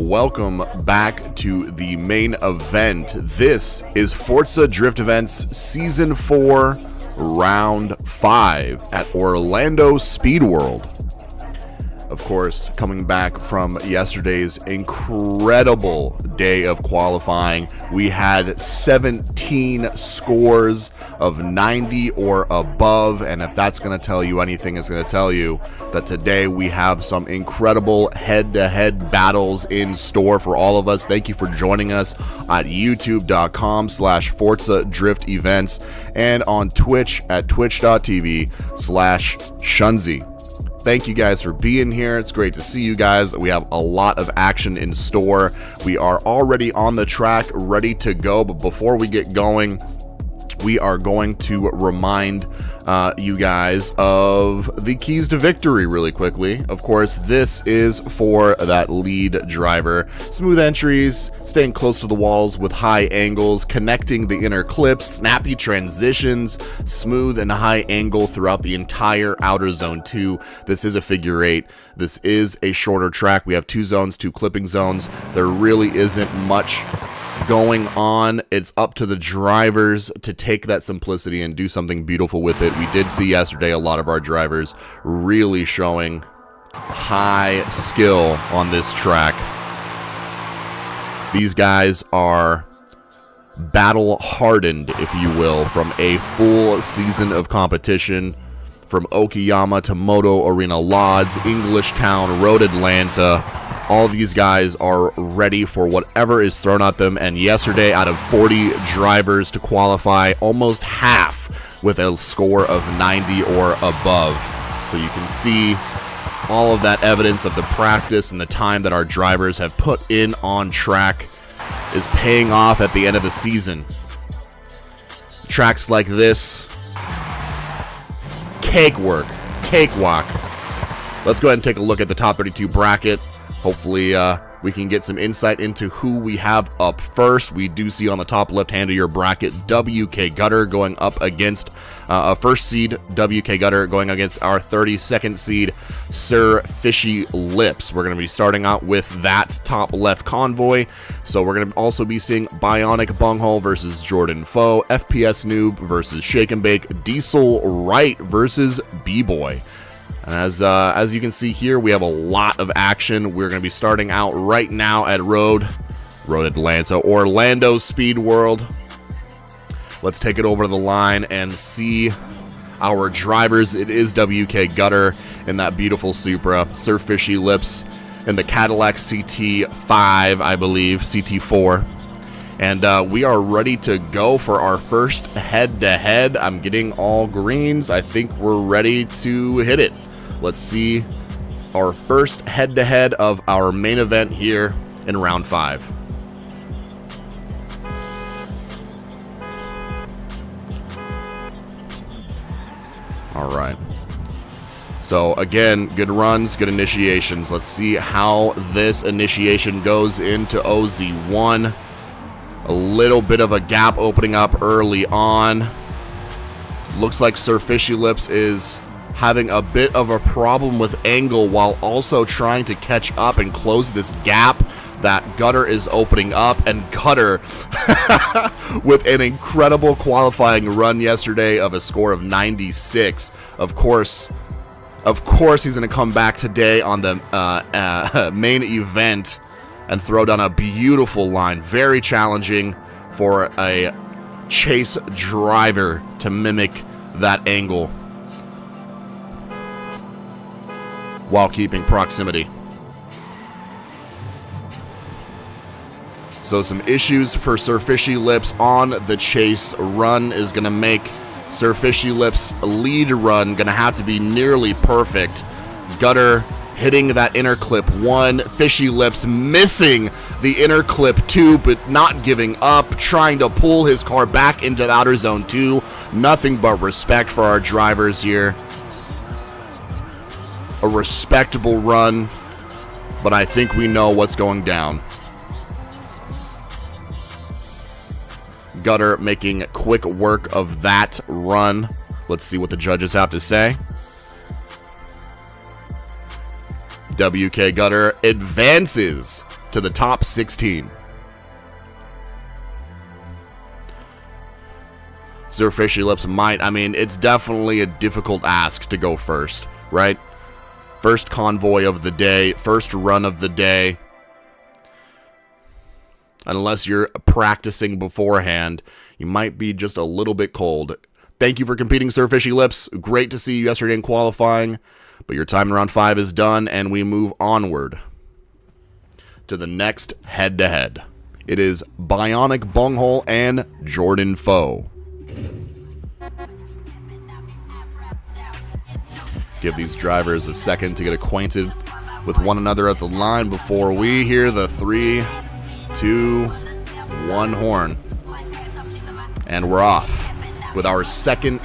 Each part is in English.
Welcome back to the main event. This is Forza Drift Events Season 4, Round 5 at Orlando Speed World. Of course, coming back from yesterday's incredible day of qualifying, we had 17 scores of 90 or above, and if that's going to tell you anything, it's going to tell you that today we have some incredible head-to-head battles in store for all of us. Thank you for joining us at youtube.com/Forza Drift Events and on Twitch at twitch.tv/Shunzi. Thank you guys for being here. It's great to see you guys. We have a lot of action in store. We are already on the track, ready to go. But before we get going, we are going to remind you guys of the keys to victory really quickly. Of course, this is for that lead driver. Smooth entries, staying close to the walls with high angles, connecting the inner clips, snappy transitions, smooth and high angle throughout the entire outer zone 2. This is a figure 8. This is a shorter track. We have 2 zones, 2 clipping zones. There really isn't much going on. It's up to the drivers to take that simplicity and do something beautiful with it. We did see yesterday a lot of our drivers really showing high skill on this track. These guys are battle hardened, if you will, from a full season of competition. From Okayama to Moto Arena Lodz, English Town, Road Atlanta. All these guys are ready for whatever is thrown at them, and yesterday, out of 40 drivers to qualify, almost half with a score of 90 or above. So you can see all of that evidence of the practice and the time that our drivers have put in on track is paying off at the end of the season. Tracks like this, cakewalk. let's go ahead and take a look at the top 32 bracket. Hopefully, we can get some insight into who we have up first. We do see on the top left hand of your bracket WK Gutter going up against a first seed WK Gutter going against our 32nd seed Sir Fishy Lips. We're going to be starting out with that top left convoy. So we're going to also be seeing Bionic Bunghole versus Jordan Foe, FPS Noob versus Shake and Bake, Diesel Wright versus B-Boy. And as you can see here, we have a lot of action. We're going to be starting out right now at Road Atlanta, Orlando Speed World. Let's take it over to the line and see our drivers. It is WK Gutter in that beautiful Supra, Sir Fishy Lips in the Cadillac CT5, I believe, CT4. And we are ready to go for our first head-to-head. I'm getting all greens. I think we're ready to hit it. Let's see our first head-to-head of our main event here in round 5. All right. So again, good runs, good initiations. Let's see how this initiation goes into OZ1. A little bit of a gap opening up early on. Looks like Sir Fishy Lips is having a bit of a problem with angle while also trying to catch up and close this gap that Gutter is opening up. And Gutter with an incredible qualifying run yesterday of a score of 96. Of course he's going to come back today on the main event and throw down a beautiful line. Very challenging for a chase driver to mimic that angle while keeping proximity. So some issues for Sir Fishy Lips on the chase run is going to make Sir Fishy Lips' lead run going to have to be nearly perfect. Gutter hitting that inner clip 1, Fishy Lips missing the inner clip 2, but not giving up, trying to pull his car back into the outer zone 2. Nothing but respect for our drivers here. A respectable run, but I think we know what's going down. Gutter making quick work of that run. Let's see what the judges have to say. WK Gutter advances to the top 16. Sir Fishy Lips might, I mean, it's definitely a difficult ask to go first, right? First convoy of the day, first run of the day. Unless you're practicing beforehand, you might be just a little bit cold. Thank you for competing, Sir Fishy Lips. Great to see you yesterday in qualifying. But your time in round 5 is done, and we move onward to the next head-to-head. It is Bionic Bunghole and Jordan Foe. Give these drivers a second to get acquainted with one another at the line before we hear the 3, 2, 1 horn. And we're off with our second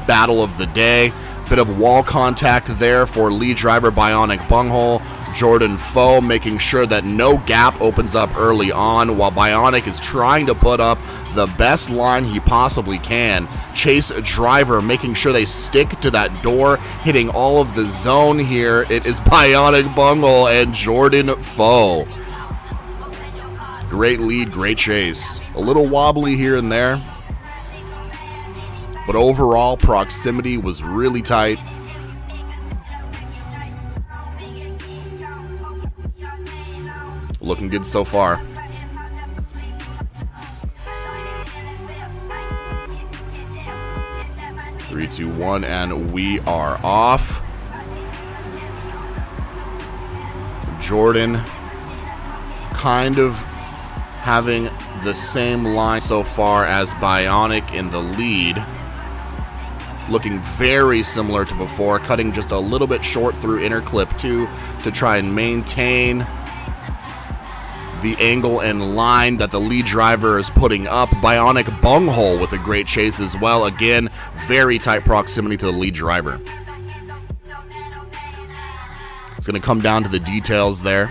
battle of the day. Bit of wall contact there for lead driver Bionic Bunghole. Jordan Foe making sure that no gap opens up early on while Bionic is trying to put up the best line he possibly can. Chase driver making sure they stick to that door, hitting all of the zone here. It is Bionic Bunghole and Jordan Foe. Great lead, great chase. A little wobbly here and there, but overall proximity was really tight. Looking good so far. Three, two, one, and we are off. Jordan kind of having the same line so far as Bionic in the lead. Looking very similar to before, cutting just a little bit short through inner clip 2 to try and maintain the angle and line that the lead driver is putting up. Bionic Bunghole with a great chase as well. Again, very tight proximity to the lead driver. It's going to come down to the details there.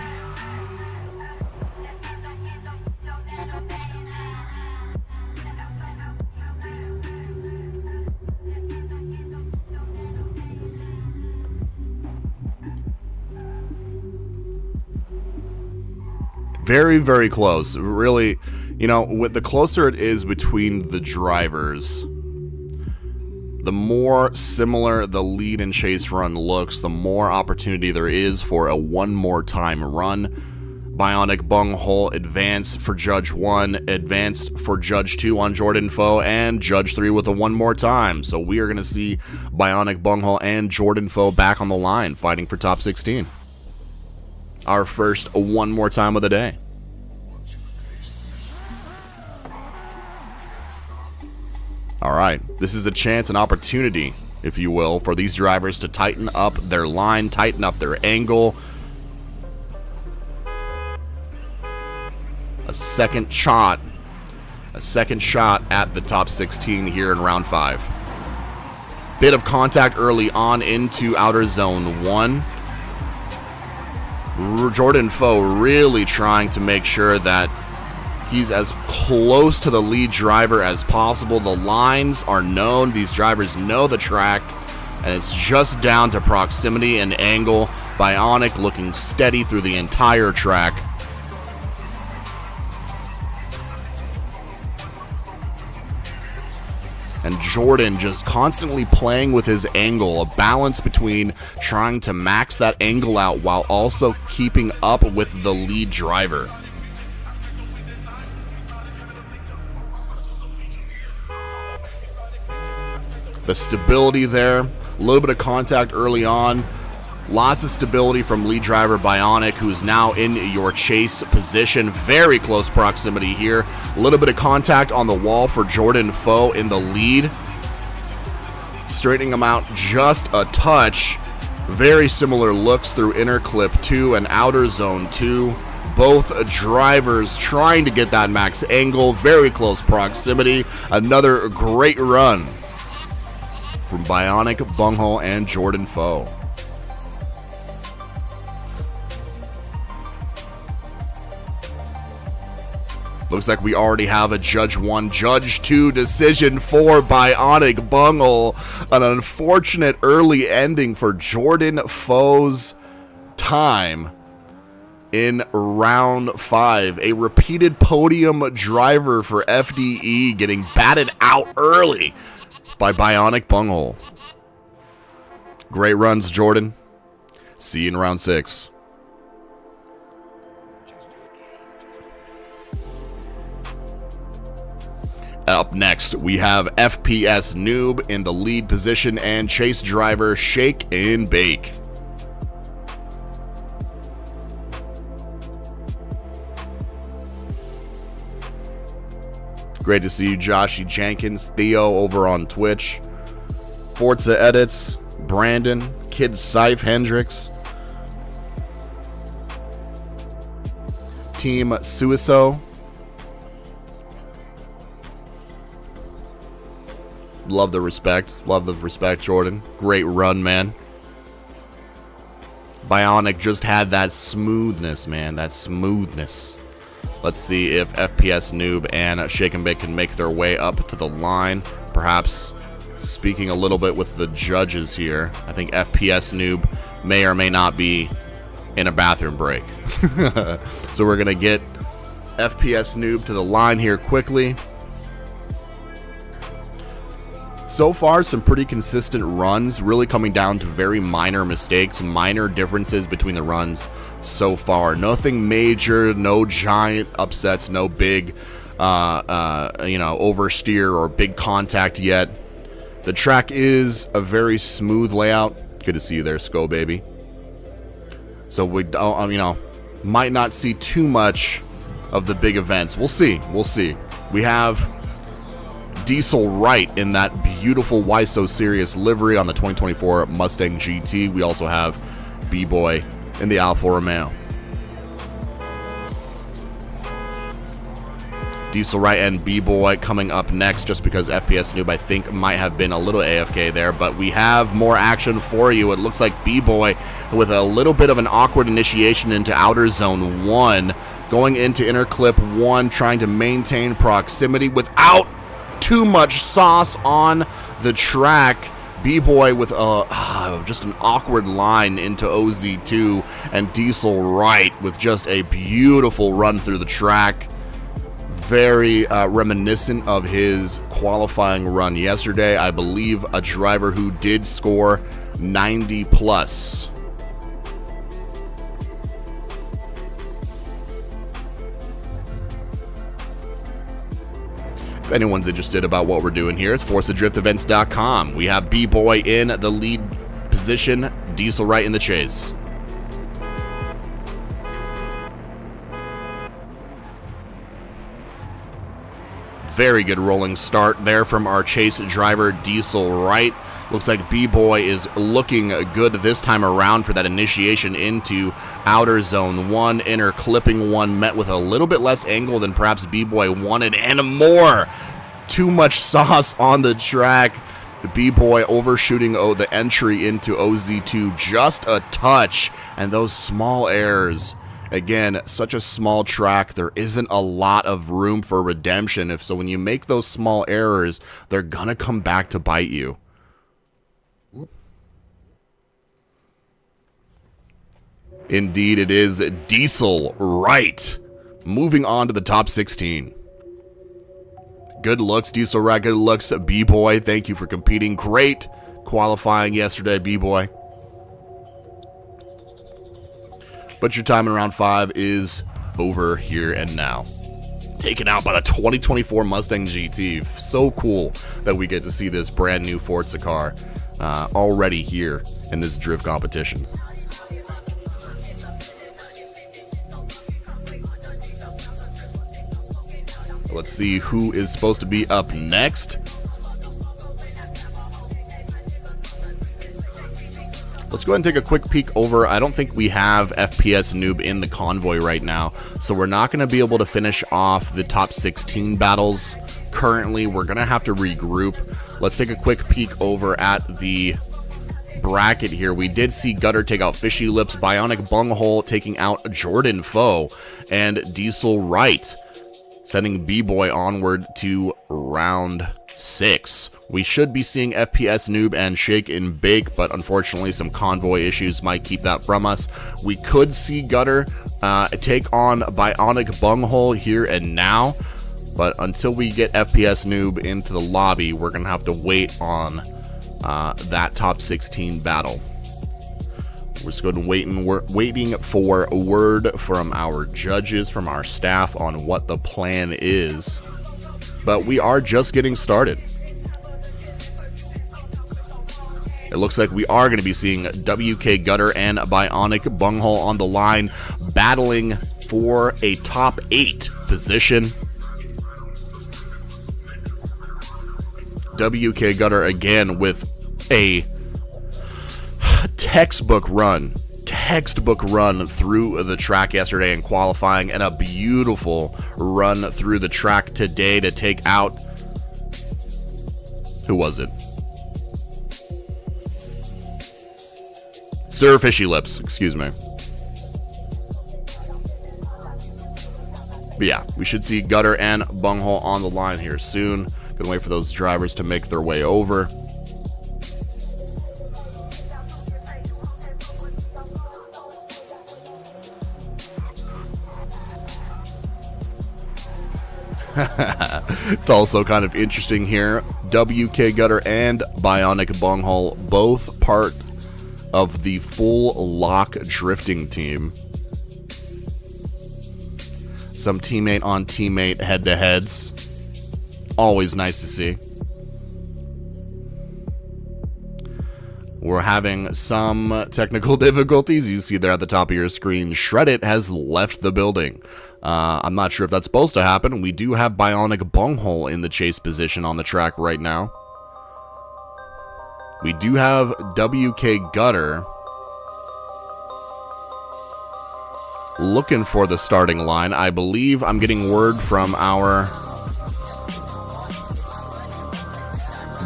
Very, very close. Really, you know, with the closer it is between the drivers, the more similar the lead and chase run looks, the more opportunity there is for a one more time run. Bionic bunghole advance for Judge 1, advanced for Judge 2 on Jordan Foe, and Judge 3 with a one more time. So we are going to see Bionic bunghole and Jordan Foe back on the line fighting for top 16. Our first one more time of the day. All right, this is a chance, an opportunity, if you will, for these drivers to tighten up their line, tighten up their angle. A second shot at the top 16 here in round 5. Bit of contact early on into outer zone 1. Jordan Foe really trying to make sure that he's as close to the lead driver as possible. The lines are known. These drivers know the track, and it's just down to proximity and angle. Bionic looking steady through the entire track. And Jordan just constantly playing with his angle, a balance between trying to max that angle out while also keeping up with the lead driver. The stability there, a little bit of contact early on. Lots of stability from lead driver Bionic, who is now in your chase position. Very close proximity here. A little bit of contact on the wall for Jordan Foe in the lead. Straightening him out just a touch. Very similar looks through inner clip 2 and outer zone 2. Both drivers trying to get that max angle. Very close proximity. Another great run from Bionic, bunghole, and Jordan Foe. Looks like we already have a Judge 1, Judge 2 decision for Bionic bunghole. An unfortunate early ending for Jordan Foe's time in round 5. A repeated podium driver for FDE getting batted out early by Bionic bunghole. Great runs, Jordan. See you in round 6. Up next, we have FPS Noob in the lead position and chase driver Shake and Bake. Great to see you, Joshy Jenkins, Theo over on Twitch, Forza Edits, Brandon, Kid Scythe Hendricks, Team Suiso. Love the respect. Love the respect, Jordan. Great run, man. Bionic just had that smoothness, man. That smoothness. Let's see if FPS Noob and Shake and Bake can make their way up to the line. Perhaps speaking a little bit with the judges here. I think FPS Noob may or may not be in a bathroom break. So we're going to get FPS Noob to the line here quickly. So far, some pretty consistent runs, really coming down to very minor mistakes, minor differences between the runs so far. Nothing major, no giant upsets, no big, oversteer or big contact yet. The track is a very smooth layout. Good to see you there, Sko baby. So we, might not see too much of the big events. We'll see. We'll see. We have Diesel Wright in that beautiful Why So Serious livery on the 2024 Mustang GT. We also have B-Boy in the Alfa Romeo. Diesel Wright and B-Boy coming up next, just because FPS Noob, I think, might have been a little AFK there, but we have more action for you. It looks like B-Boy with a little bit of an awkward initiation into outer zone 1, going into inner clip 1, trying to maintain proximity without too much sauce on the track. B-Boy with just an awkward line into OZ2, and Diesel Wright with just a beautiful run through the track. Very reminiscent of his qualifying run yesterday. I believe a driver who did score 90 plus. If anyone's interested about what we're doing here, it's ForzaDriftEvents.com. We have B-Boy in the lead position, Diesel Wright in the chase. Very good rolling start there from our chase driver, Diesel Wright. Looks like B-Boy is looking good this time around for that initiation into outer zone 1. Inner clipping 1 met with a little bit less angle than perhaps B-Boy wanted, and more. Too much sauce on the track. B-Boy overshooting the entry into OZ2 just a touch, and those small errors. Again, such a small track, there isn't a lot of room for redemption. So when you make those small errors, they're gonna come back to bite you. Indeed, it is Diesel Wright moving on to the top 16. Good looks, Diesel Wright. Good looks, B-Boy. Thank you for competing. Great qualifying yesterday, B-Boy. But your time in round 5 is over here and now. Taken out by the 2024 Mustang GT. So cool that we get to see this brand new Forza car already here in this drift competition. Let's see who is supposed to be up next. Let's go ahead and take a quick peek over. I don't think we have FPS Noob in the convoy right now, so we're not going to be able to finish off the top 16 battles. Currently, we're going to have to regroup. Let's take a quick peek over at the bracket here. We did see Gutter take out Fishy Lips, Bionic Bunghole taking out Jordan Foe, and Diesel Wright sending B-Boy onward to round 6. We should be seeing FPS Noob and Shake and Bake, but unfortunately some convoy issues might keep that from us. We could see Gutter take on Bionic Bunghole here and now, but until we get FPS Noob into the lobby, we're going to have to wait on that top 16 battle. We're just going to waiting for a word from our judges, from our staff on what the plan is. But we are just getting started. It looks like we are going to be seeing WK Gutter and Bionic Bunghole on the line, battling for a top 8 position. WK Gutter again with a textbook run through the track yesterday in qualifying, and a beautiful run through the track today to take out, who was it? Stir Fishy Lips, excuse me. But yeah, we should see Gutter and Bunghole on the line here soon. Gonna wait for those drivers to make their way over. It's also kind of interesting here. WK Gutter and Bionic Bunghole, both part of the full lock drifting team. Some teammate on teammate head-to-heads. Always nice to see. We're having some technical difficulties. You see there at the top of your screen, Shreddit has left the building. I'm not sure if that's supposed to happen. We do have Bionic Bunghole in the chase position on the track right now. We do have WK Gutter looking for the starting line. I believe I'm getting word from our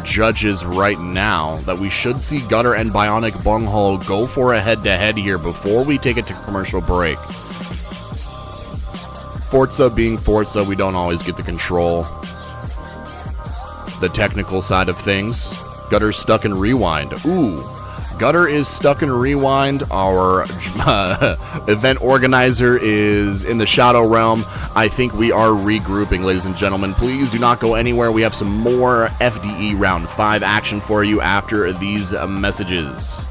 judges right now that we should see Gutter and Bionic Bunghole go for a head-to-head here before we take it to commercial break. Forza being Forza, we don't always get the control, the technical side of things. Gutter's stuck in rewind. Ooh, Gutter is stuck in rewind. Our event organizer is in the Shadow Realm. I think we are regrouping, ladies and gentlemen. Please do not go anywhere. We have some more FDE Round 5 action for you after these messages.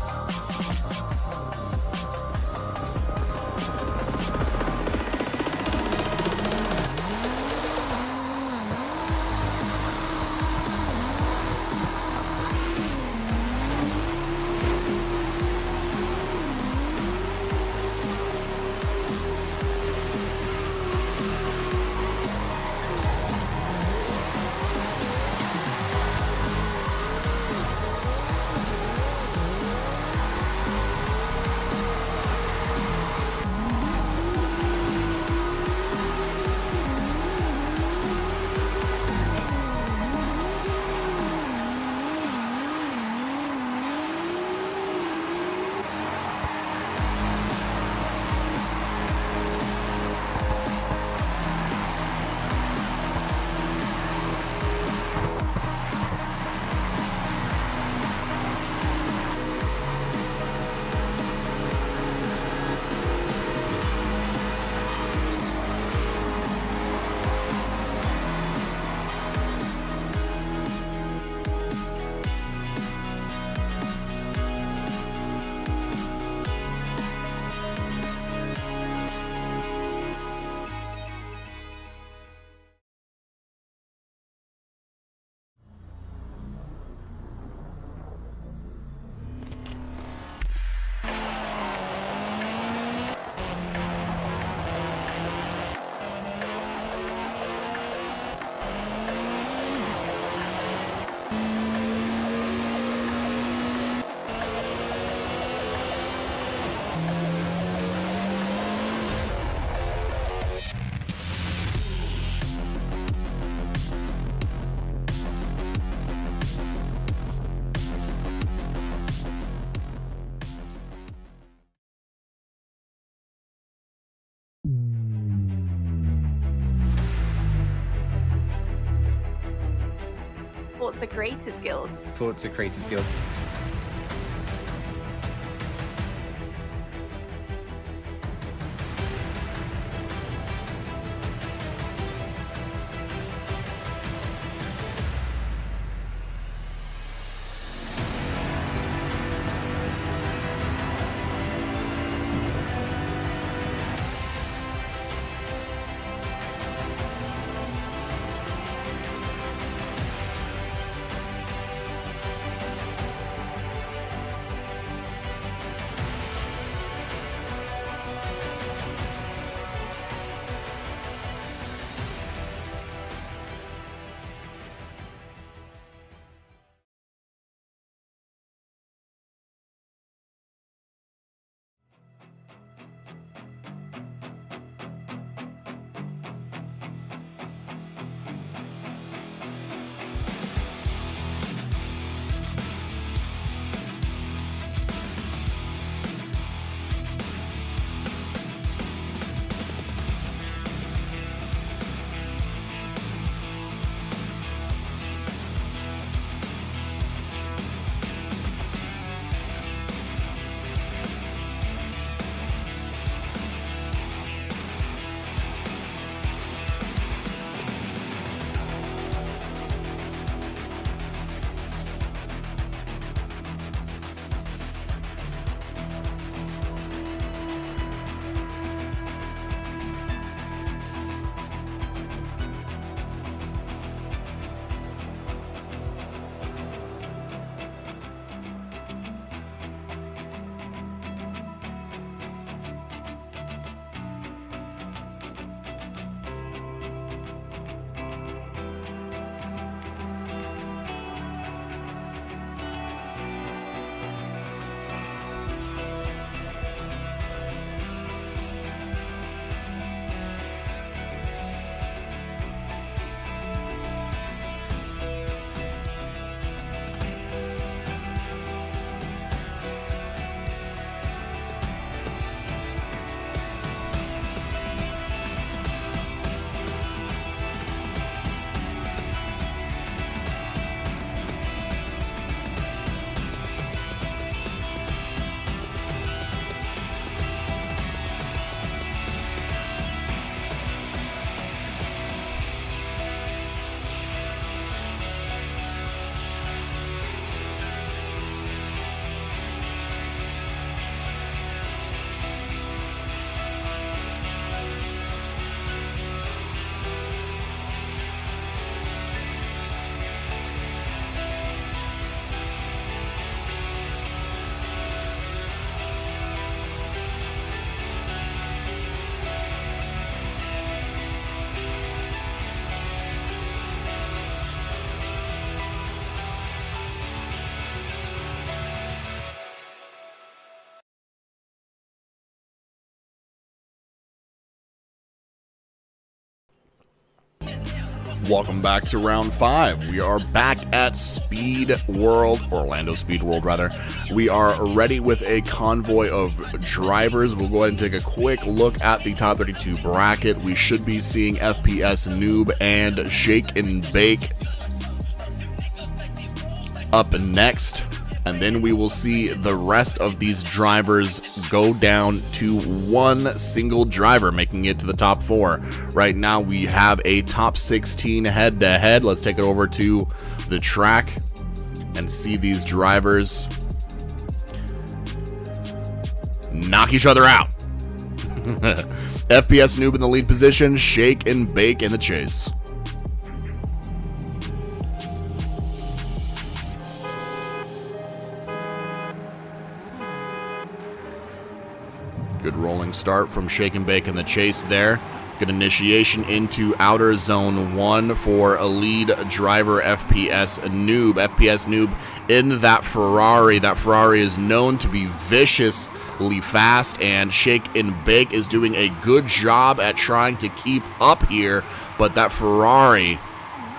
Forza Creators Guild. Forza Creators Guild. Welcome back to round 5. We are back at Speed World, Orlando Speed World rather. We are ready with a convoy of drivers. We'll go ahead and take a quick look at the top 32 bracket. We should be seeing FPS Noob and Shake and Bake up next. And then we will see the rest of these drivers go down to one single driver, making it to the top 4. Right now we have a top 16 head-to-head. Let's take it over to the track and see these drivers knock each other out. FPS Noob in the lead position, Shake and Bake in the chase. Good rolling start from Shake and Bake in the chase there. Good initiation into outer zone 1 for a lead driver, FPS Noob. FPS Noob in that Ferrari. That Ferrari is known to be viciously fast, and Shake and Bake is doing a good job at trying to keep up here, but that Ferrari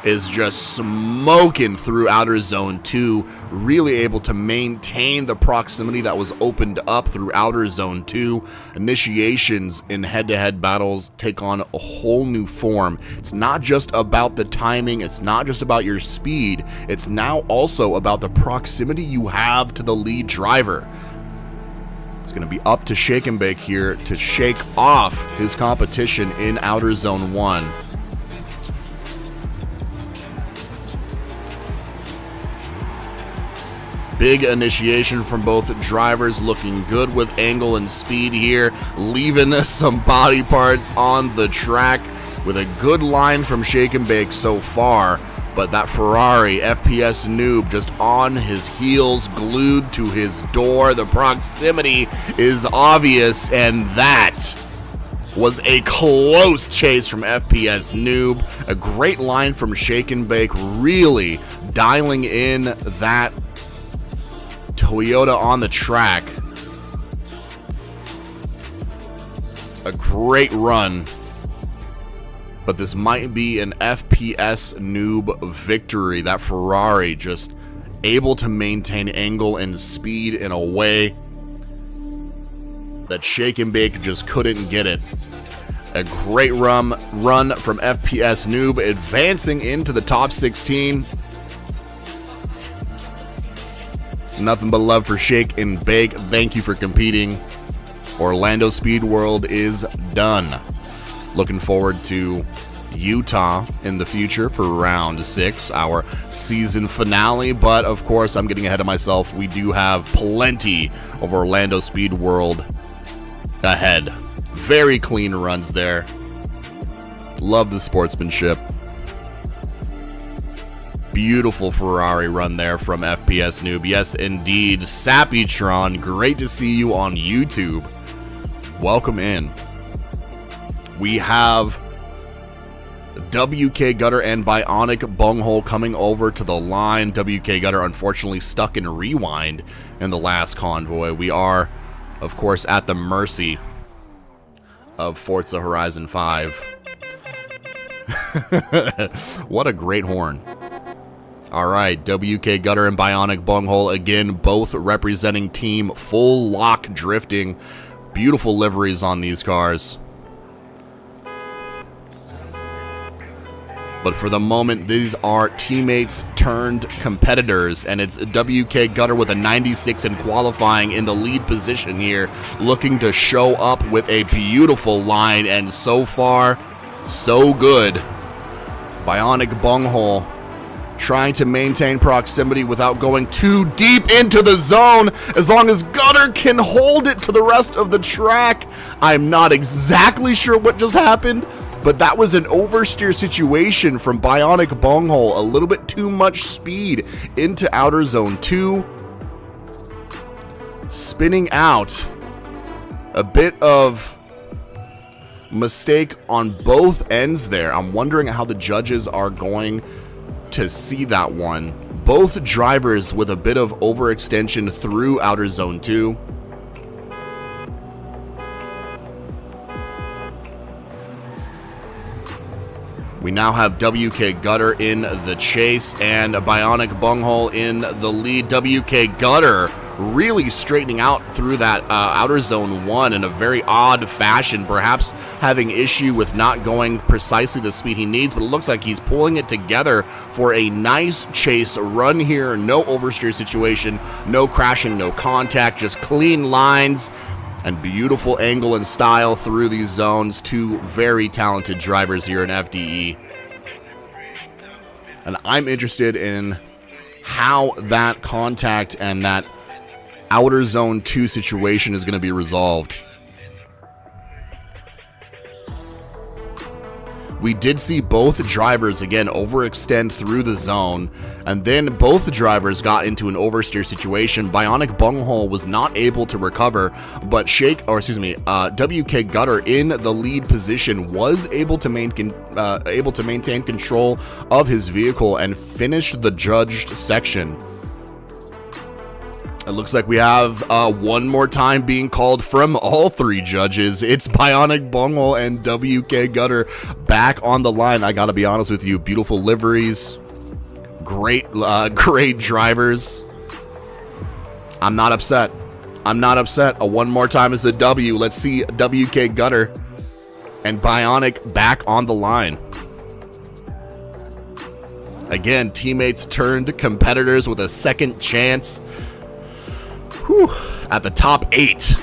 is just smoking through outer zone 2, really able to maintain the proximity that was opened up through outer zone 2. Initiations in head-to-head battles take on a whole new form. It's not just about the timing, it's not just about your speed, it's now also about the proximity you have to the lead driver. It's going to be up to Shake and Bake here to shake off his competition in outer zone 1. Big initiation from both drivers, looking good with angle and speed here, leaving some body parts on the track with a good line from Shake and Bake so far. But that Ferrari, FPS Noob, just on his heels, glued to his door. The proximity is obvious, and that was a close chase from FPS Noob. A great line from Shake and Bake, really dialing in that Toyota on the track. A great run, but this might be an FPS Noob victory. That Ferrari just able to maintain angle and speed in a way that Shake and Bake just couldn't get it. A great run from FPS Noob, advancing into the top 16. Nothing but love for Shake and Bake. Thank you for competing. Orlando Speed World is done. Looking forward to Utah in the future for round 6, our season finale. But of course, I'm getting ahead of myself. We do have plenty of Orlando Speed World ahead. Very clean runs there. Love the sportsmanship. Beautiful Ferrari run there from FPS Noob. Yes, indeed. Sappytron, great to see you on YouTube. Welcome in. We have WK Gutter and Bionic Bunghole coming over to the line. WK Gutter unfortunately stuck in rewind in the last convoy. We are, of course, at the mercy of Forza Horizon 5. What a great horn. Alright, WK Gutter and Bionic Bunghole again, both representing Team Full Lock Drifting. Beautiful liveries on these cars. But for the moment, these are teammates turned competitors, and it's WK Gutter with a 96 in qualifying in the lead position here, looking to show up with a beautiful line, and so far, so good. Bionic Bunghole trying to maintain proximity without going too deep into the zone. As long as Gutter can hold it to the rest of the track. I'm not exactly sure what just happened, but that was an oversteer situation from Bionic Bunghole. A little bit too much speed into outer zone 2. Spinning out. A bit of mistake on both ends there. I'm wondering how the judges are going to see that one. Both drivers with a bit of overextension through outer zone 2. We now have WK Gutter in the chase and a Bionic Bunghole in the lead. WK Gutter really straightening out through that outer zone 1 in a very odd fashion, perhaps having issue with not going precisely the speed he needs, but it looks like he's pulling it together for a nice chase run here. No oversteer situation, no crashing, no contact, just clean lines and beautiful angle and style through these zones. Two very talented drivers here in FDE. And I'm interested in how that contact and that outer zone 2 situation is going to be resolved. We did see both drivers again overextend through the zone, and then both drivers got into an oversteer situation. Bionic Bunghole was not able to recover, but WK Gutter in the lead position was able to maintain control of his vehicle and finish the judged section. It looks like we have one more time being called from all three judges. It's Bionic Bunghole and WK Gutter back on the line. I gotta be honest with you, beautiful liveries, great drivers. I'm not upset. I'm not upset. A one more time is a W. Let's see WK Gutter and Bionic back on the line. Again, teammates turned competitors with a second chance. Whew, at the top 8.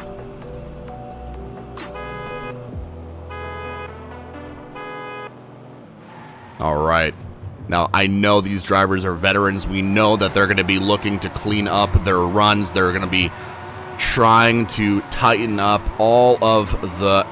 All right. Now, I know these drivers are veterans. We know that they're going to be looking to clean up their runs. They're going to be trying to tighten up all of the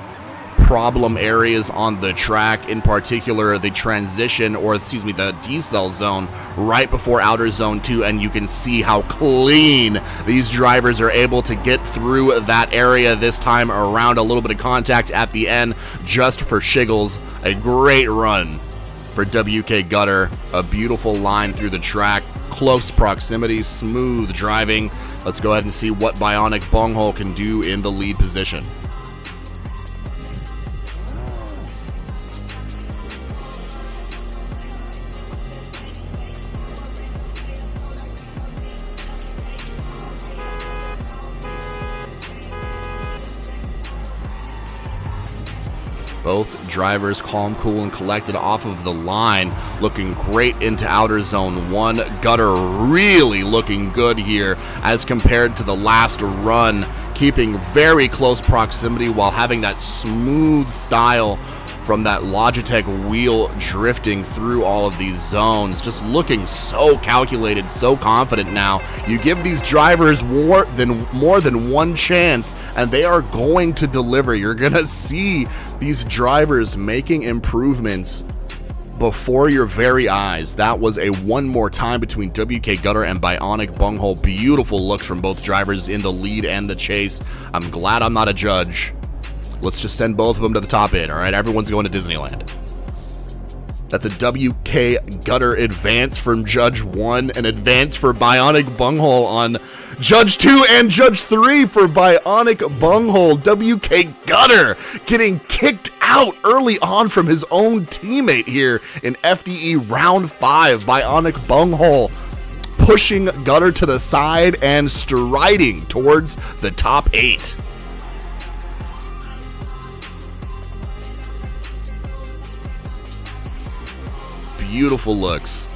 problem areas on the track, in particular the transition, or excuse me, the decel zone right before outer zone 2, and you can see how clean these drivers are able to get through that area this time around. A little bit of contact at the end just for shiggles. A great run for WK Gutter. A beautiful line through the track, close proximity, smooth driving. Let's go ahead and see what Bionic Bunghole can do in the lead position. Both drivers calm, cool, and collected off of the line, looking great into outer zone 1. Gutter really looking good here as compared to the last run, keeping very close proximity while having that smooth style from that Logitech wheel drifting through all of these zones. Just looking so calculated, so confident now. You give these drivers more than one chance, and they are going to deliver. You're going to see these drivers making improvements before your very eyes. That was a one more time between WK Gutter and Bionic Bunghole. Beautiful looks from both drivers in the lead and the chase. I'm glad I'm not a judge. Let's just send both of them to the top 8, all right? Everyone's going to Disneyland. That's a WK Gutter advance from Judge 1, an advance for Bionic Bunghole on Judge 2, and Judge 3 for Bionic Bunghole. WK Gutter getting kicked out early on from his own teammate here in FDE Round 5. Bionic Bunghole pushing Gutter to the side and striding towards the top 8. Beautiful looks.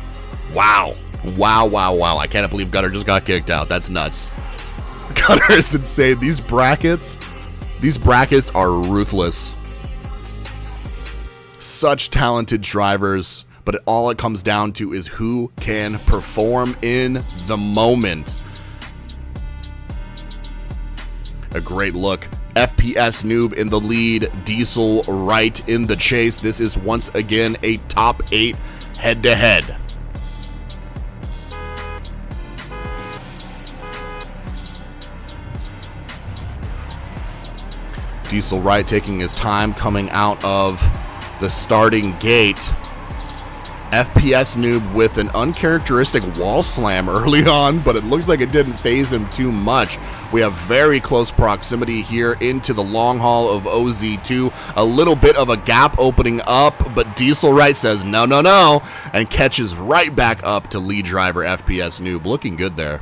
Wow. Wow, wow, wow. I can't believe Gutter just got kicked out. That's nuts. Gutter is insane. These brackets are ruthless. Such talented drivers, but all it comes down to is who can perform in the moment. A great look. FPS Noob in the lead, Diesel Wright in the chase. This is once again a top 8 head-to-head. Diesel Wright taking his time coming out of the starting gate. FPS Noob with an uncharacteristic wall slam early on, but it looks like it didn't phase him too much. We have very close proximity here into the long haul of OZ2. A little bit of a gap opening up, but Diesel Wright says no, no, no, and catches right back up to lead driver FPS Noob. Looking good there.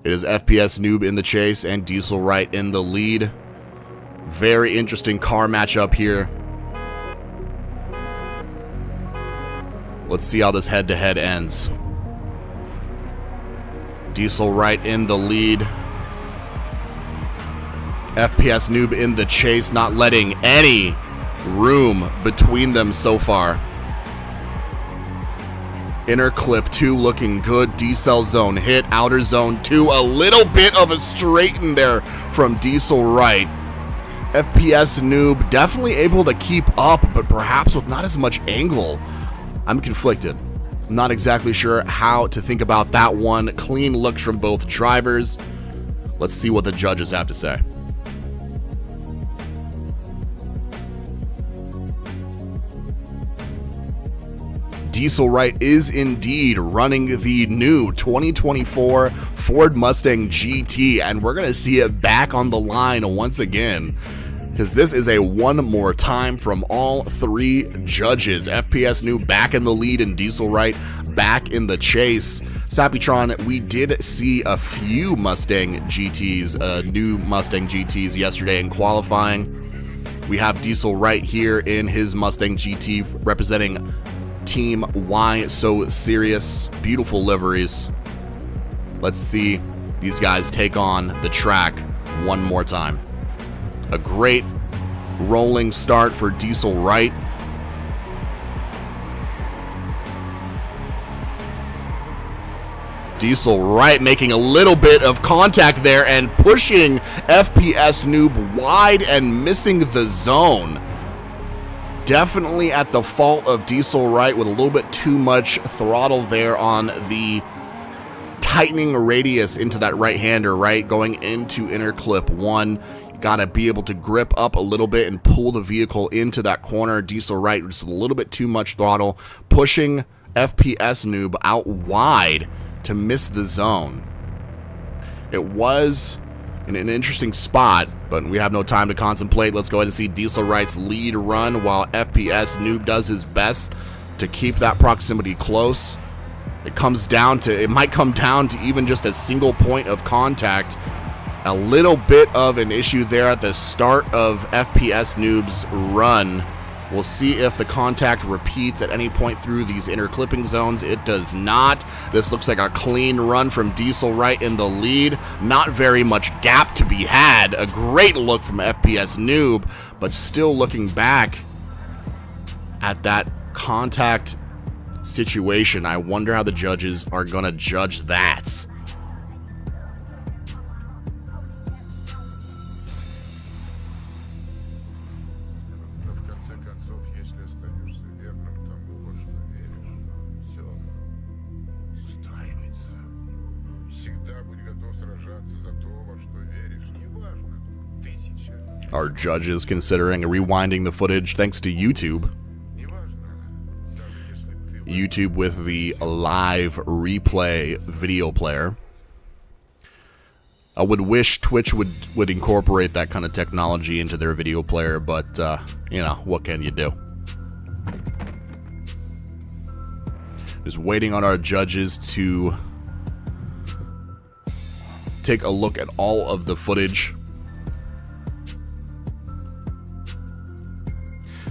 It is FPS Noob in the chase and Diesel Wright in the lead. Very interesting car matchup here. Let's see how this head-to-head ends. Diesel Wright in the lead. FPS Noob in the chase, not letting any room between them so far. Inner clip 2 looking good. D-cell zone hit. Outer zone 2. A little bit of a straighten there from Diesel Wright. FPS Noob definitely able to keep up, but perhaps with not as much angle. I'm conflicted. I'm not exactly sure how to think about that one. Clean looks from both drivers. Let's see what the judges have to say. Diesel Wright is indeed running the new 2024 Ford Mustang GT, and we're going to see it back on the line once again, because this is a one more time from all three judges. FPS Noob back in the lead and Diesel Wright back in the chase. Sapitron, we did see a few Mustang GTs, new Mustang GTs yesterday in qualifying. We have Diesel Wright here in his Mustang GT representing Team Why So Serious. Beautiful liveries. Let's see these guys take on the track one more time. A great rolling start for Diesel Wright. Diesel Wright making a little bit of contact there and pushing FPS Noob wide and missing the zone. Definitely at the fault of Diesel Wright with a little bit too much throttle there on the tightening radius into that right-hander, right? Going into inner clip 1. You gotta be able to grip up a little bit and pull the vehicle into that corner. Diesel Wright just a little bit too much throttle, pushing FPS Noob out wide to miss the zone. It was in an interesting spot, but we have no time to contemplate. Let's go ahead and see Diesel Wright's lead run while FPS Noob does his best to keep that proximity close. It might come down to even just a single point of contact. A little bit of an issue there at the start of FPS Noob's run. We'll see if the contact repeats at any point through these inner clipping zones. It does not. This looks like a clean run from Diesel Wright in the lead. Not very much gap to be had. A great look from FPS Noob, but still looking back at that contact situation. I wonder how the judges are going to judge that. Our judges considering rewinding the footage thanks to YouTube. YouTube with the live replay video player. I would wish Twitch would incorporate that kind of technology into their video player, but, you know, what can you do? Just waiting on our judges to take a look at all of the footage.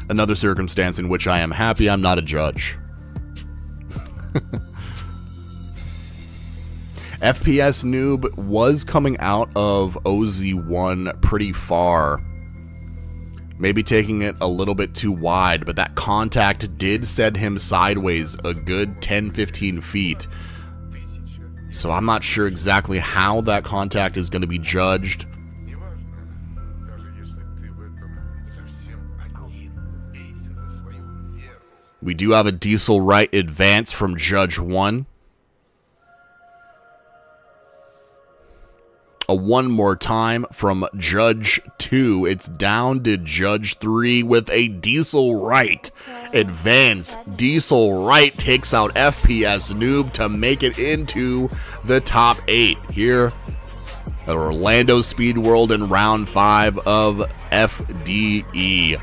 Another circumstance in which I am happy I'm not a judge. FPS Noob was coming out of OZ1 pretty far. Maybe taking it a little bit too wide, but that contact did send him sideways a good 10-15 feet. So I'm not sure exactly how that contact is going to be judged. We do have a Diesel Wright advance from Judge 1. A one more time from Judge 2. It's down to Judge 3 with a Diesel Wright. Advance. Diesel Wright takes out FPS Noob to make it into the top 8 here at Orlando Speed World in round 5 of FDE.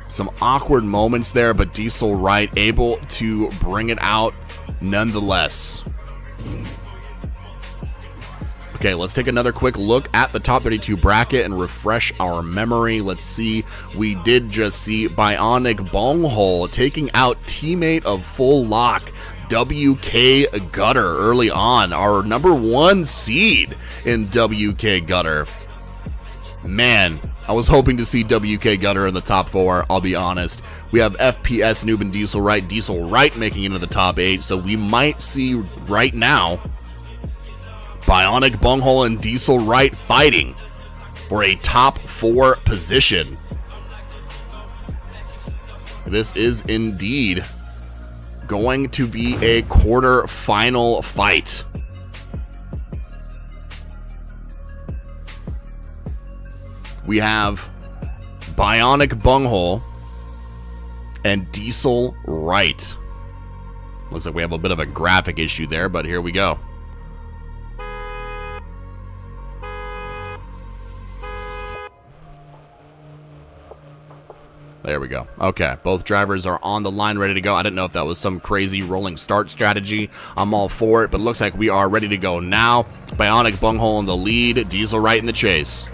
Some awkward moments there, but Diesel Wright able to bring it out nonetheless. Okay, let's take another quick look at the top 32 bracket and refresh our memory. Let's see. We did just see Bionic Bunghole taking out teammate of Full Lock, WK Gutter, early on. Our number 1 seed in WK Gutter. Man, I was hoping to see WK Gutter in the top 4, I'll be honest. We have FPS Noob and Diesel Wright. Diesel Wright making it into the top 8, so we might see right now Bionic Bunghole and Diesel Wright fighting for a top 4 position. This is indeed going to be a quarter-final fight. We have Bionic Bunghole and Diesel Wright. Looks like we have a bit of a graphic issue there, but here we go. There we go. Okay, both drivers are on the line, ready to go. I didn't know if that was some crazy rolling start strategy. I'm all for it, but it looks like we are ready to go now. Bionic Bunghole in the lead, Diesel Wright in the chase.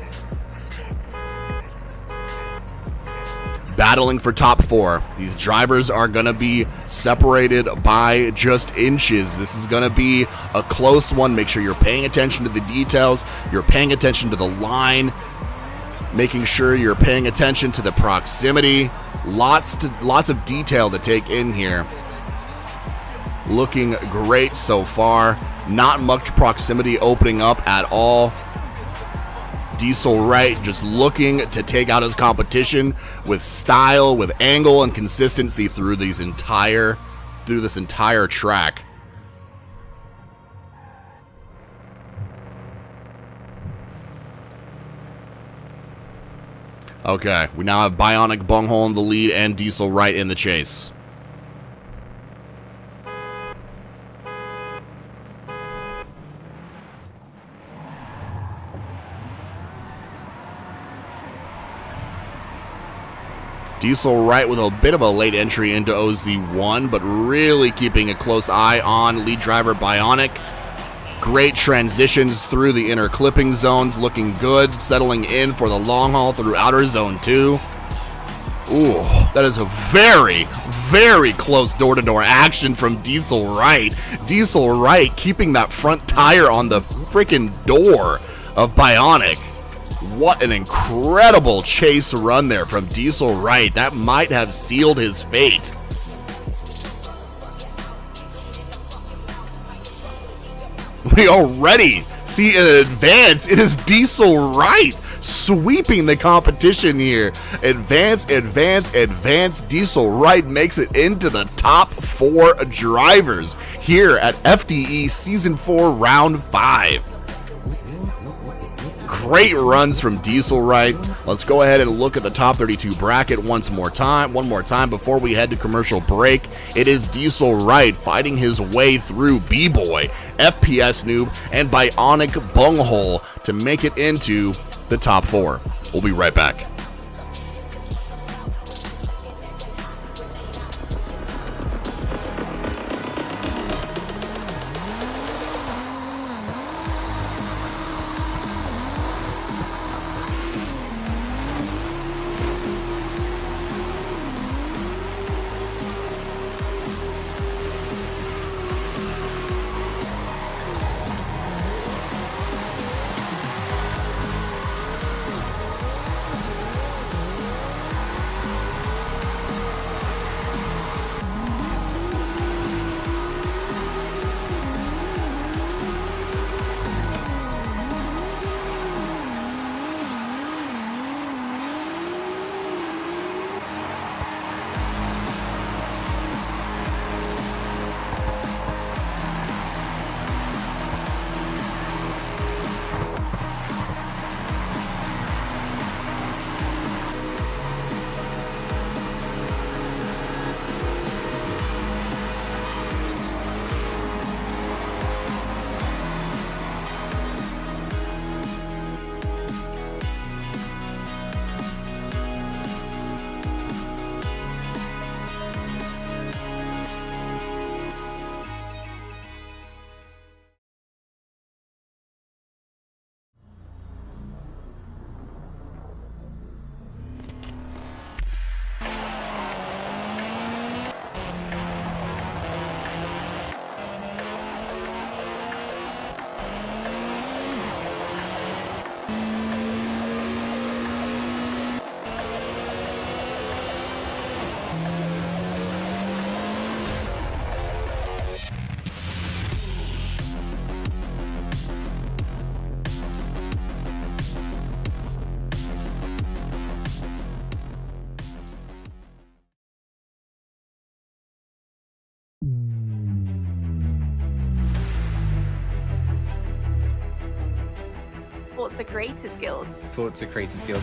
Battling for top 4. These drivers are going to be separated by just inches. This is going to be a close one. Make sure you're paying attention to the details. You're paying attention to the line. Making sure you're paying attention to the proximity. Lots of detail to take in here. Looking great so far. Not much proximity opening up at all. Diesel Wright just looking to take out his competition with style, with angle, and consistency through this entire track. Okay, we now have Bionic Bunghole in the lead and Diesel Wright in the chase. Diesel Wright with a bit of a late entry into OZ1, but really keeping a close eye on lead driver Bionic. Great transitions through the inner clipping zones, looking good, settling in for the long haul through outer zone 2. Ooh, that is a very, very close door-to-door action from Diesel Wright. Diesel Wright keeping that front tire on the freaking door of Bionic. What an incredible chase run there from Diesel Wright. That might have sealed his fate. We already see an advance. It is Diesel Wright sweeping the competition here. Advance, advance, advance. Diesel Wright makes it into the top 4 drivers here at FDE Season 4 Round 5. Great runs from Diesel Wright. Let's go ahead and look at the top 32 bracket one more time before we head to commercial break. It is Diesel Wright fighting his way through B-Boy, FPS Noob, and Bionic Bunghole to make it into the top 4. We'll be right back. Forza Creators Guild. Forza Creators Guild.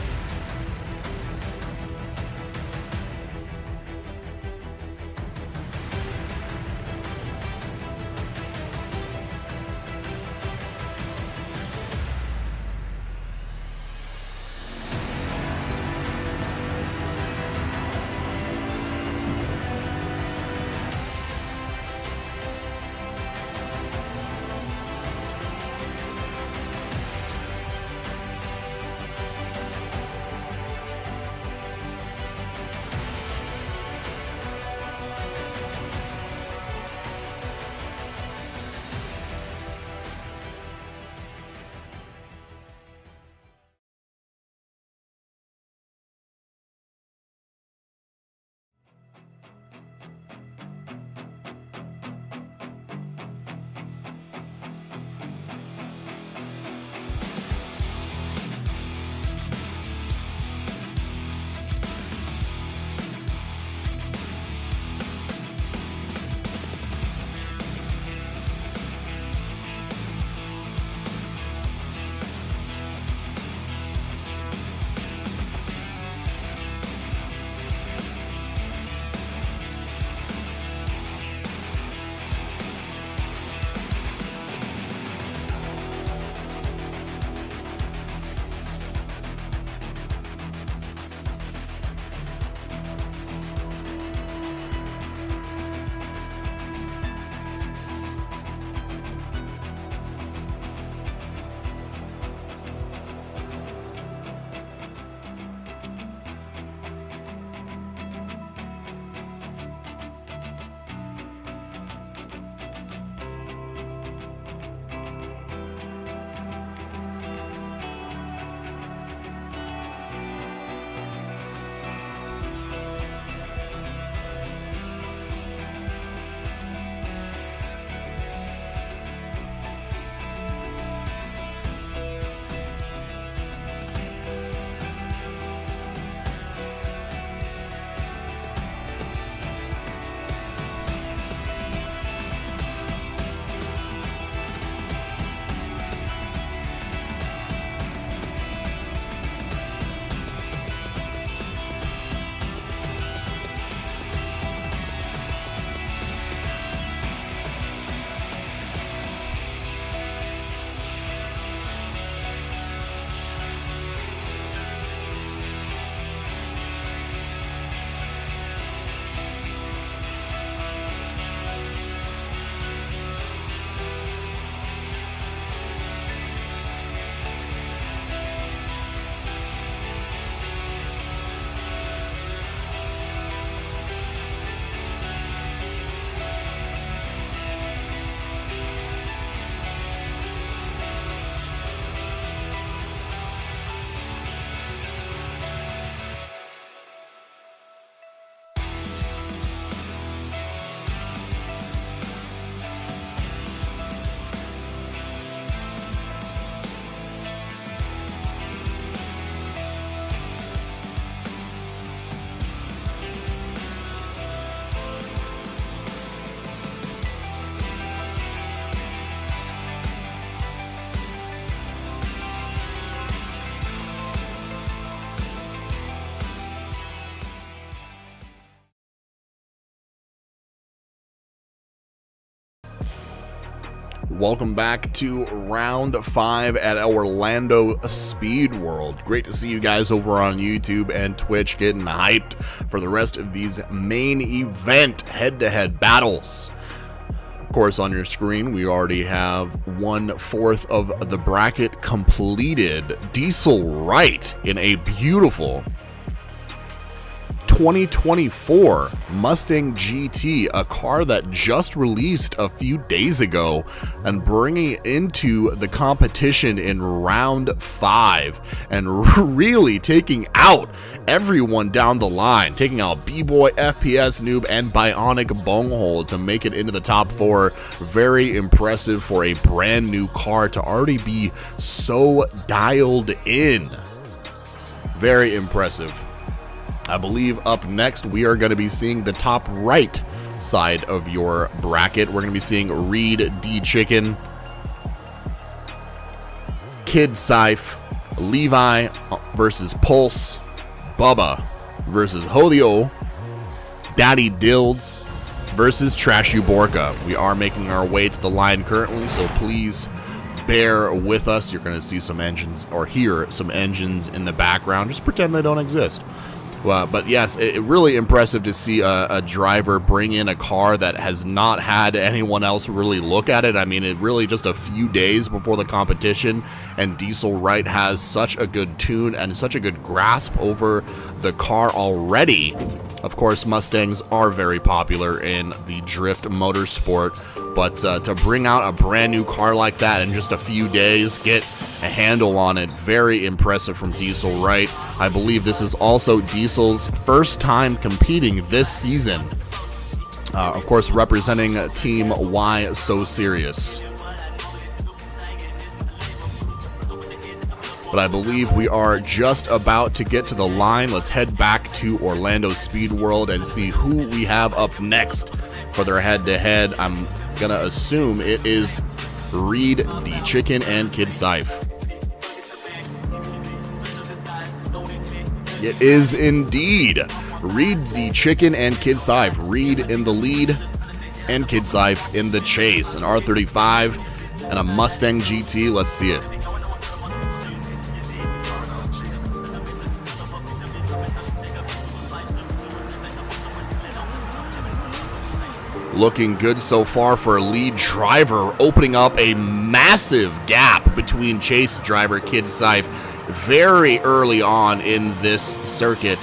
Welcome back to round 5 at Orlando Speed World. Great to see you guys over on YouTube and Twitch getting hyped for the rest of these main event head-to-head battles. Of course, on your screen, we already have 1/4 of the bracket completed. Diesel Wright in a beautiful 2024 Mustang GT, a car that just released a few days ago, and bringing it into the competition in round 5 and really taking out everyone down the line, taking out B-Boy, FPS Noob, and Bionic Bonehold to make it into the top 4. Very impressive for a brand new car to already be so dialed in. Very impressive. I believe up next we are going to be seeing the top right side of your bracket. We're going to be seeing Reed D Chicken, Kid Scythe, Levi versus Pulse, Bubba versus Holio, Daddy Dilds versus Trashy Borka. We are making our way to the line currently, so please bear with us. You're going to see some engines or hear some engines in the background. Just pretend they don't exist. But yes, really impressive to see a driver bring in a car that has not had anyone else really look at it. I mean, it really just a few days before the competition, and Diesel Wright has such a good tune and such a good grasp over the car already. Of course, Mustangs are very popular in the drift motorsport, but to bring out a brand new car like that in just a few days, get a handle on it, very impressive from Diesel Wright. I believe this is also Diesel's first time competing this season. Of course, representing Team Y So Serious. But I believe we are just about to get to the line. Let's head back to Orlando Speed World and see who we have up next for their head-to-head. I'm gonna assume it is Reed, D Chicken, and Kid Scythe. It is indeed Reed, the Chicken, and Kid Scythe. Reed in the lead and Kid Scythe in the chase. An R35 and a Mustang GT. Let's see it. Looking good so far for a lead driver, opening up a massive gap between chase driver Kid Scythe very early on in this circuit.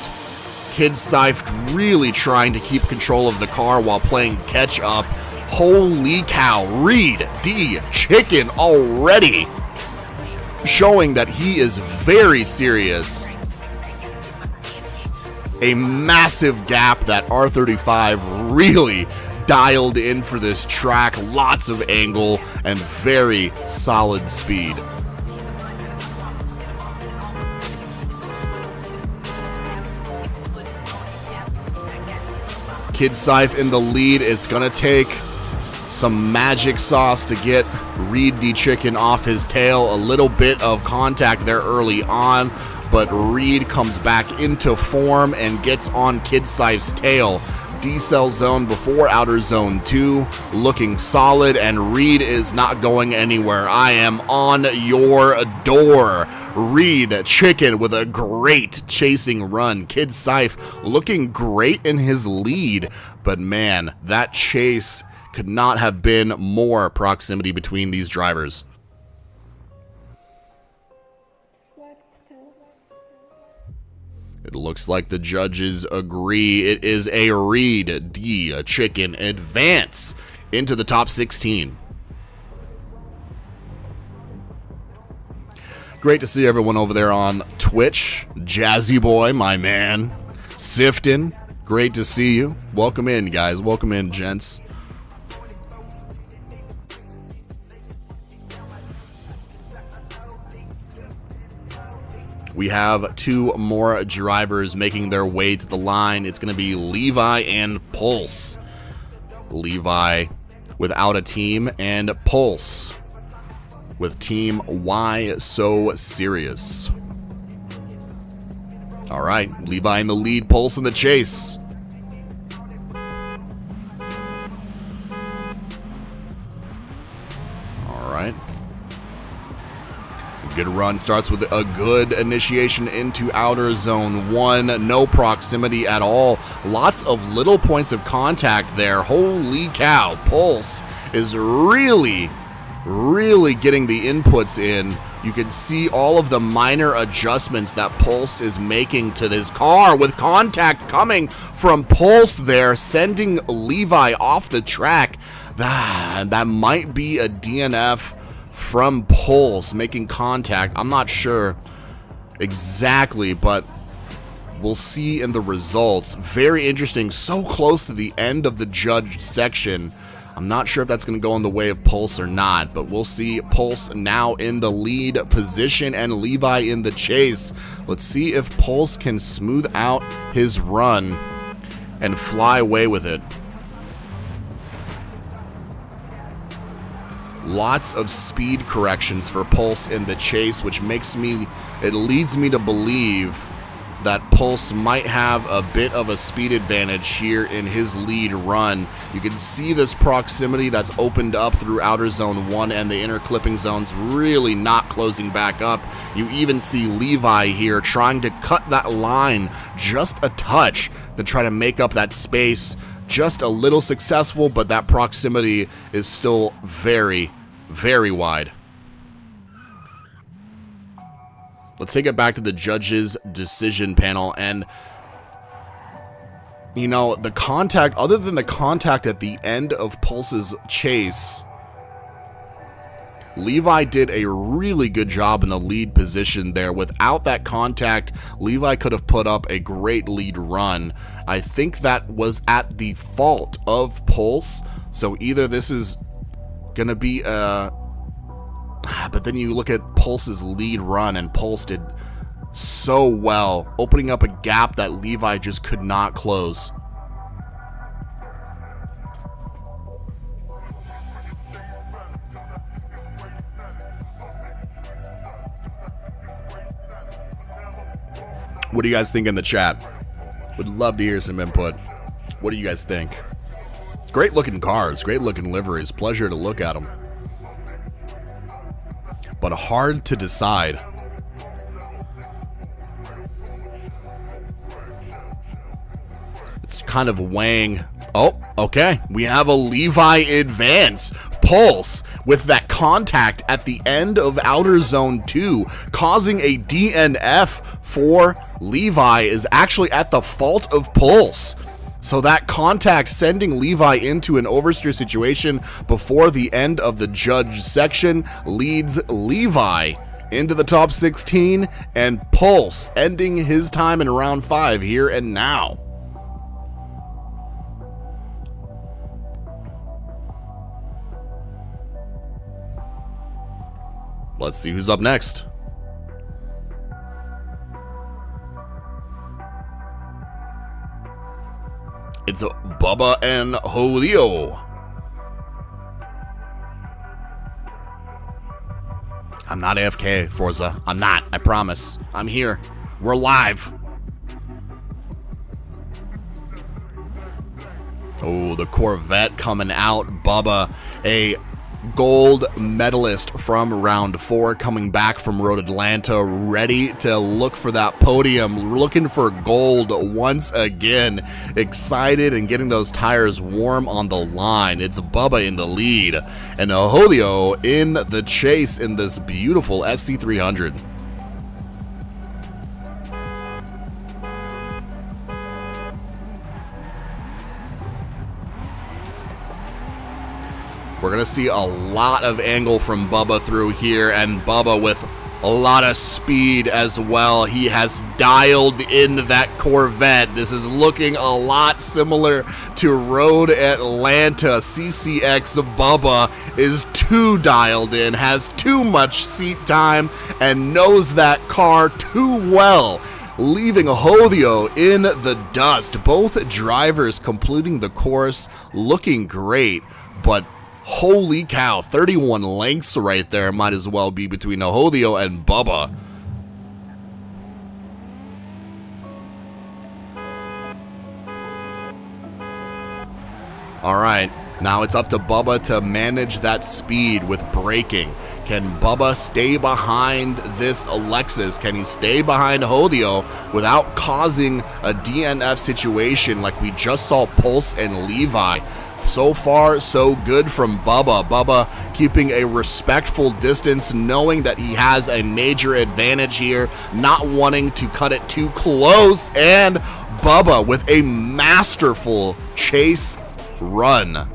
Kid Scythe really trying to keep control of the car while playing catch up. Holy cow, Reed D Chicken already showing that he is very serious. A massive gap that R35 really dialed in for this track. Lots of angle and very solid speed. Kid Scythe in the lead. It's gonna take some magic sauce to get Reed D Chicken off his tail. A little bit of contact there early on, but Reed comes back into form and gets on Kid Scythe's tail. D-cell zone before outer zone 2, looking solid, and Reed is not going anywhere. I am on your door. Reed Chicken with a great chasing run. Kid Scythe looking great in his lead, but man, that chase could not have been more proximity between these drivers. It looks like the judges agree. It is a Reed D Chicken advance into the top 16. Great to see everyone over there on Twitch. Jazzy Boy, my man. Sifton, great to see you. Welcome in, guys. Welcome in, gents. We have two more drivers making their way to the line. It's going to be Levi and Pulse. Levi without a team, and Pulse with Team Y So Serious. All right, Levi in the lead, Pulse in the chase. All right. Good run, starts with a good initiation into outer zone 1. No proximity at all. Lots of little points of contact there. Holy cow, Pulse is really getting the inputs in. You can see all of the minor adjustments that Pulse is making to this car, with contact coming from Pulse there, sending Levi off the track. That might be a DNF from Pulse, making contact. I'm not sure exactly, but we'll see in the results. Very interesting. So close to the end of the judged section. I'm not sure if that's going to go in the way of Pulse or not, but we'll see. Pulse now in the lead position and Levi in the chase. Let's see if Pulse can smooth out his run and fly away with it. Lots of speed corrections for Pulse in the chase, which leads me to believe that Pulse might have a bit of a speed advantage here in his lead run. You can see this proximity that's opened up through outer zone 1 and the inner clipping zones really not closing back up. You even see Levi here trying to cut that line just a touch to try to make up that space. Just a little successful, but that proximity is still very, very wide. Let's take it back to the judges' decision panel, and you know, the contact, other than the contact at the end of Pulse's chase, Levi did a really good job in the lead position there. Without that contact, Levi could have put up a great lead run. I think that was at the fault of Pulse, so either this is going to be a... But then you look at Pulse's lead run, and Pulse did so well, opening up a gap that Levi just could not close. What do you guys think in the chat? Would love to hear some input. What do you guys think? Great looking cars, great looking liveries, pleasure to look at them. But hard to decide. It's kind of weighing. Oh, okay. We have a Levi advance. Pulse with that contact at the end of outer zone 2, causing a DNF for Levi, is actually at the fault of Pulse. So that contact sending Levi into an oversteer situation before the end of the judge section leads Levi into the top 16, and Pulse ending his time in round 5 here and now. Let's see who's up next. It's Bubba and Holio. I'm not AFK, Forza. I'm not. I promise. I'm here. We're live. Oh, the Corvette coming out. Bubba, a gold medalist from round 4, coming back from Road Atlanta, ready to look for that podium, looking for gold once again. Excited and getting those tires warm on the line. It's Bubba in the lead and Holio in the chase in this beautiful SC300. We're going to see a lot of angle from Bubba through here, and Bubba with a lot of speed as well. He has dialed in that Corvette. This is looking a lot similar to Road Atlanta. CCX Bubba is too dialed in, has too much seat time, and knows that car too well, leaving Holio in the dust. Both drivers completing the course, looking great, but holy cow, 31 lengths right there might as well be between Holio and Bubba. All right, now it's up to Bubba to manage that speed with braking. Can Bubba stay behind this Lexus? Can he stay behind Holio without causing a DNF situation like we just saw Pulse and Levi? So far, so good from Bubba. Bubba keeping a respectful distance, knowing that he has a major advantage here, not wanting to cut it too close, and Bubba with a masterful chase run.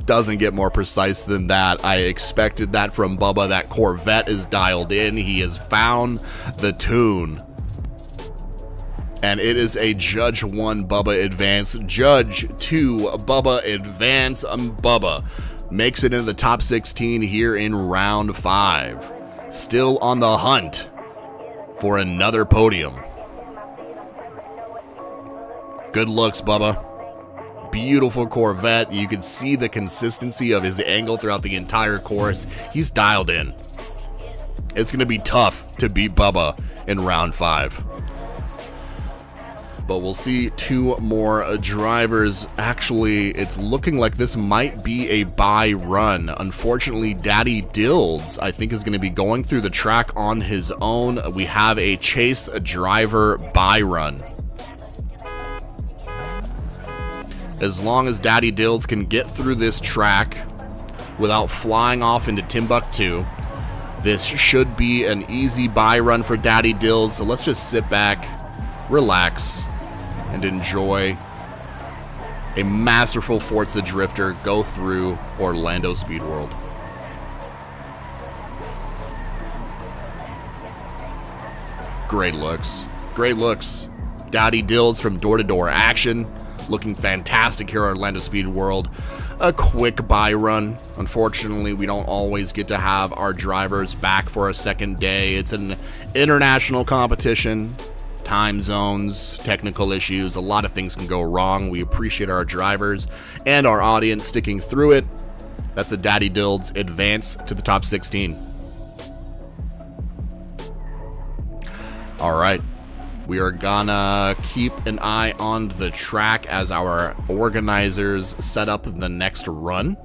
Doesn't get more precise than that. I expected that from Bubba. That Corvette is dialed in. He has found the tune. And it is a Judge 1 Bubba advance, Judge 2 Bubba advance. Bubba makes it into the top 16 here in round 5. Still on the hunt for another podium. Good looks, Bubba. beautiful Corvette. You can see the consistency of his angle throughout the entire course. He's dialed in. It's going to be tough to beat Bubba in round 5. But we'll see 2 more drivers. Actually, it's looking like this might be a bye run. Unfortunately, Daddy Dilds, I think, is going to be going through the track on his own. We have a chase driver bye run. As long as Daddy Dilds can get through this track without flying off into Timbuktu, this should be an easy bye run for Daddy Dilds. So let's just sit back, relax, and enjoy a masterful Forza drifter go through Orlando Speed World. Great looks. Great looks. Daddy Dilds from door-to-door action. Looking fantastic here at Orlando Speed World. A quick bye run. Unfortunately, we don't always get to have our drivers back for a second day. It's an international competition. Time zones, technical issues, a lot of things can go wrong. We appreciate our drivers and our audience sticking through it. That's a Daddy Dilds advance to the top 16. All right. We are gonna keep an eye on the track as our organizers set up the next run.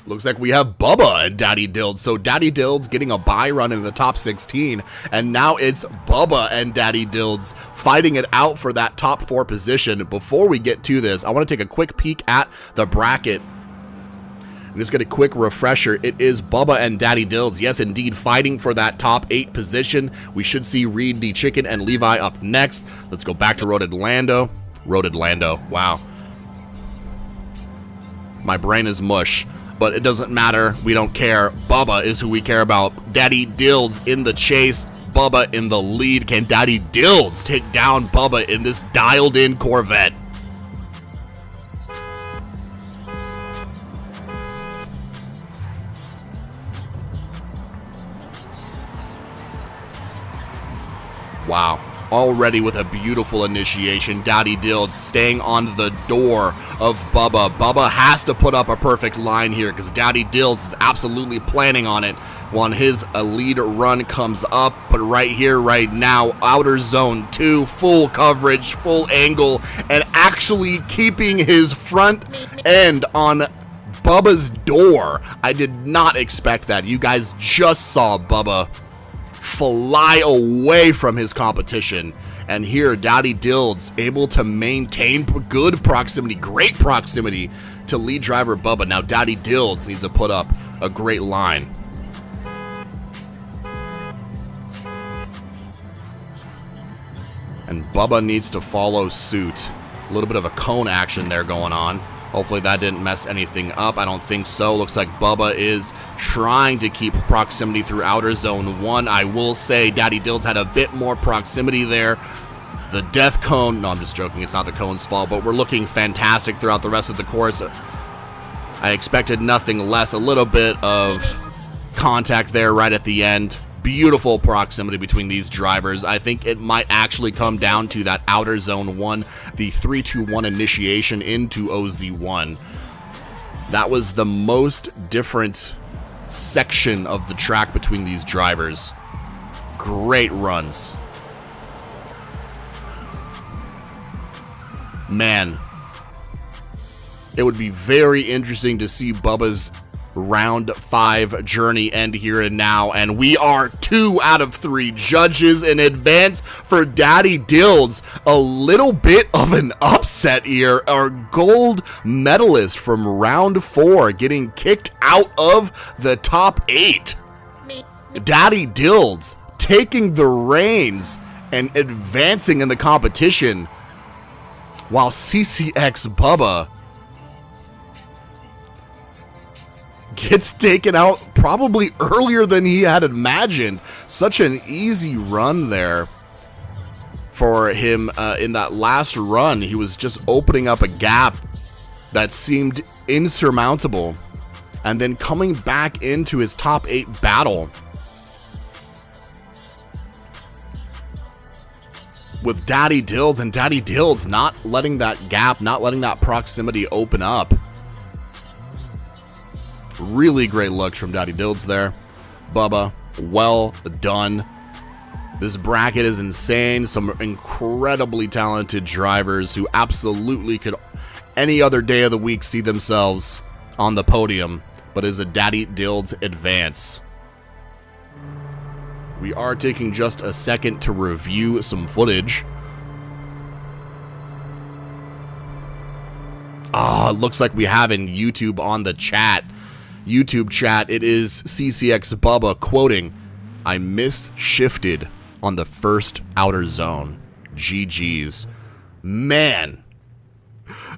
Looks like we have Bubba and Daddy Dilds. So Daddy Dilds getting a bye run in the top 16. And now it's Bubba and Daddy Dilds fighting it out for that top 4 position. Before we get to this, I want to take a quick peek at the bracket. And just get a quick refresher. It is Bubba and Daddy Dilds, yes indeed, fighting for that top 8 position. We should see Reed the Chicken and Levi up next. Let's go back to Road Orlando. Road Orlando, wow. My brain is mush, but it doesn't matter. We don't care. Bubba is who we care about. Daddy Dilds in the chase. Bubba in the lead. Can Daddy Dilds take down Bubba in this dialed-in Corvette? Wow. Already with a beautiful initiation. Daddy Dilds staying on the door of Bubba. Bubba has to put up a perfect line here because Daddy Dilds is absolutely planning on it when his lead run comes up. But right here, right now, outer zone 2, full coverage, full angle, and actually keeping his front end on Bubba's door. I did not expect that. You guys just saw Bubba fly away from his competition, and here Daddy Dilds able to maintain good proximity, great proximity to lead driver Bubba. Now Daddy Dilds needs to put up a great line. And Bubba needs to follow suit. A little bit of a cone action there going on. Hopefully that didn't mess anything up. I don't think so. Looks like Bubba is trying to keep proximity through outer zone 1. I will say Daddy Dilds had a bit more proximity there. The death cone, no, I'm just joking. It's not the cone's fault, but we're looking fantastic throughout the rest of the course. I expected nothing less. A little bit of contact there right at the end. Beautiful proximity between these drivers. I think it might actually come down to that outer zone 1, the 3-2-1 initiation into OZ1. That was the most different section of the track between these drivers. Great runs. Man, it would be very interesting to see Bubba's round 5 journey end here and now, and we are 2 out of 3 judges in advance for Daddy Dilds. A little bit of an upset here. Our gold medalist from round 4 getting kicked out of the top 8. Daddy Dilds taking the reins and advancing in the competition, while CCX Bubba gets taken out probably earlier than he had imagined. Such an easy run there for him in that last run. He was just opening up a gap that seemed insurmountable, and then coming back into his top 8 battle. with Daddy Dilds, and Daddy Dilds not letting that gap, not letting that proximity open up. Really great looks from Daddy Dilds there. Bubba, well done. This bracket is insane. Some incredibly talented drivers who absolutely could any other day of the week see themselves on the podium, but is a Daddy Dilds advance. We are taking just a second to review some footage. It looks like we have in YouTube on the chat. YouTube chat, it is CCX Bubba quoting, "I misshifted on the first outer zone. GG's." Man,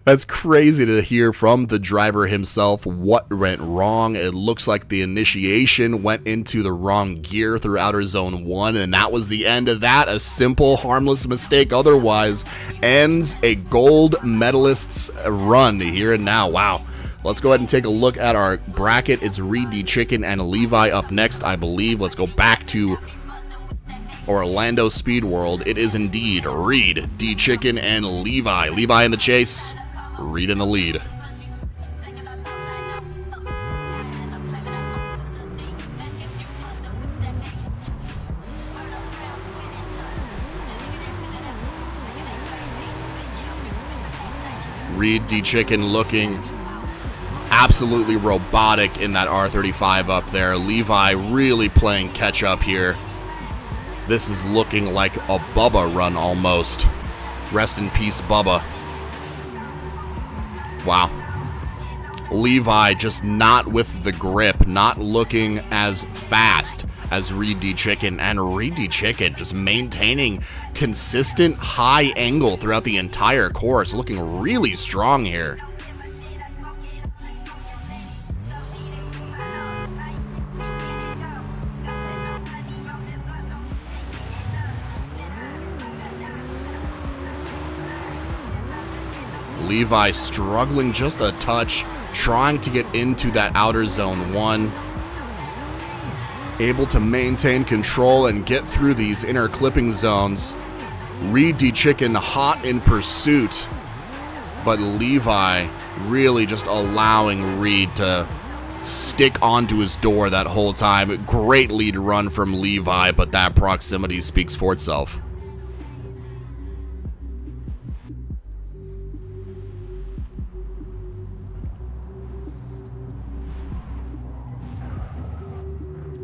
that's crazy to hear from the driver himself what went wrong. It looks like the initiation went into the wrong gear through outer zone 1, and that was the end of that. A simple, harmless mistake otherwise ends a gold medalist's run here and now. Wow. Let's go ahead and take a look at our bracket. It's Reed D Chicken and Levi up next, I believe. Let's go back to Orlando Speed World. It is indeed Reed D Chicken and Levi. Levi in the chase, Reed in the lead. Reed D Chicken looking absolutely robotic in that R35 up there. Levi really playing catch up here. This is looking like a Bubba run almost. Rest in peace, Bubba. Wow. Levi just not with the grip, not looking as fast as Reed D Chicken, and Reed D Chicken just maintaining consistent high angle throughout the entire course, looking really strong here. Levi struggling just a touch, trying to get into that outer zone 1. Able to maintain control and get through these inner clipping zones. Reed D Chicken hot in pursuit, but Levi really just allowing Reed to stick onto his door that whole time. Great lead run from Levi, but that proximity speaks for itself.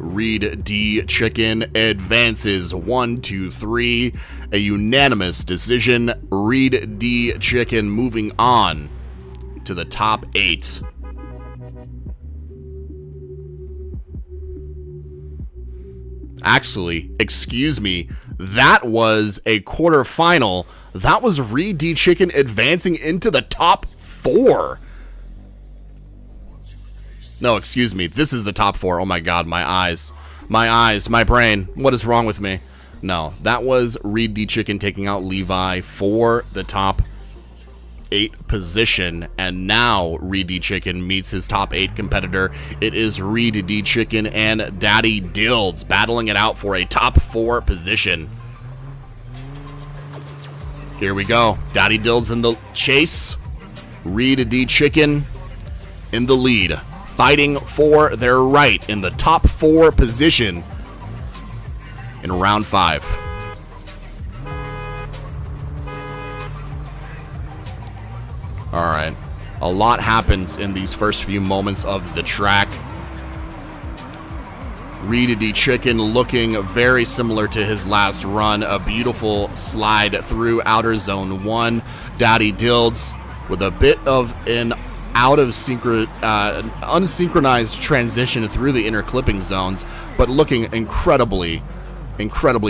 Reed D Chicken advances 1, 2, 3. A unanimous decision. Reed D Chicken moving on to the top 8. Actually, excuse me, that was a quarterfinal. That was Reed D Chicken advancing into the top 4. No, excuse me. This is the top 4. Oh my god, my eyes. My eyes, my brain. What is wrong with me? No, that was Reed D Chicken taking out Levi for the top 8 position. And now Reed D Chicken meets his top 8 competitor. It is Reed D Chicken and Daddy Dilds battling it out for a top 4 position. Here we go. Daddy Dilds in the chase. Reed D Chicken in the lead, fighting for their right in the top 4 position in round 5. All right, a lot happens in these first few moments of the track. Reed D Chicken looking very similar to his last run. A beautiful slide through outer zone 1. Daddy Dilds with a bit of an unsynchronized transition through the inner clipping zones, but looking incredibly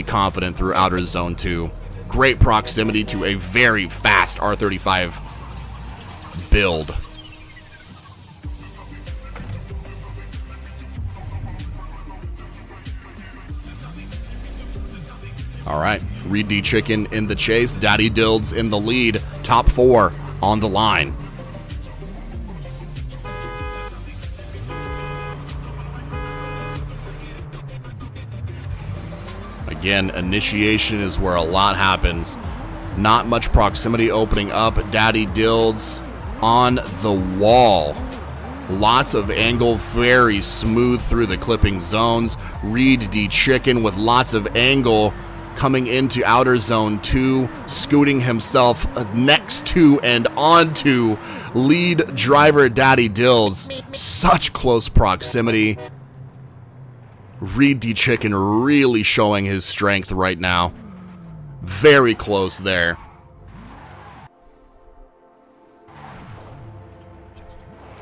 confident through outer zone 2. Great proximity to a very fast R35 build. All right, Reed D Chicken in the chase, Daddy Dilds in the lead, top 4 on the line. Again, initiation is where a lot happens. Not much proximity opening up. Daddy Dilds on the wall. Lots of angle, very smooth through the clipping zones. Reed D Chicken with lots of angle coming into outer zone 2, scooting himself next to and onto lead driver Daddy Dilds. Such close proximity. Reed D Chicken really showing his strength right now. Very close there.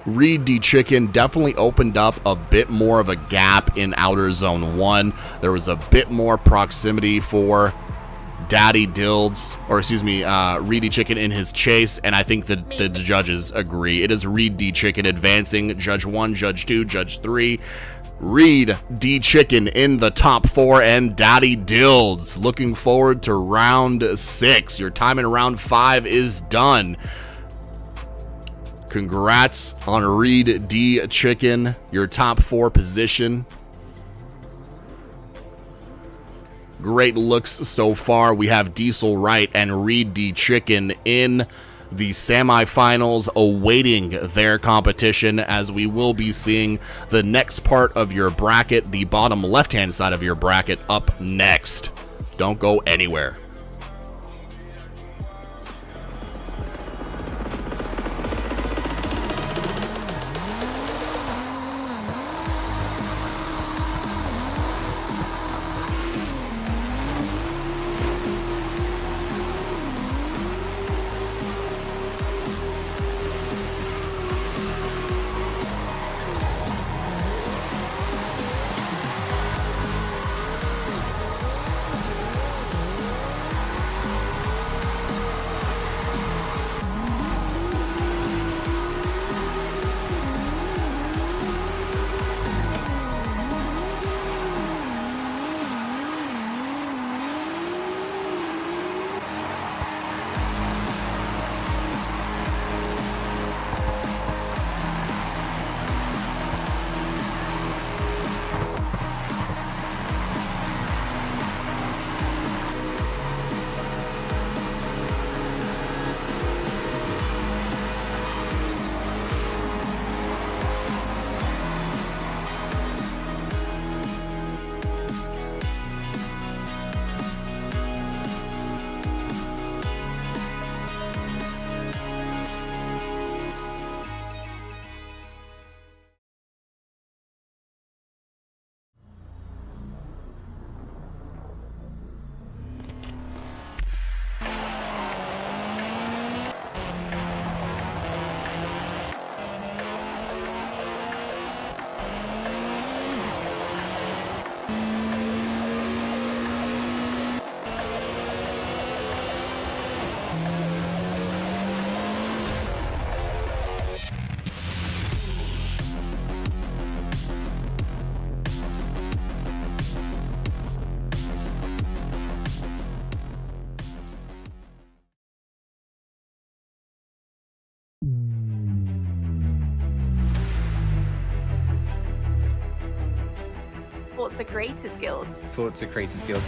Reed D Chicken definitely opened up a bit more of a gap in outer zone 1. There was a bit more proximity for Daddy Dilds, or excuse me, Reed D Chicken in his chase, and I think that the judges agree. It is Reed D Chicken advancing, Judge 1, Judge 2, Judge 3. Reed D Chicken in the top 4, and Daddy Dilds looking forward to round 6. Your time in round 5 is done. Congrats on Reed D Chicken, your top 4 position. Great looks so far. We have Diesel Wright and Reed D Chicken in the semifinals awaiting their competition, as we will be seeing the next part of your bracket, the bottom left-hand side of your bracket, up next. Don't go anywhere. Forza Creators Guild. Forza Creators Guild.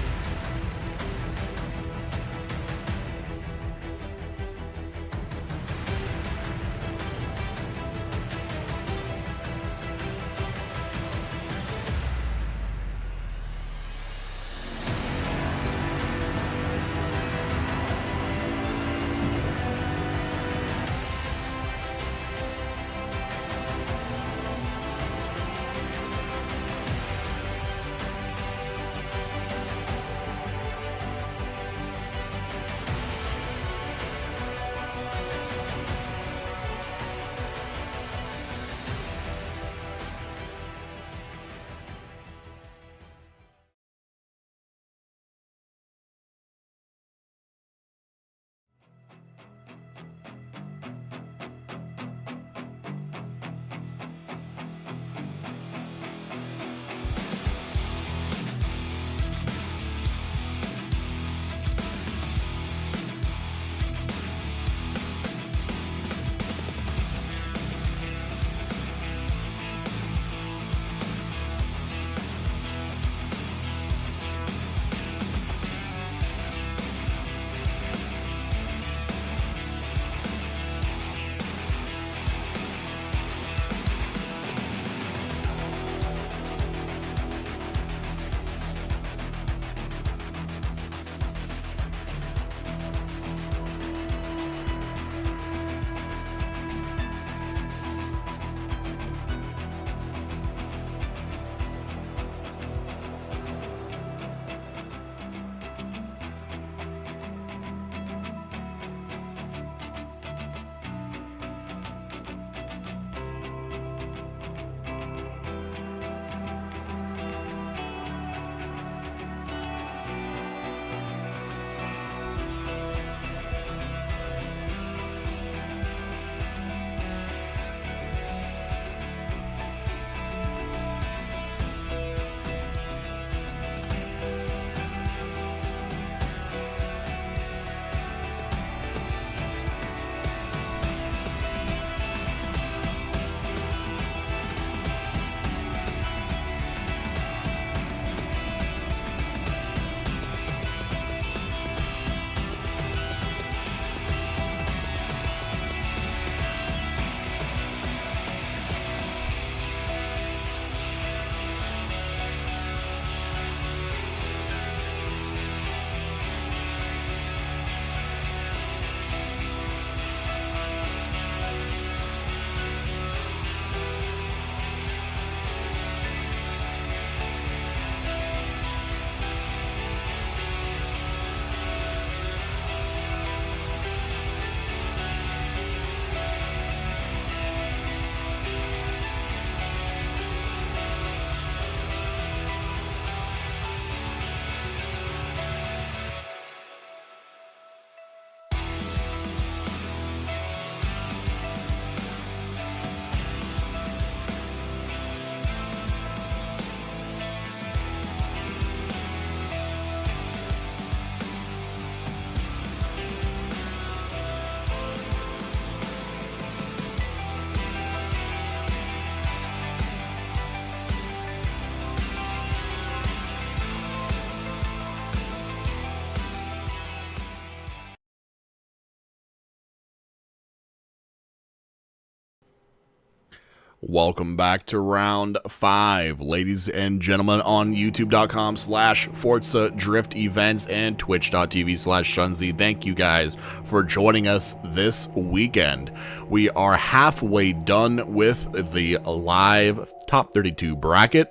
Welcome back to round 5, ladies and gentlemen, on youtube.com/Forza Drift Events and twitch.tv/Shunzi. Thank you guys for joining us this weekend. We are halfway done with the live top 32 bracket.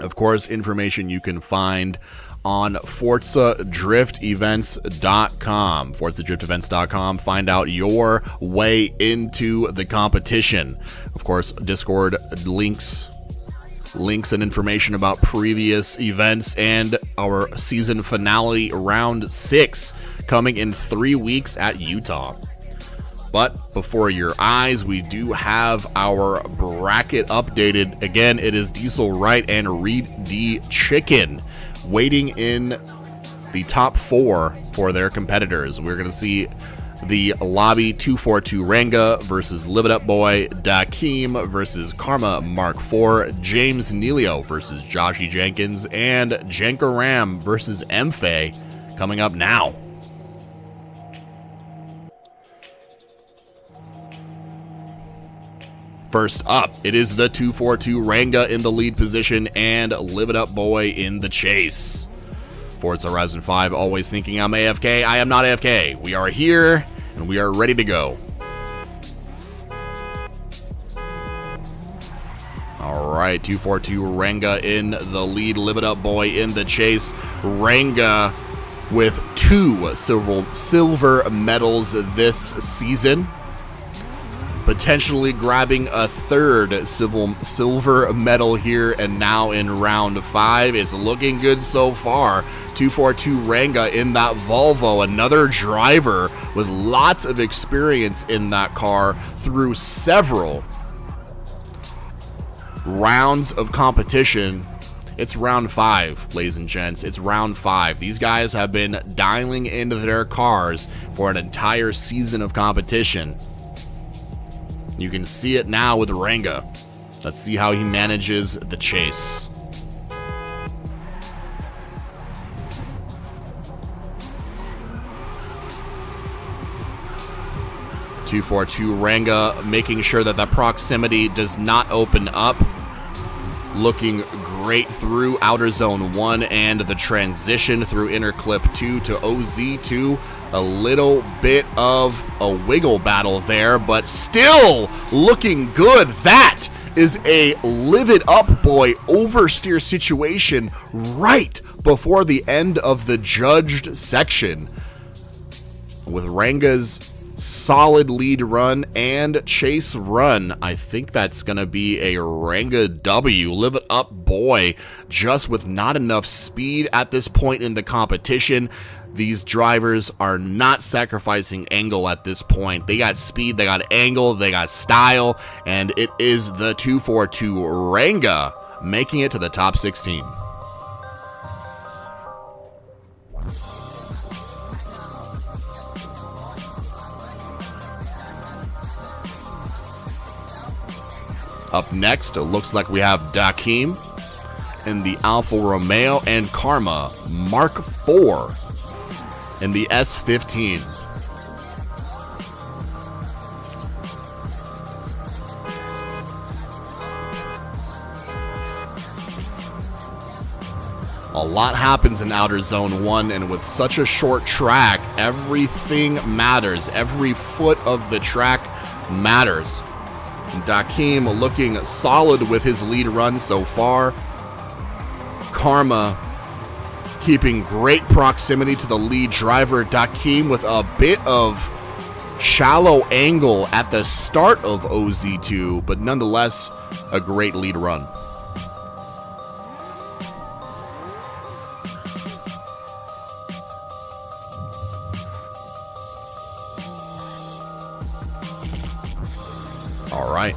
Of course, information you can find on ForzaDriftEvents.com. ForzaDriftEvents.com. Find out your way into the competition. Of course, Discord links and information about previous events and our season finale round 6 coming in 3 weeks at Utah. But before your eyes, we do have our bracket updated. Again, it is Diesel Wright and Reed D Chicken waiting in the top 4 for their competitors. We're going to see the lobby 242 Renga versus Live It Up Boy, Dakim versus Karma Mark IV, James Neilio versus Joshy Jenkins, and Jenar Ram versus Mfe coming up now. First up, it is the 242 Renga in the lead position and Live It Up Boy in the chase. Forza Horizon 5, always thinking I'm AFK. I am not AFK. We are here and we are ready to go. Alright, 242 Renga in the lead, Live It Up Boy in the chase. Renga with 2 silver medals this season, potentially grabbing a 3rd silver medal here and now in round 5. It's looking good so far. 242 Renga in that Volvo, another driver with lots of experience in that car through several rounds of competition. It's round 5, ladies and gents. It's round 5. These guys have been dialing into their cars for an entire season of competition. You can see it now with Renga. Let's see how he manages the chase. .242 Renga making sure that the proximity does not open up. Looking great through outer zone 1 and the transition through inner clip 2 to OZ2. A little bit of a wiggle battle there, but still looking good. That is a Live It Up Boy oversteer situation right before the end of the judged section. With Renga's solid lead run and chase run, I think that's going to be a Renga W. Live It Up Boy just with not enough speed at this point in the competition. These drivers are not sacrificing angle at this point. They got speed, they got angle, they got style, and it is the 242 Renga making it to the top 16. Up next, it looks like we have Dakim in the Alfa Romeo and Karma Mark IV in the S15. A lot happens in Outer Zone 1, and with such a short track, everything matters. Every foot of the track matters. Dakim looking solid with his lead run so far. Karma keeping great proximity to the lead driver. Dakim with a bit of shallow angle at the start of OZ2, but nonetheless a great lead run. All right,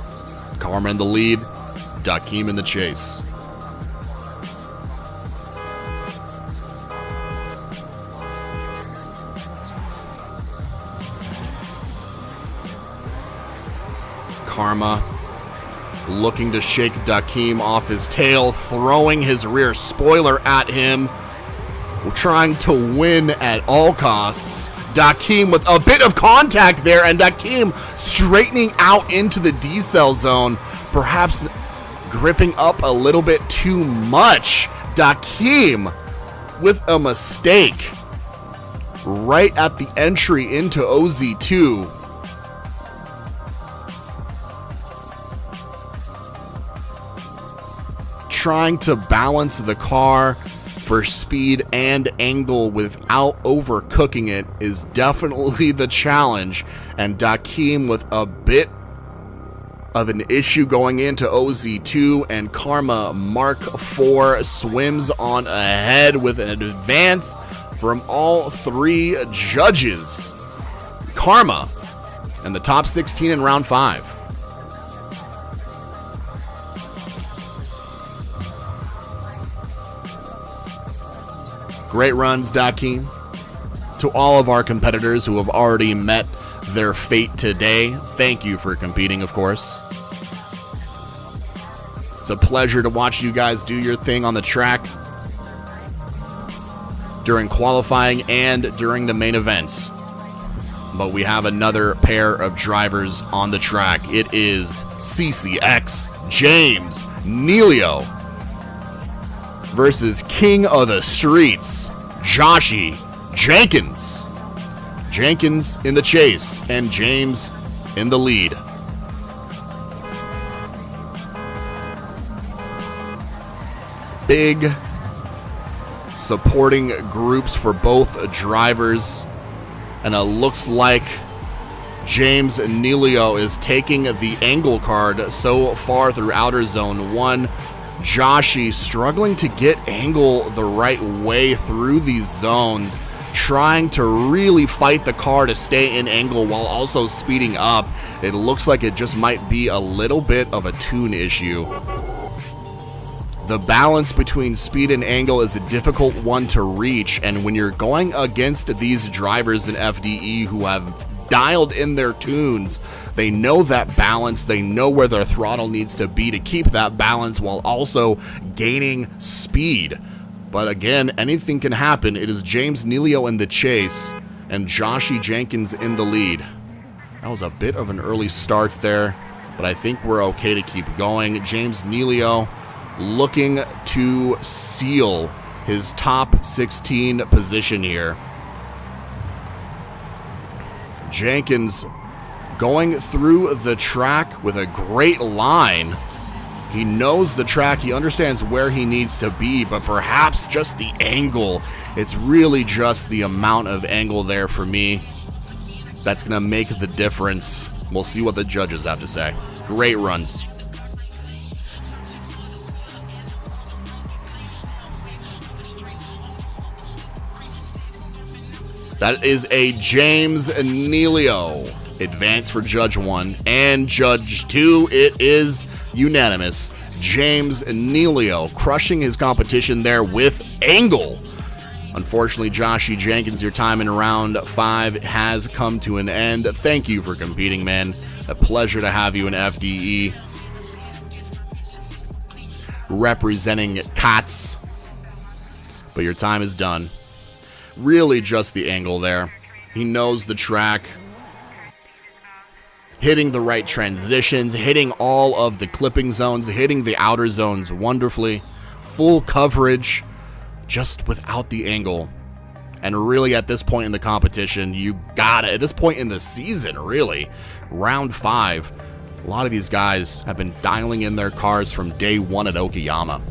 Karma in the lead, Dakim in the chase. Karma looking to shake Dakim off his tail, throwing his rear spoiler at him. trying to win at all costs. Dakim with a bit of contact there, and Dakim straightening out into the decel zone, perhaps gripping up a little bit too much. Dakim with a mistake right at the entry into OZ2. Trying to balance the car for speed and angle without overcooking it is definitely the challenge, and Dakim with a bit of an issue going into OZ2, and Karma Mark IV swims on ahead with an advance from all three judges. Karma in the top 16 in round 5. Great runs, Dakim. To all of our competitors who have already met their fate today, thank you for competing, of course. It's a pleasure to watch you guys do your thing on the track during qualifying and during the main events. But we have another pair of drivers on the track. It is CCX James Neilio versus King of the Streets, Jenkins. Jenkins in the chase and James in the lead. Big supporting groups for both drivers, and it looks like James Neilio is taking the angle card so far through outer zone 1. Joshi struggling to get angle the right way through these zones, trying to really fight the car to stay in angle while also speeding up. It looks like it just might be a little bit of a tune issue. The balance between speed and angle is a difficult one to reach, and when you're going against these drivers in FDE who have dialed in their tunes, they know that balance, they know where their throttle needs to be to keep that balance while also gaining speed. But again, anything can happen. It is James Neilio in the chase and Jenkins in the lead. That was a bit of an early start there, but I think we're okay to keep going. James Neilio looking to seal his top 16 position here. Jenkins going through the track with a great line. He knows the track, he understands where he needs to be, but perhaps just the angle. It's really just the amount of angle there for me that's going to make the difference. We'll see what the judges have to say. Great runs. That is a James Neilio advance for Judge 1, and Judge 2, it is unanimous. James Neilio crushing his competition there with angle. Unfortunately, Jenkins, your time in round 5 has come to an end. Thank you for competing, man. A pleasure to have you in FDE. Representing COTS. But your time is done. Really just the angle there. He knows the track. Hitting the right transitions, hitting all of the clipping zones, hitting the outer zones wonderfully. Full coverage, just without the angle. And really at this point in the competition, you gotta, at this point in the season, really, round 5, a lot of these guys have been dialing in their cars from day 1 at Okayama.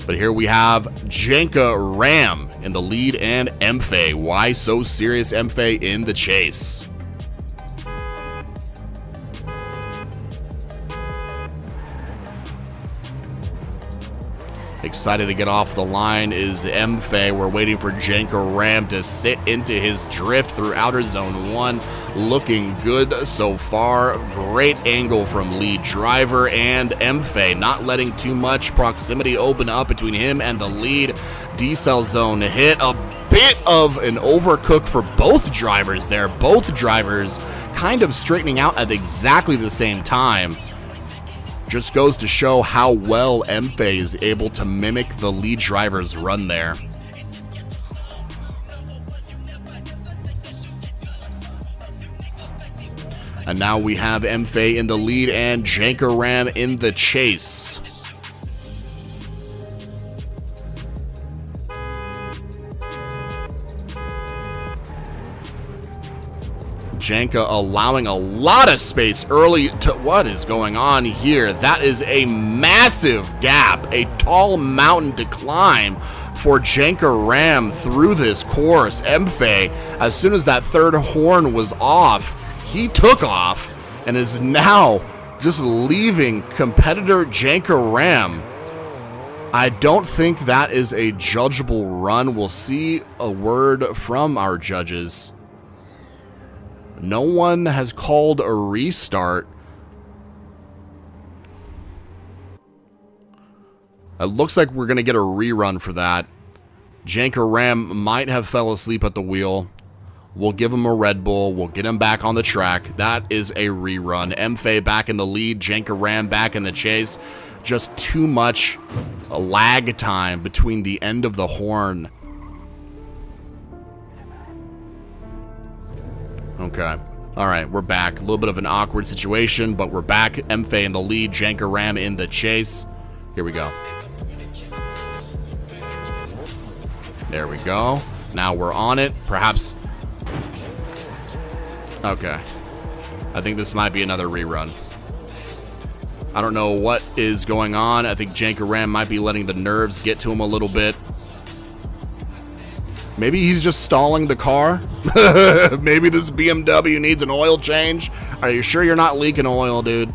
But here we have Jenar Ram in the lead and Mfe. Why so serious, Mfe in the chase? Excited to get off the line is Mfe. We're waiting for Jenar Ram to sit into his drift through outer zone 1. Looking good so far. Great angle from lead driver, and Mfe not letting too much proximity open up between him and the lead. Decel zone hit. A bit of an overcook for both drivers there. Both drivers kind of straightening out at exactly the same time. Just goes to show how well Mfe is able to mimic the lead driver's run there. And now we have MFA in the lead and Jenar Ram in the chase. Jenka allowing a lot of space early to... What is going on here? That is a massive gap, a tall mountain to climb for Jenar Ram through this course. MFA, as soon as that third horn was off, he took off and is now just leaving competitor Jenar Ram. I don't think that is a judgeable run. We'll see a word from our judges. No one has called a restart. It looks like we're going to get a rerun for that. Jenar Ram might have fell asleep at the wheel. We'll give him a Red Bull. We'll get him back on the track. That is a rerun. MFA back in the lead. Jenar Ram back in the chase. Just too much lag time between the end of the horn. Okay. All right, we're back. A little bit of an awkward situation, but we're back. MFA in the lead, Jenar Ram in the chase. Here we go. There we go. Now we're on it. Perhaps... Okay. I think this might be another rerun. I don't know what is going on. I think Jenar Ram might be letting the nerves get to him a little bit. Maybe he's just stalling the car. Maybe this BMW needs an oil change. Are you sure you're not leaking oil, dude?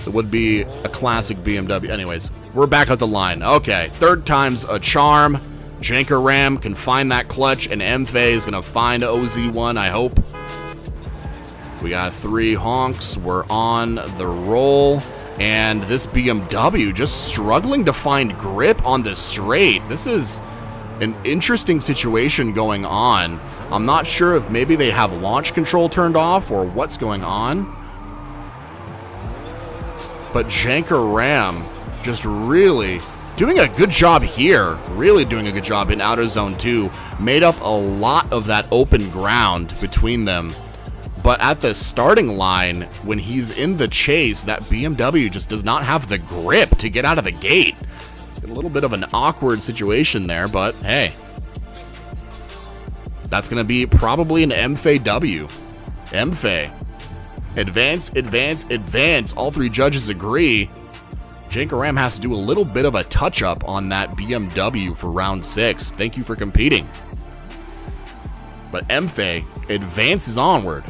It would be a classic BMW. Anyways, we're back at the line. Okay, third time's a charm. Jenar Ram can find that clutch, and MFA is going to find OZ1, I hope. We got 3 honks. We're on the roll. And this BMW just struggling to find grip on the straight. This is an interesting situation going on. I'm not sure if maybe they have launch control turned off or what's going on. But Jenar Ram just really doing a good job here. Really doing a good job in outer zone 2. Made up a lot of that open ground between them. But at the starting line, when he's in the chase, that BMW just does not have the grip to get out of the gate. A little bit of an awkward situation there, but hey. That's going to be probably an MFA W. MFA. Advance, advance, advance. All 3 judges agree. Jenar Ram has to do a little bit of a touch-up on that BMW for round 6. Thank you for competing. But MFA advances onward.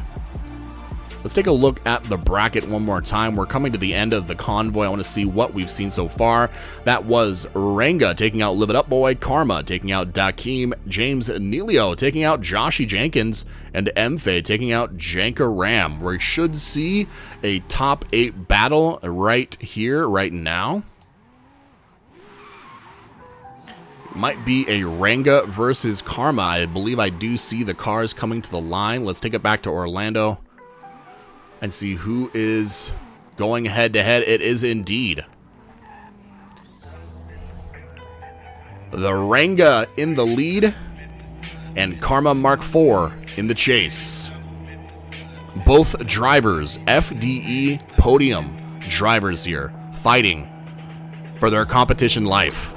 Let's take a look at the bracket one more time. We're coming to the end of the convoy. I want to see what we've seen so far. That was Renga taking out Live It Up Boy, Karma taking out Dakim, James Neilio taking out Joshy Jenkins, and MFA taking out Jenar Ram. We should see a top 8 battle right here, right now. Might be a Renga versus Karma. I believe I do see the cars coming to the line. Let's take it back to Orlando and see who is going head-to-head. It is indeed the Renga in the lead and Karma Mark IV in the chase. Both drivers, FDE podium drivers here, fighting for their competition life.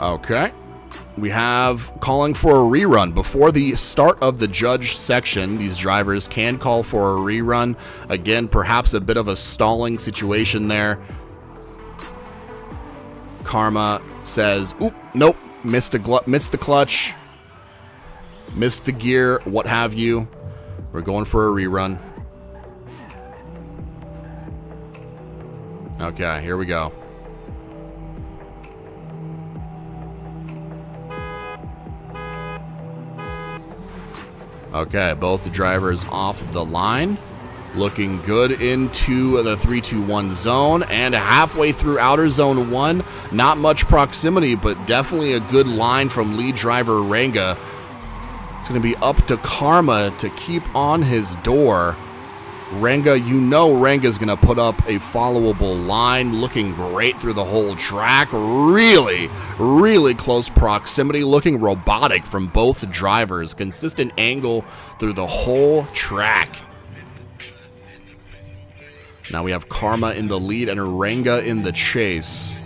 Okay, we have calling for a rerun. Before the start of the judge section, these drivers can call for a rerun. Again, perhaps a bit of a stalling situation there. Karma says, oop, nope, missed the clutch, missed the gear, what have you. We're going for a rerun. Okay, here we go. Okay, both the drivers off the line. Looking good into the 3-2-1 zone and halfway through outer zone 1. Not much proximity, but definitely a good line from lead driver Renga. It's going to be up to Karma to keep on his door. Renga, you know Renga's going to put up a followable line, looking great through the whole track. Really, really close proximity, looking robotic from both drivers. Consistent angle through the whole track. Now we have Karma in the lead and Renga in the chase.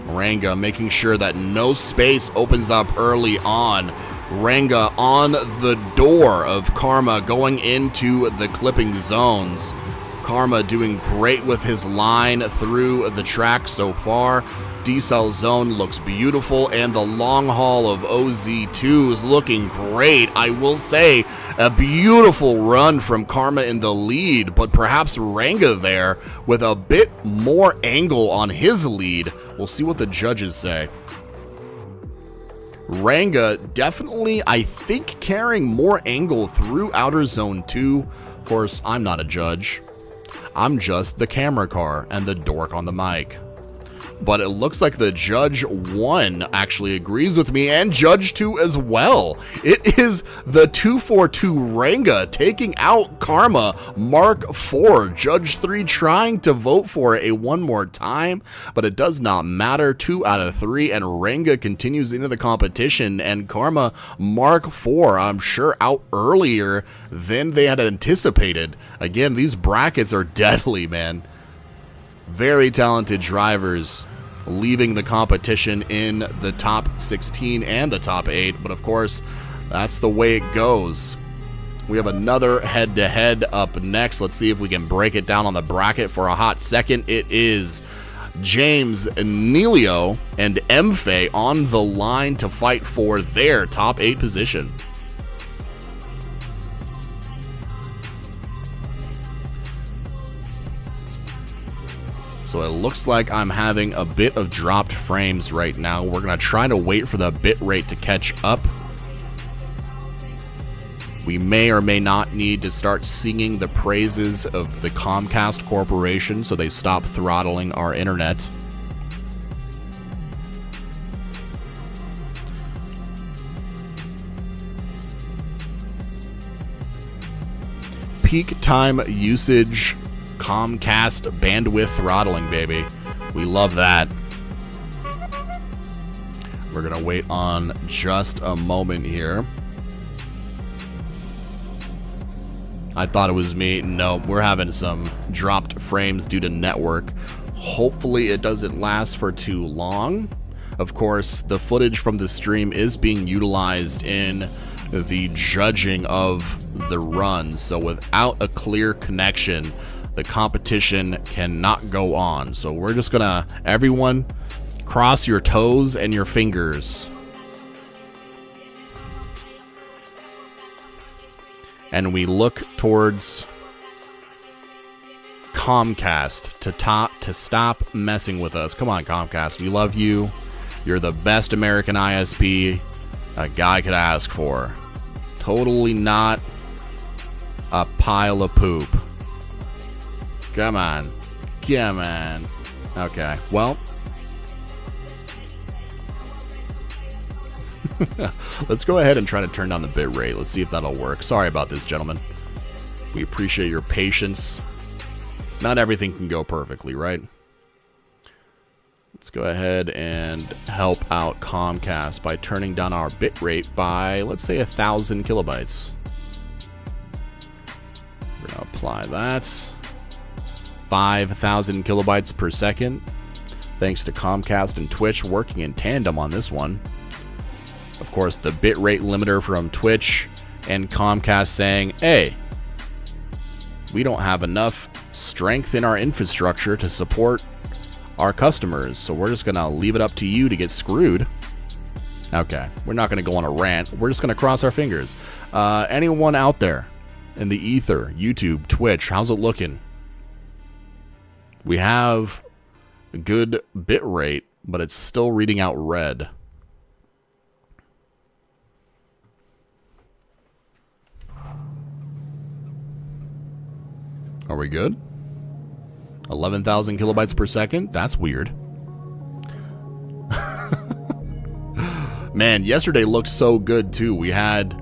Renga making sure that no space opens up early on. Renga on the door of Karma going into the clipping zones. Karma doing great with his line through the track so far. D-Cell zone looks beautiful, and the long haul of OZ2 is looking great. I will say, a beautiful run from Karma in the lead, but perhaps Renga there with a bit more angle on his lead. We'll see what the judges say. Renga definitely, I think, carrying more angle through Outer Zone 2. Of course, I'm not a judge. I'm just the camera car and the dork on the mic. But it looks like the Judge 1 actually agrees with me, and Judge 2 as well. It is the 242 Renga taking out Karma Mark 4. Judge 3 trying to vote for it one more time, but it does not matter. 2 out of 3, and Renga continues into the competition, and Karma Mark 4, I'm sure, out earlier than they had anticipated. Again, these brackets are deadly, man. Very talented drivers leaving the competition in the top 16 and the top 8, but of course, that's the way it goes. We have another head-to-head up next. Let's see if we can break it down on the bracket for a hot second. It is James, Neilio, and Mfe on the line to fight for their top 8 position. So it looks like I'm having a bit of dropped frames right now. We're going to try to wait for the bit rate to catch up. We may or may not need to start singing the praises of the Comcast Corporation so they stop throttling our internet. Peak time usage, Comcast bandwidth throttling, baby. We love that. We're gonna wait on just a moment here. I thought it was me. No, we're having some dropped frames due to network. Hopefully it doesn't last for too long. Of course, the footage from the stream is being utilized in the judging of the run, so without a clear connection, the competition cannot go on. So we're just gonna, everyone, cross your toes and your fingers. And we look towards Comcast to stop messing with us. Come on, Comcast, we love you. You're the best American ISP a guy could ask for. Totally not a pile of poop. Come on. Come on. Okay, well. Let's go ahead and try to turn down the bit rate. Let's see if that'll work. Sorry about this, gentlemen. We appreciate your patience. Not everything can go perfectly, right? Let's go ahead and help out Comcast by turning down our bit rate by, let's say, 1,000 kilobytes. We're going to apply that. 5,000 kilobytes per second. Thanks to Comcast and Twitch working in tandem on this one. Of course, the bitrate limiter from Twitch and Comcast saying, hey, we don't have enough strength in our infrastructure to support our customers, so we're just going to leave it up to you to get screwed. Okay, we're not going to go on a rant. We're just going to cross our fingers. Anyone out there in the ether, YouTube, Twitch, how's it looking? We have a good bit rate, but it's still reading out red. Are we good? 11,000 kilobytes per second? That's weird. Man, yesterday looked so good too. We had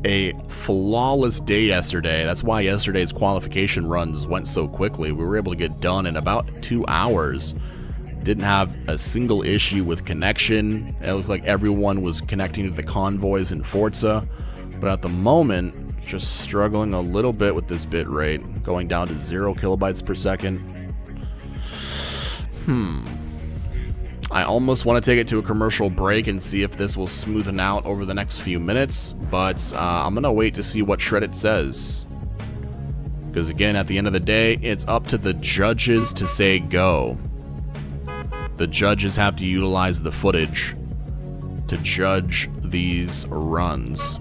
a flawless day yesterday. That's why yesterday's qualification runs went so quickly. We were able to get done in about 2 hours. Didn't have a single issue with connection. It looked like everyone was connecting to the convoys in Forza. But at the moment, just struggling a little bit with this bit rate. Going down to 0 kilobytes per second. I almost want to take it to a commercial break and see if this will smoothen out over the next few minutes, but I'm going to wait to see what Shreddit says. Because again, at the end of the day, it's up to the judges to say go. The judges have to utilize the footage to judge these runs.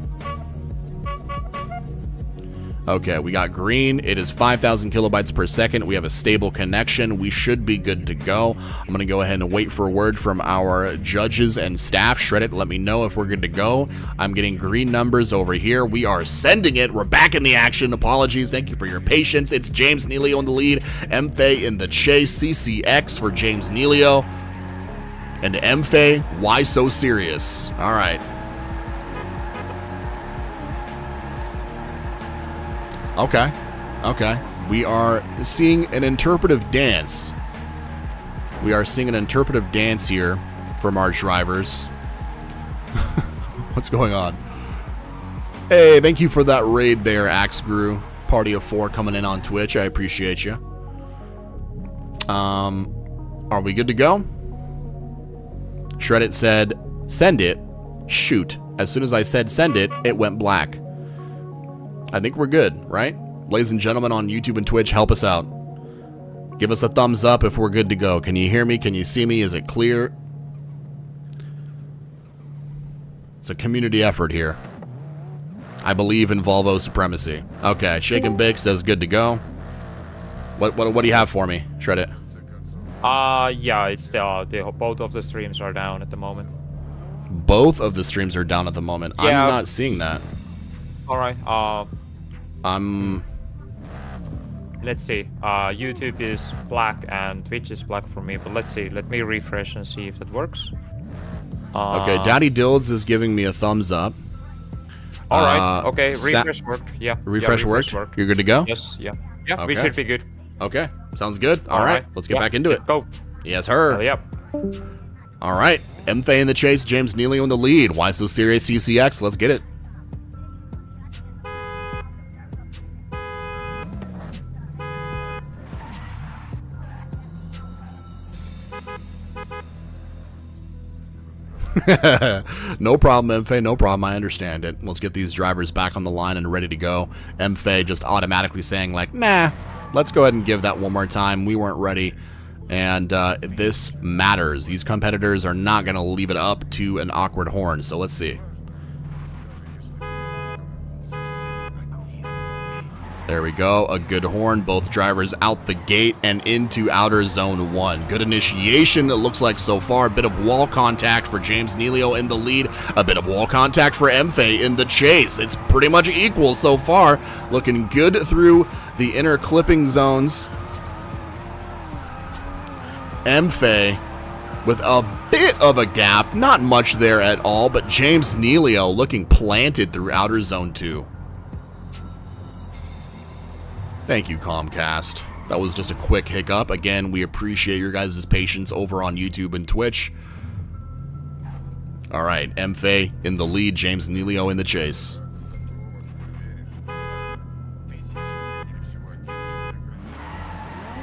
Okay, we got green. It is 5,000 kilobytes per second. We have a stable connection. We should be good to go. I'm going to go ahead and wait for a word from our judges and staff. Shred it. Let me know if we're good to go. I'm getting green numbers over here. We are sending it. We're back in the action. Apologies. Thank you for your patience. It's James Neilio in the lead. Mfe in the chase. CCX for James Neilio. And Mfe, why so serious? All right. Okay. We are seeing an interpretive dance. We are seeing an interpretive dance here from our drivers. What's going on? Hey, thank you for that raid there, Axegrew. Party of 4 coming in on Twitch. I appreciate you. Are we good to go? Shreddit said, send it. Shoot. As soon as I said send it, it went black. I think we're good, right? Ladies and gentlemen on YouTube and Twitch, help us out. Give us a thumbs up if we're good to go. Can you hear me? Can you see me? Is it clear? It's a community effort here. I believe in Volvo supremacy. Okay, Shake and Bake says good to go. What do you have for me? Shred it. Yeah, it's both of the streams are down at the moment. Both of the streams are down at the moment. Yeah. I'm not seeing that. All right. Let's see. YouTube is black and Twitch is black for me, but let's see. Let me refresh and see if it works. Okay, Daddy Dilds is giving me a thumbs up. All right. Okay, refresh worked. Yeah. Refresh worked. You're good to go? Yes. Yeah. Yeah. Okay. We should be good. Okay. Sounds good. All right. Let's get back into it. Go. Yes, sir. Yep. All right. Mfe in the chase. James Neilio in the lead. Why so serious? CCX. Let's get it. No problem, Mfe, no problem. I understand it. Let's get these drivers back on the line and ready to go. Mfe just automatically saying like, nah, let's go ahead and give that one more time. We weren't ready. And this matters. These competitors are not going to leave it up to an awkward horn. So let's see. There we go. A good horn. Both drivers out the gate and into outer zone 1. Good initiation, it looks like so far. A bit of wall contact for James Neilio in the lead. A bit of wall contact for Mfe in the chase. It's pretty much equal so far. Looking good through the inner clipping zones. Mfe with a bit of a gap. Not much there at all, but James Neilio looking planted through outer zone 2. Thank you, Comcast. That was just a quick hiccup. Again, we appreciate your guys' patience over on YouTube and Twitch. All right, Mfe in the lead, James Neilio in the chase.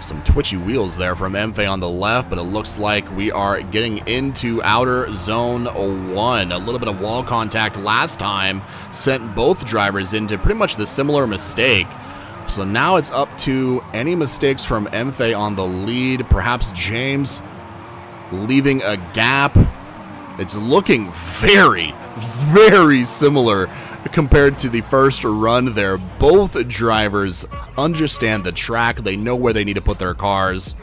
Some twitchy wheels there from Mfe on the left, but it looks like we are getting into outer zone 1. A little bit of wall contact last time sent both drivers into pretty much the similar mistake. So now it's up to any mistakes from Mfe on the lead. Perhaps James leaving a gap. It's looking very, very similar compared to the first run there. Both drivers understand the track. They know where they need to put their cars.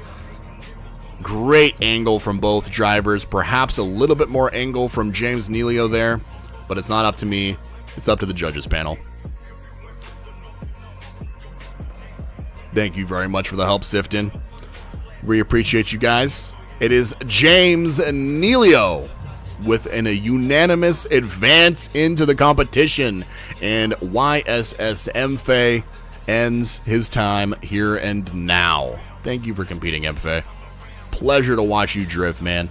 Great angle from both drivers. Perhaps a little bit more angle from James Neilio there. But it's not up to me. It's up to the judges panel. Thank you very much for the help, We appreciate you guys. It is James Neilio with a unanimous advance into the competition. And YSS Mfe ends his time here and now. Thank you for competing, Mfe. Pleasure to watch you drift, man.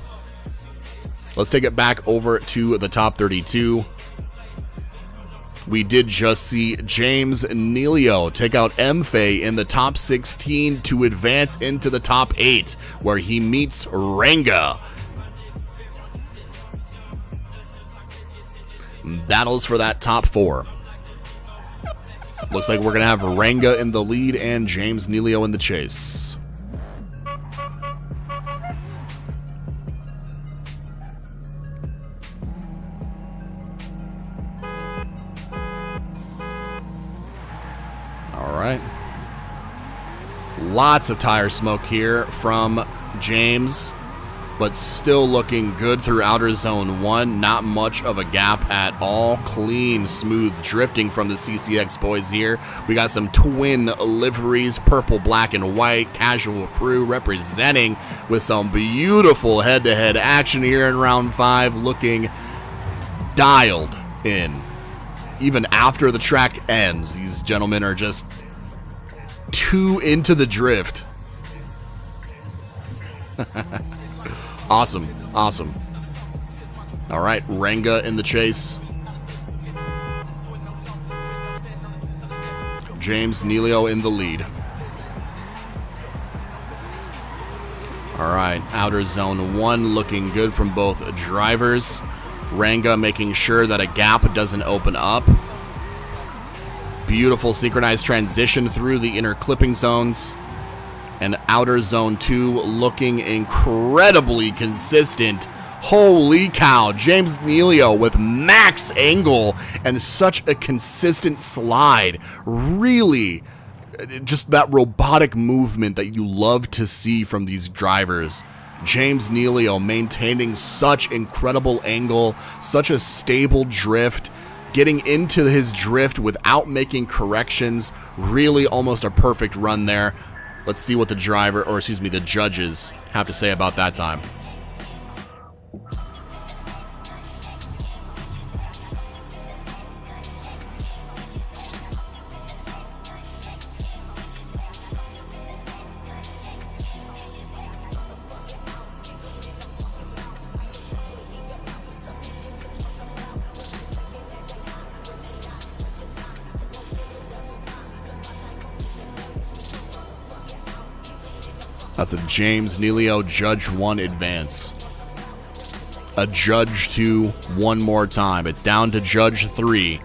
Let's take it back over to the top 32. We did just see James Neilio take out Mfe in the top 16 to advance into the top 8, where he meets Renga. Battles for that top 4. Looks like we're going to have Renga in the lead and James Neilio in the chase. Alright. Lots of tire smoke here from James, but still looking good through outer zone 1. Not much of a gap at all. Clean, smooth drifting from the CCX boys here. We got some twin liveries, purple, black, and white. Casual crew representing with some beautiful head-to-head action here in round 5. Looking dialed in. Even after the track ends, these gentlemen are just too into the drift. Awesome, awesome. All right, Renga in the chase. James Neilio in the lead. All right, outer zone 1 looking good from both drivers. Renga making sure that a gap doesn't open up. Beautiful synchronized transition through the inner clipping zones. And outer zone 2 looking incredibly consistent. Holy cow, James Neilio with max angle and such a consistent slide. Really, just that robotic movement that you love to see from these drivers. James Neilio maintaining such incredible angle, such a stable drift, getting into his drift without making corrections. Really almost a perfect run there. Let's see what the the judges have to say about that time. That's a James Neilio Judge 1 advance. A Judge 2 one more time. It's down to Judge 3.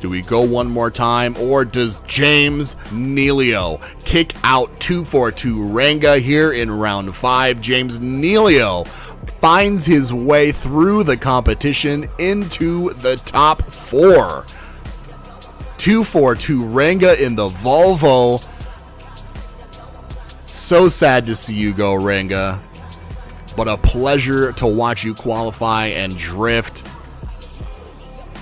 Do we go one more time, or does James Neilio kick out 242 Renga here in round 5? James Neilio finds his way through the competition into the top 4. 242 Renga in the Volvo. So sad to see you go, Renga, but a pleasure to watch you qualify and drift.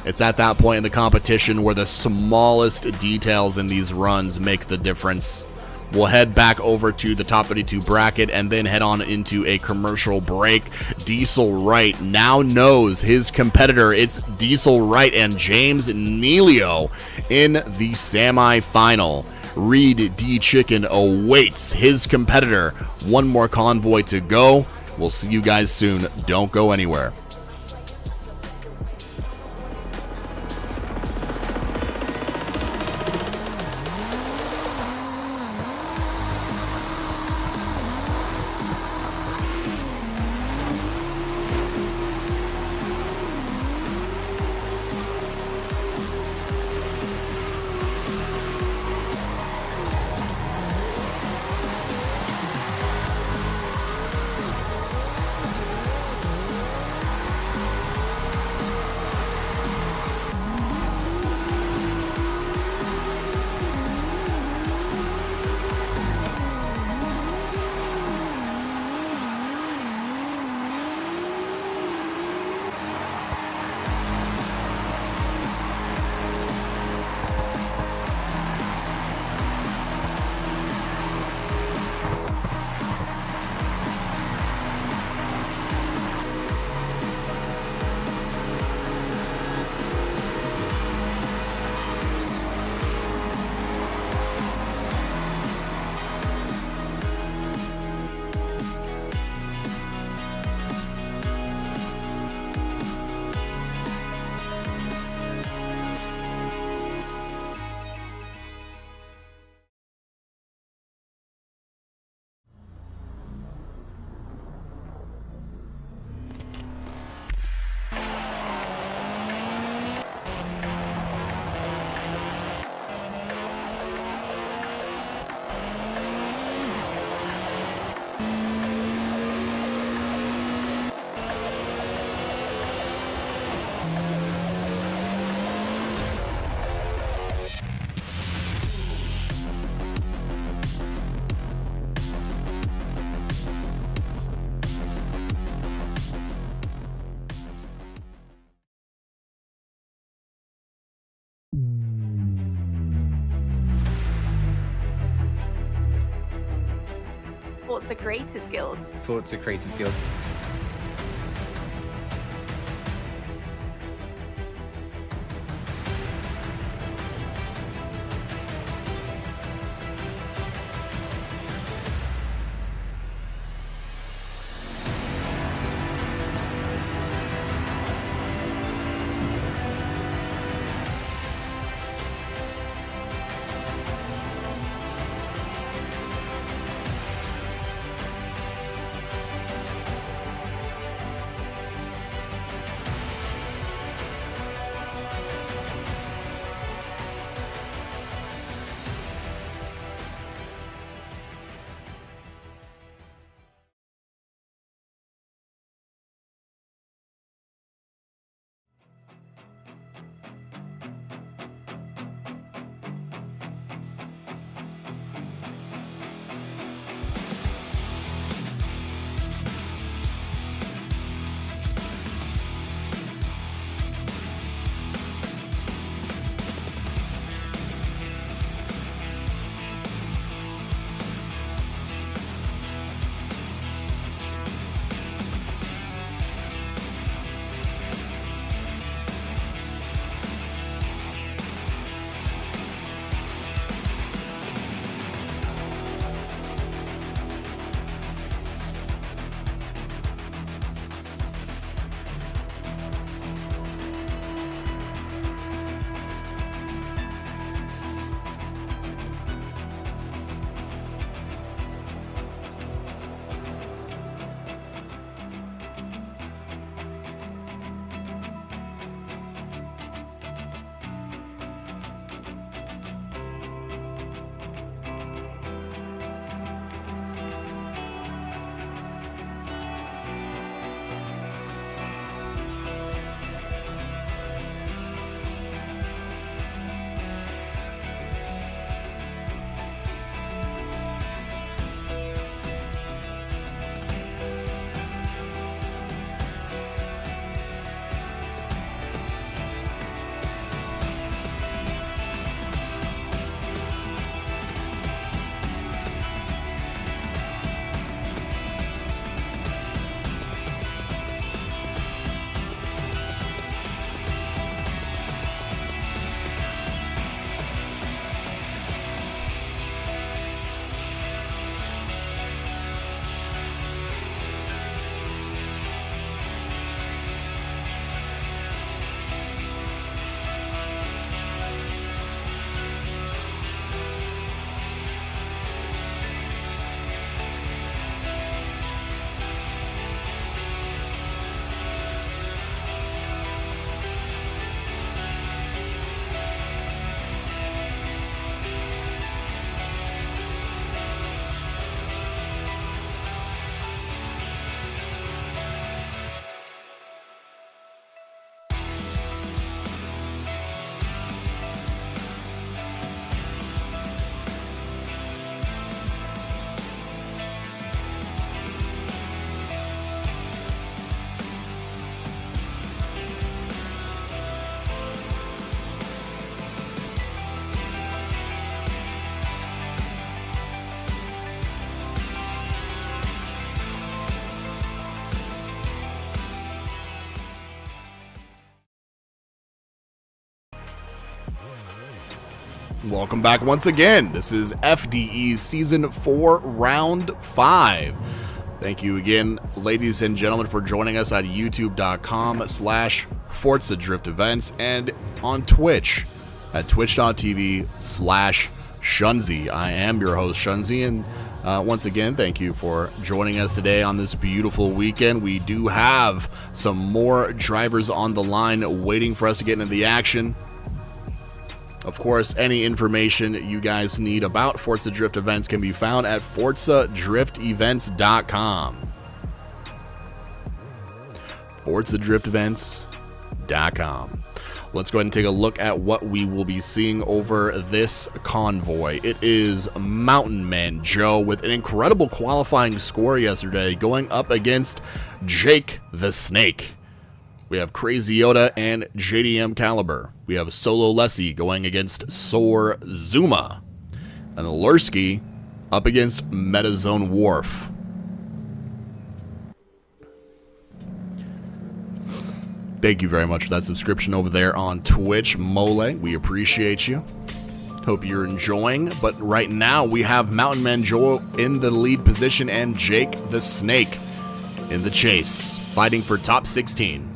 It's at that point in the competition where the smallest details in these runs make the difference. We'll head back over to the top 32 bracket and then head on into a commercial break. Diesel Wright now knows his competitor. It's Diesel Wright and James Neilio in the semi-final. Reed D. Chicken awaits his competitor. One more convoy to go. We'll see you guys soon. Don't go anywhere. Forza Creators Guild. Forza Creators Guild. Welcome back once again. This is FDE Season 4, Round 5. Thank you again, ladies and gentlemen, for joining us at youtube.com/Forza Drift Events and on Twitch at twitch.tv/Shunzi. I am your host, Shunzi, and once again, thank you for joining us today on this beautiful weekend. We do have some more drivers on the line waiting for us to get into the action. Of course, any information you guys need about Forza Drift events can be found at ForzaDriftEvents.com. ForzaDriftEvents.com. Let's go ahead and take a look at what we will be seeing over this convoy. It is Mountain Man Joe with an incredible qualifying score yesterday, going up against Jake the Snake. We have Crazy Yoda and JDM Caliber. We have Solo Lesie going against Soar Zuma. And Lurki up against Metazone Wharf. Thank you very much for that subscription over there on Twitch, Mole. We appreciate you. Hope you're enjoying. But right now, we have Mountain Man Joe in the lead position and Jake the Snake in the chase, fighting for top 16.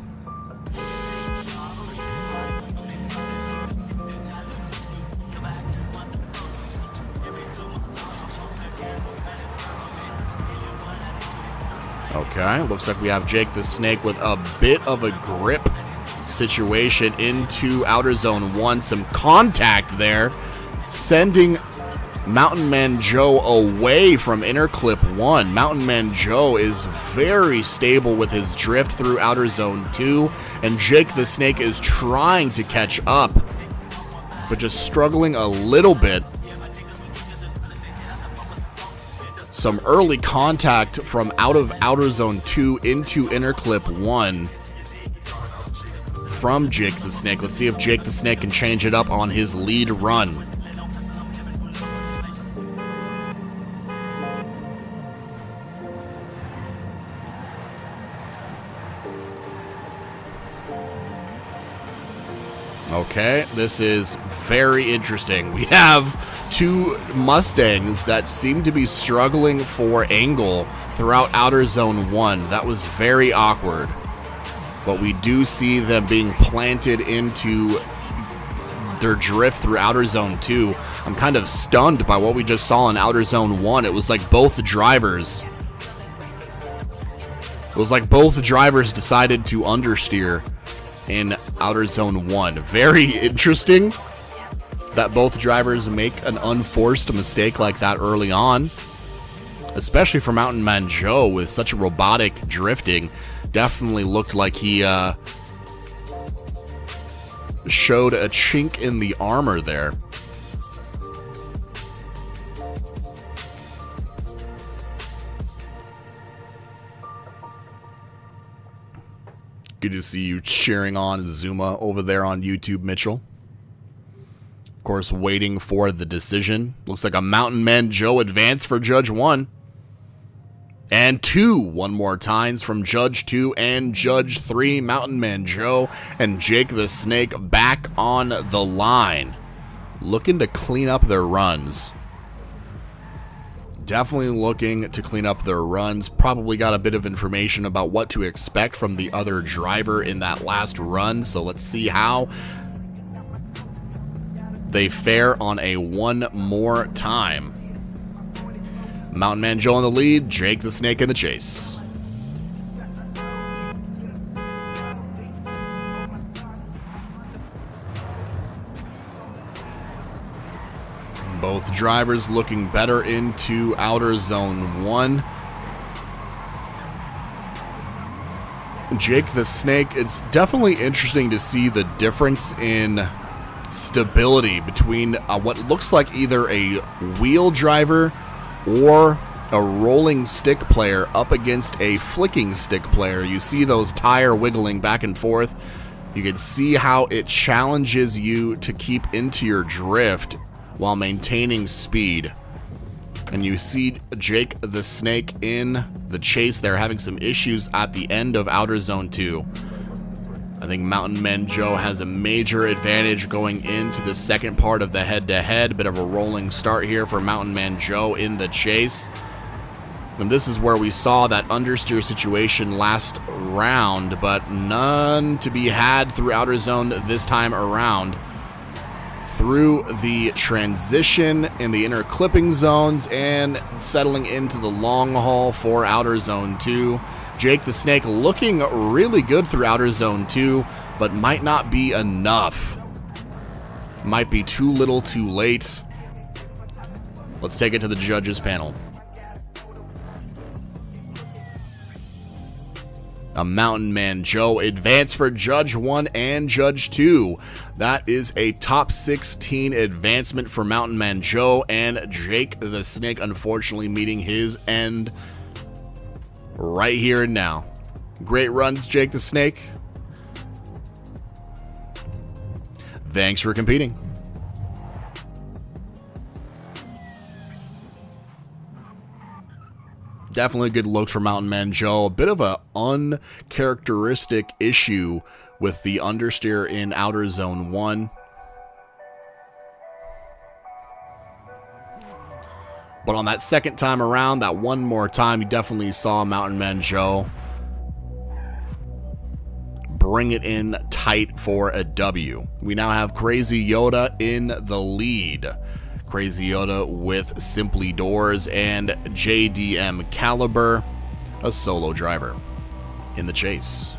Okay, looks like we have Jake the Snake with a bit of a grip situation into Outer Zone 1. Some contact there, sending Mountain Man Joe away from Inner Clip 1. Mountain Man Joe is very stable with his drift through Outer Zone 2, and Jake the Snake is trying to catch up, but just struggling a little bit. Some early contact from out of Outer Zone 2 into Inner Clip 1 from Jake the Snake. Let's see if Jake the Snake can change it up on his lead run. Okay, this is very interesting. We have two Mustangs that seem to be struggling for angle throughout Outer Zone 1. That was very awkward. But we do see them being planted into their drift through Outer Zone 2. I'm kind of stunned by what we just saw in Outer Zone 1. It was like both drivers decided to understeer in Outer Zone 1. Very interesting that both drivers make an unforced mistake like that early on, especially for Mountain Man Joe with such a robotic drifting. Definitely looked like he showed a chink in the armor there. Good to see you cheering on Zuma over there on YouTube, Mitchell. Of course, waiting for the decision. Looks like a Mountain Man Joe advance for Judge 1. And 2 one more times from Judge 2 and Judge 3. Mountain Man Joe and Jake the Snake back on the line, looking to clean up their runs. Definitely looking to clean up their runs. Probably got a bit of information about what to expect from the other driver in that last run. So let's see how they fare on a one more time. Mountain Man Joe in the lead, Jake the Snake in the chase. Both drivers looking better into Outer Zone 1. Jake the Snake, it's definitely interesting to see the difference in stability between what looks like either a wheel driver or a rolling stick player up against a flicking stick player. You see those tire wiggling back and forth. You can see how it challenges you to keep into your drift while maintaining speed. And you see Jake the Snake in the chase there having some issues at the end of Outer Zone 2. I think Mountain Man Joe has a major advantage going into the second part of the head-to-head. Bit of a rolling start here for Mountain Man Joe in the chase. And this is where we saw that understeer situation last round, but none to be had through Outer Zone this time around. Through the transition in the inner clipping zones and settling into the long haul for Outer Zone 2. Jake the Snake looking really good through Outer Zone 2, but might not be enough. Might be too little too late. Let's take it to the judges panel. A Mountain Man Joe advance for Judge 1 and Judge 2. That is a top 16 advancement for Mountain Man Joe, and Jake the Snake unfortunately meeting his end right here and now. Great runs, Jake the Snake. Thanks for competing. Definitely good looks for Mountain Man Joe. A bit of a uncharacteristic issue with the understeer in outer zone 1. But on that second time around, that one more time, you definitely saw Mountain Man Joe bring it in tight for a W. We now have Crazy Yoda in the lead. Crazy Yoda with Simply Doors and JDM Caliber, a solo driver, in the chase.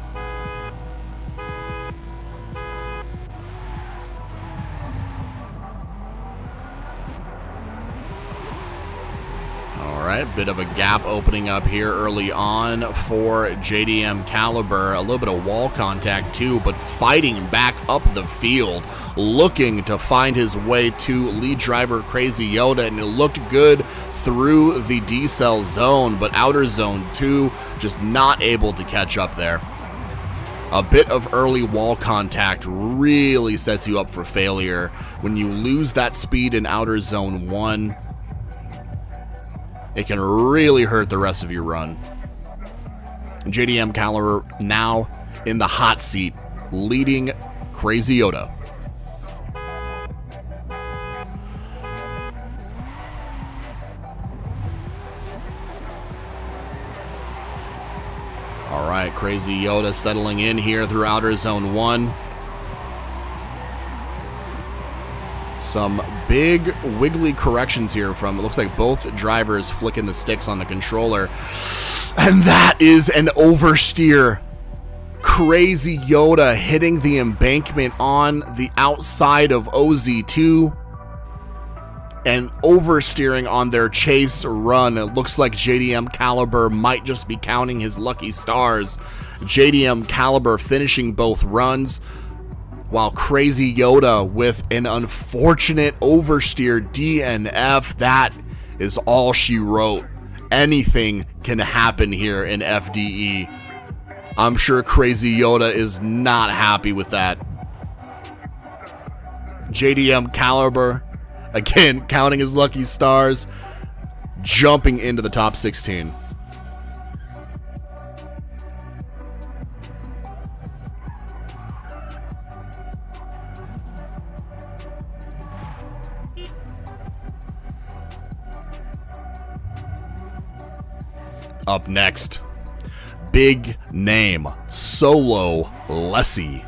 Alright, bit of a gap opening up here early on for JDM Caliber. A little bit of wall contact too, but fighting back up the field, looking to find his way to lead driver Crazy Yoda, and it looked good through the decel zone, but outer zone 2 just not able to catch up there. A bit of early wall contact really sets you up for failure. When you lose that speed in outer zone 1, it can really hurt the rest of your run. JDM Caliber now in the hot seat, leading Crazy Yoda. All right, Crazy Yoda settling in here through outer zone 1. Some big wiggly corrections here from, it looks like both drivers flicking the sticks on the controller. And that is an oversteer. Crazy Yoda hitting the embankment on the outside of OZ2 and oversteering on their chase run. It looks like JDM Caliber might just be counting his lucky stars. JDM Caliber finishing both runs, while Crazy Yoda with an unfortunate oversteer DNF. That is all she wrote. Anything can happen here in FDE. I'm sure Crazy Yoda is not happy with that. JDM Caliber, again, counting his lucky stars, jumping into the top 16. Up next, big name, Solo Lesie.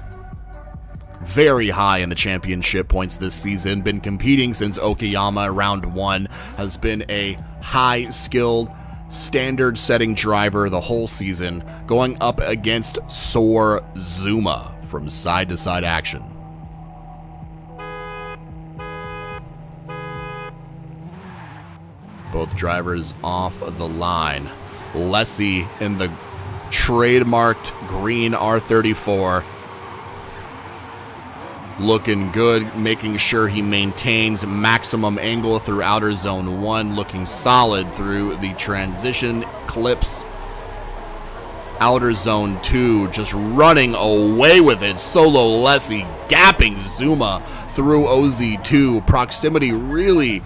Very high in the championship points this season. Been competing since Okayama round 1. Has been a high-skilled, standard-setting driver the whole season, going up against Soar Zuma from side-to-side action. Both drivers off the line. Lesie in the trademarked green R34. Looking good, making sure he maintains maximum angle through outer zone 1. Looking solid through the transition clips. Outer zone 2 just running away with it. Solo Lesie gapping Zuma through OZ2. Proximity really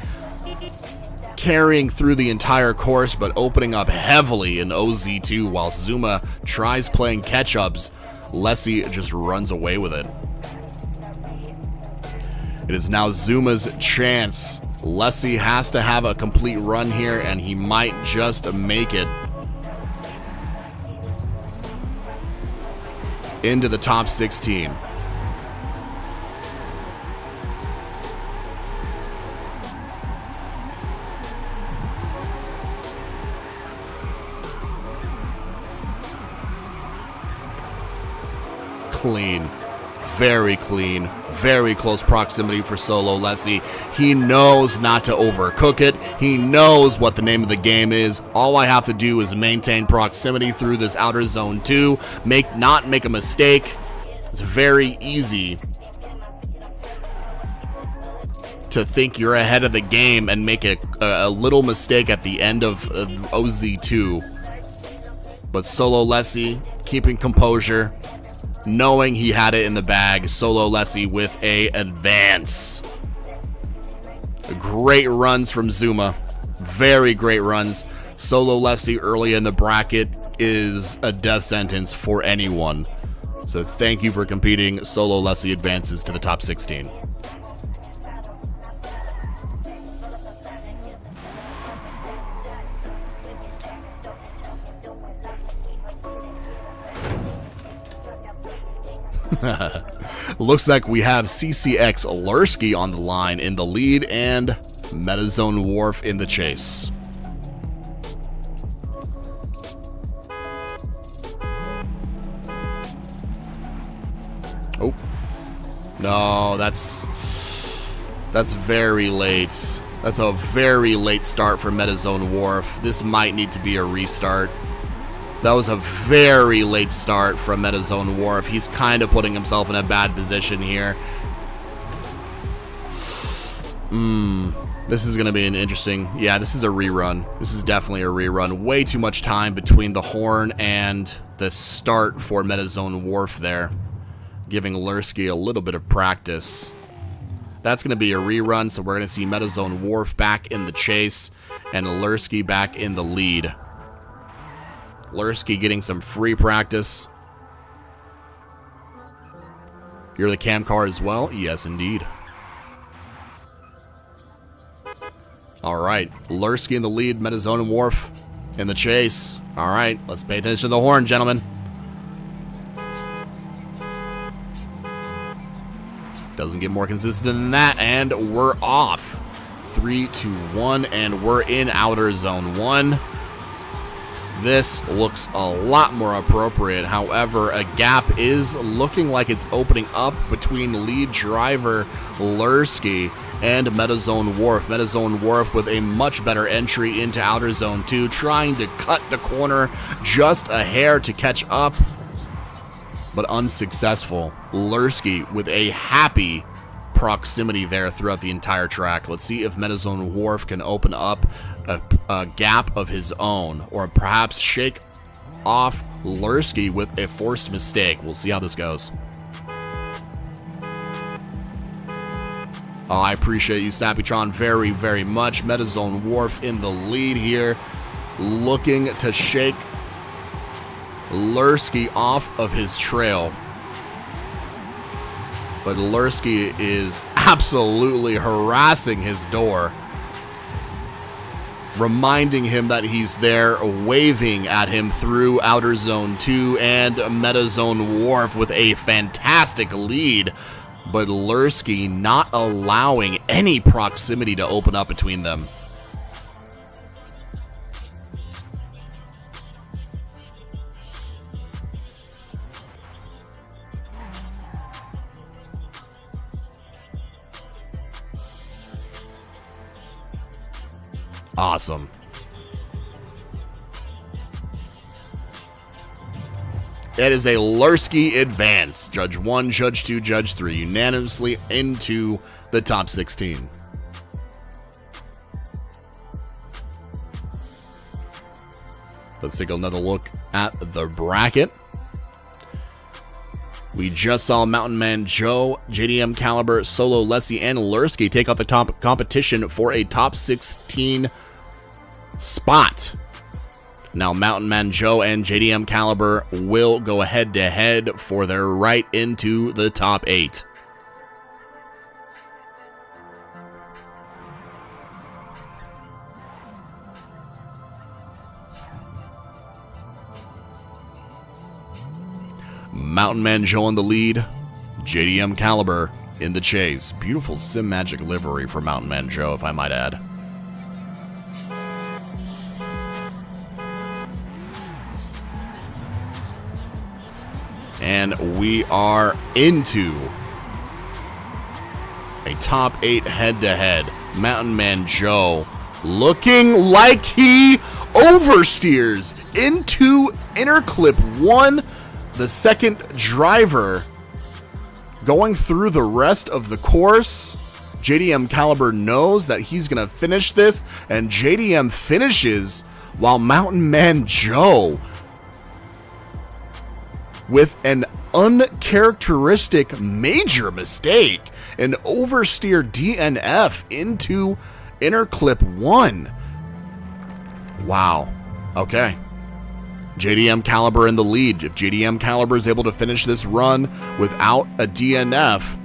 carrying through the entire course, but opening up heavily in OZ2 while Zuma tries playing catch-ups. Lesie just runs away with it. It is now Zuma's chance. Lesie has to have a complete run here, and he might just make it into the top 16. Clean, very close proximity for Solo Lesie. He knows not to overcook it. He knows what the name of the game is. All I have to do is maintain proximity through this outer zone 2, not make a mistake. It's very easy to think you're ahead of the game and make a little mistake at the end of OZ2. But Solo Lesie keeping composure, knowing he had it in the bag. Solo Lesie with a advance. Great runs from Zuma. Very great runs. Solo Lesie early in the bracket is a death sentence for anyone. So thank you for competing. Solo Lesie advances to the top 16. Looks like we have CCX Lurki on the line in the lead and Metazone Wharf in the chase. Oh. No, that's very late. That's a very late start for Metazone Wharf. This might need to be a restart. That was a very late start from Metazone Wharf. He's kind of putting himself in a bad position here. This is going to be an interesting... Yeah, this is a rerun. This is definitely a rerun. Way too much time between the horn and the start for Metazone Wharf there, giving Lurki a little bit of practice. That's going to be a rerun, so we're going to see Metazone Wharf back in the chase and Lurki back in the lead. Lurki getting some free practice. You're the cam car as well? Yes, indeed. Alright, Lurki in the lead, Metazone Wharf in the chase. Alright, let's pay attention to the horn, gentlemen. Doesn't get more consistent than that, and we're off. 3, 2, 1, and we're in outer zone 1. This looks a lot more appropriate. However, a gap is looking like it's opening up between lead driver Lurki and Metazone Wharf. Metazone Wharf with a much better entry into outer zone 2, trying to cut the corner just a hair to catch up, but unsuccessful. Lurki with a happy proximity there throughout the entire track. Let's see if Metazone Wharf can open up a gap of his own, or perhaps shake off Lurki with a forced mistake. We'll see how this goes. Oh, I appreciate you, Sapitron, very, very much. Metazone Wharf in the lead here, looking to shake Lurki off of his trail. But Lurki is absolutely harassing his door, reminding him that he's there, waving at him through outer zone 2, and Metazone Wharf with a fantastic lead, but Lurki not allowing any proximity to open up between them. Awesome. It is a Lurki advance. Judge 1, Judge 2, Judge 3 unanimously into the top 16. Let's take another look at the bracket. We just saw Mountain Man Joe, JDM Caliber, Solo Lesie, and Lurki take out the top competition for a top 16 spot. Now Mountain Man Joe and JDM Caliber will go head-to-head for their right into the top 8. Mountain Man Joe in the lead, JDM Caliber in the chase. Beautiful Sim Magic livery for Mountain Man Joe, if I might add. And we are into a top 8 head-to-head. Mountain Man Joe looking like he oversteers into inner clip 1. The second driver going through the rest of the course. JDM Caliber knows that he's going to finish this, and JDM finishes while Mountain Man Joe, with an uncharacteristic major mistake, an oversteer DNF into inner clip 1. Wow. Okay. JDM Caliber in the lead. If JDM Caliber is able to finish this run without a DNF,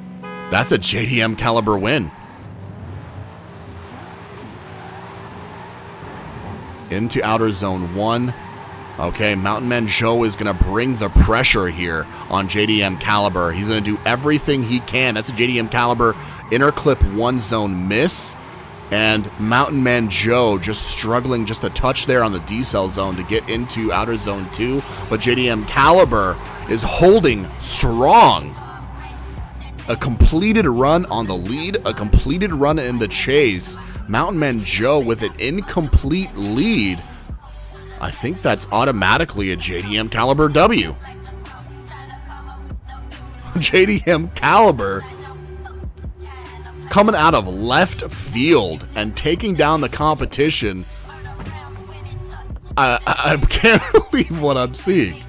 that's a JDM Caliber win. Into outer zone 1. Okay, Mountain Man Joe is going to bring the pressure here on JDM Caliber. He's going to do everything he can. That's a JDM Caliber inner clip 1 zone miss. And Mountain Man Joe just struggling just a touch there on the decel zone to get into outer zone 2. But JDM Caliber is holding strong. A completed run on the lead, a completed run in the chase. Mountain Man Joe with an incomplete lead. I think that's automatically a JDM Caliber W. JDM Caliber coming out of left field and taking down the competition. I can't believe what I'm seeing.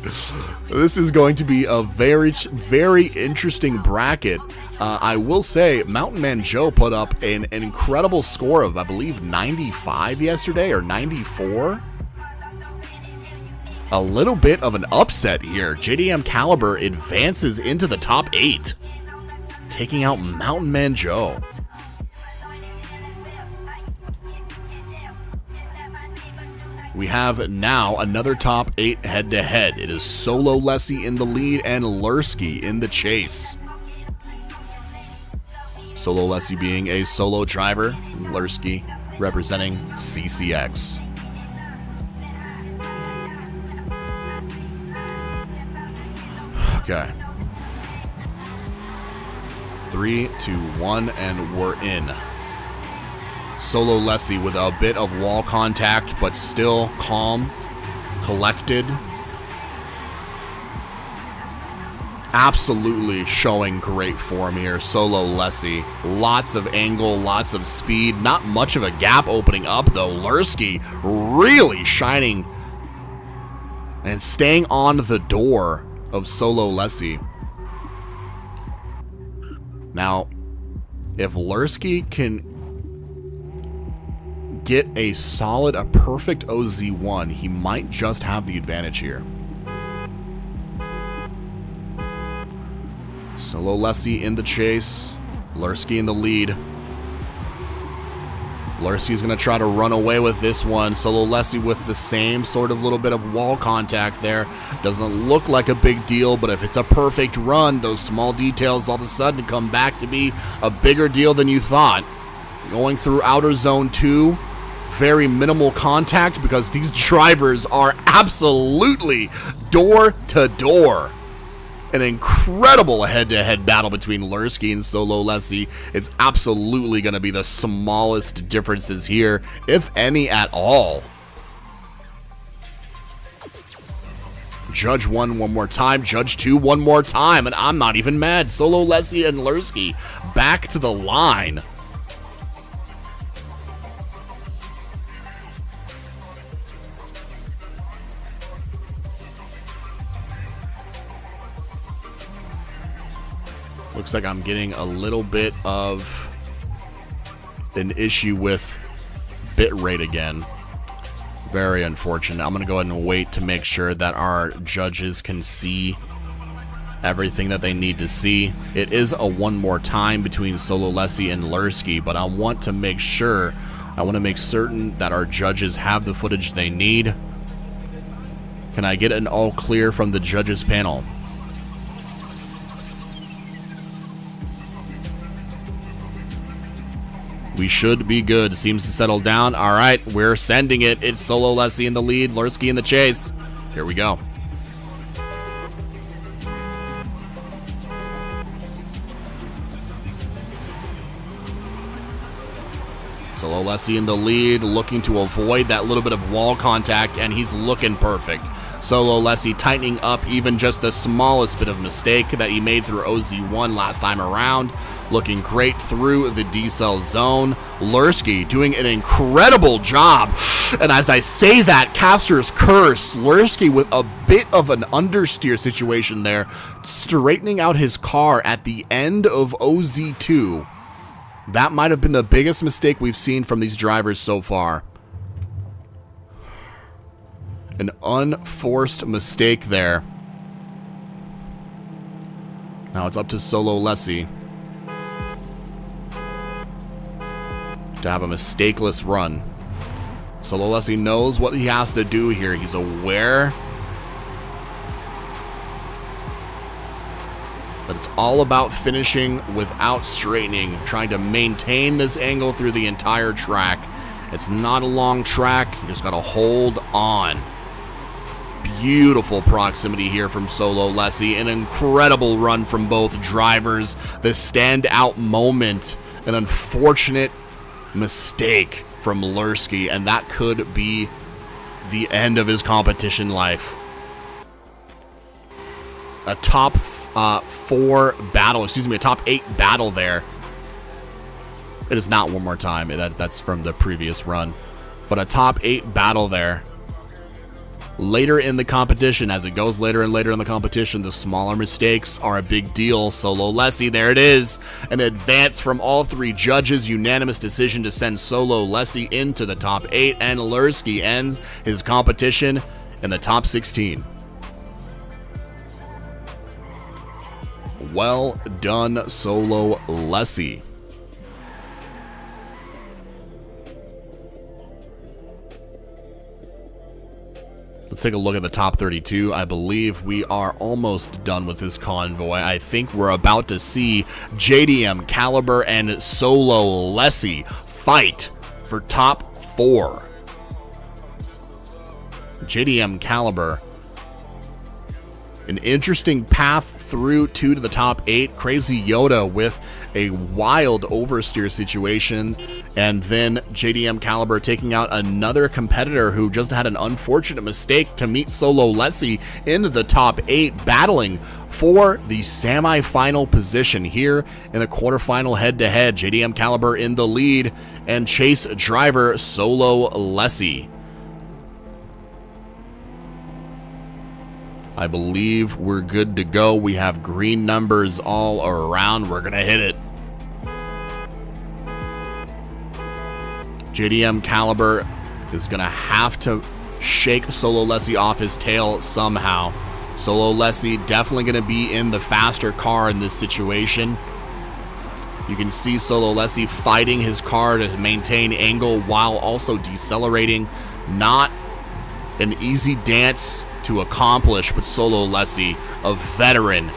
This is going to be a very, very interesting bracket. I will say Mountain Man Joe put up an incredible score of, I believe, 95 yesterday or 94. A little bit of an upset here. JDM Caliber advances into the top 8, taking out Mountain Man Joe. We have now another top 8 head-to-head. It is Solo Lesie in the lead and Lurki in the chase. Solo Lesie being a solo driver, Lurki representing CCX. Okay. 3, 2, 1, and we're in. Solo Lesie with a bit of wall contact, but still calm, collected. Absolutely showing great form here, Solo Lesie. Lots of angle, lots of speed. Not much of a gap opening up, though. Lurki really shining and staying on the door of Solo Lesie. Now, if Lurki can get a perfect OZ1, he might just have the advantage here. Solo Lesie in the chase, Lurki in the lead. Lurki's going to try to run away with this one. Solo Lesie with the same sort of little bit of wall contact there. Doesn't look like a big deal, but if it's a perfect run, those small details all of a sudden come back to be a bigger deal than you thought. Going through outer zone 2, very minimal contact because these drivers are absolutely door to door. An incredible head-to-head battle between Lurki and Solo Lesie. It's absolutely going to be the smallest differences here, if any at all. Judge 1 one more time, Judge 2 one more time, and I'm not even mad. Solo Lesie and Lurki back to the line. Looks like I'm getting a little bit of an issue with bitrate again. Very unfortunate. I'm going to go ahead and wait to make sure that our judges can see everything that they need to see. It is a one more time between Solo Lesie and Lurki, but I want to make sure, I want to make certain that our judges have the footage they need. Can I get an all clear from the judges panel? We should be good. Seems to settle down. All right, we're sending it. It's Solo Lesie in the lead, Lurki in the chase. Here we go. Solo Lesie in the lead, looking to avoid that little bit of wall contact, and he's looking perfect. Solo Lesie tightening up even just the smallest bit of mistake that he made through OZ1 last time around. Looking great through the decel zone. Lurki doing an incredible job. And as I say that, Caster's Curse, Lurki with a bit of an understeer situation there, straightening out his car at the end of OZ2. That might have been the biggest mistake we've seen from these drivers so far. An unforced mistake there. Now it's up to Solo Lesie to have a mistakeless run. Solo Lesie knows what he has to do here. He's aware that it's all about finishing without straightening, trying to maintain this angle through the entire track. It's not a long track. You just got to hold on. Beautiful proximity here from Solo Lesie. An incredible run from both drivers. The standout moment, an unfortunate mistake from Lurki, and that could be the end of his competition life. A top 4 battle, excuse me, a top 8 battle there. It is not one more time. That's from the previous run. But a top 8 battle there. Later in the competition, as it goes later and later in the competition, the smaller mistakes are a big deal. Solo Lesie, there it is. An advance from all 3 judges. Unanimous decision to send Solo Lesie into the top 8. And Lurki ends his competition in the top 16. Well done, Solo Lesie. Let's take a look at the top 32. I believe we are almost done with this convoy. I think we're about to see JDM Caliber and Solo Lesie fight for top 4. JDM Caliber, an interesting path through to the top 8. Crazy Yoda with a wild oversteer situation, and then JDM Caliber taking out another competitor who just had an unfortunate mistake to meet Solo Lesie in the top 8, battling for the semi-final position here in the quarterfinal head-to-head. JDM Caliber in the lead, and chase driver Solo Lesie. I believe we're good to go. We have green numbers all around. We're going to hit it. JDM Caliber is going to have to shake Solo Lesie off his tail somehow. Solo Lesie definitely going to be in the faster car in this situation. You can see Solo Lesie fighting his car to maintain angle while also decelerating. Not an easy dance to accomplish, but Solo Lesie, a veteran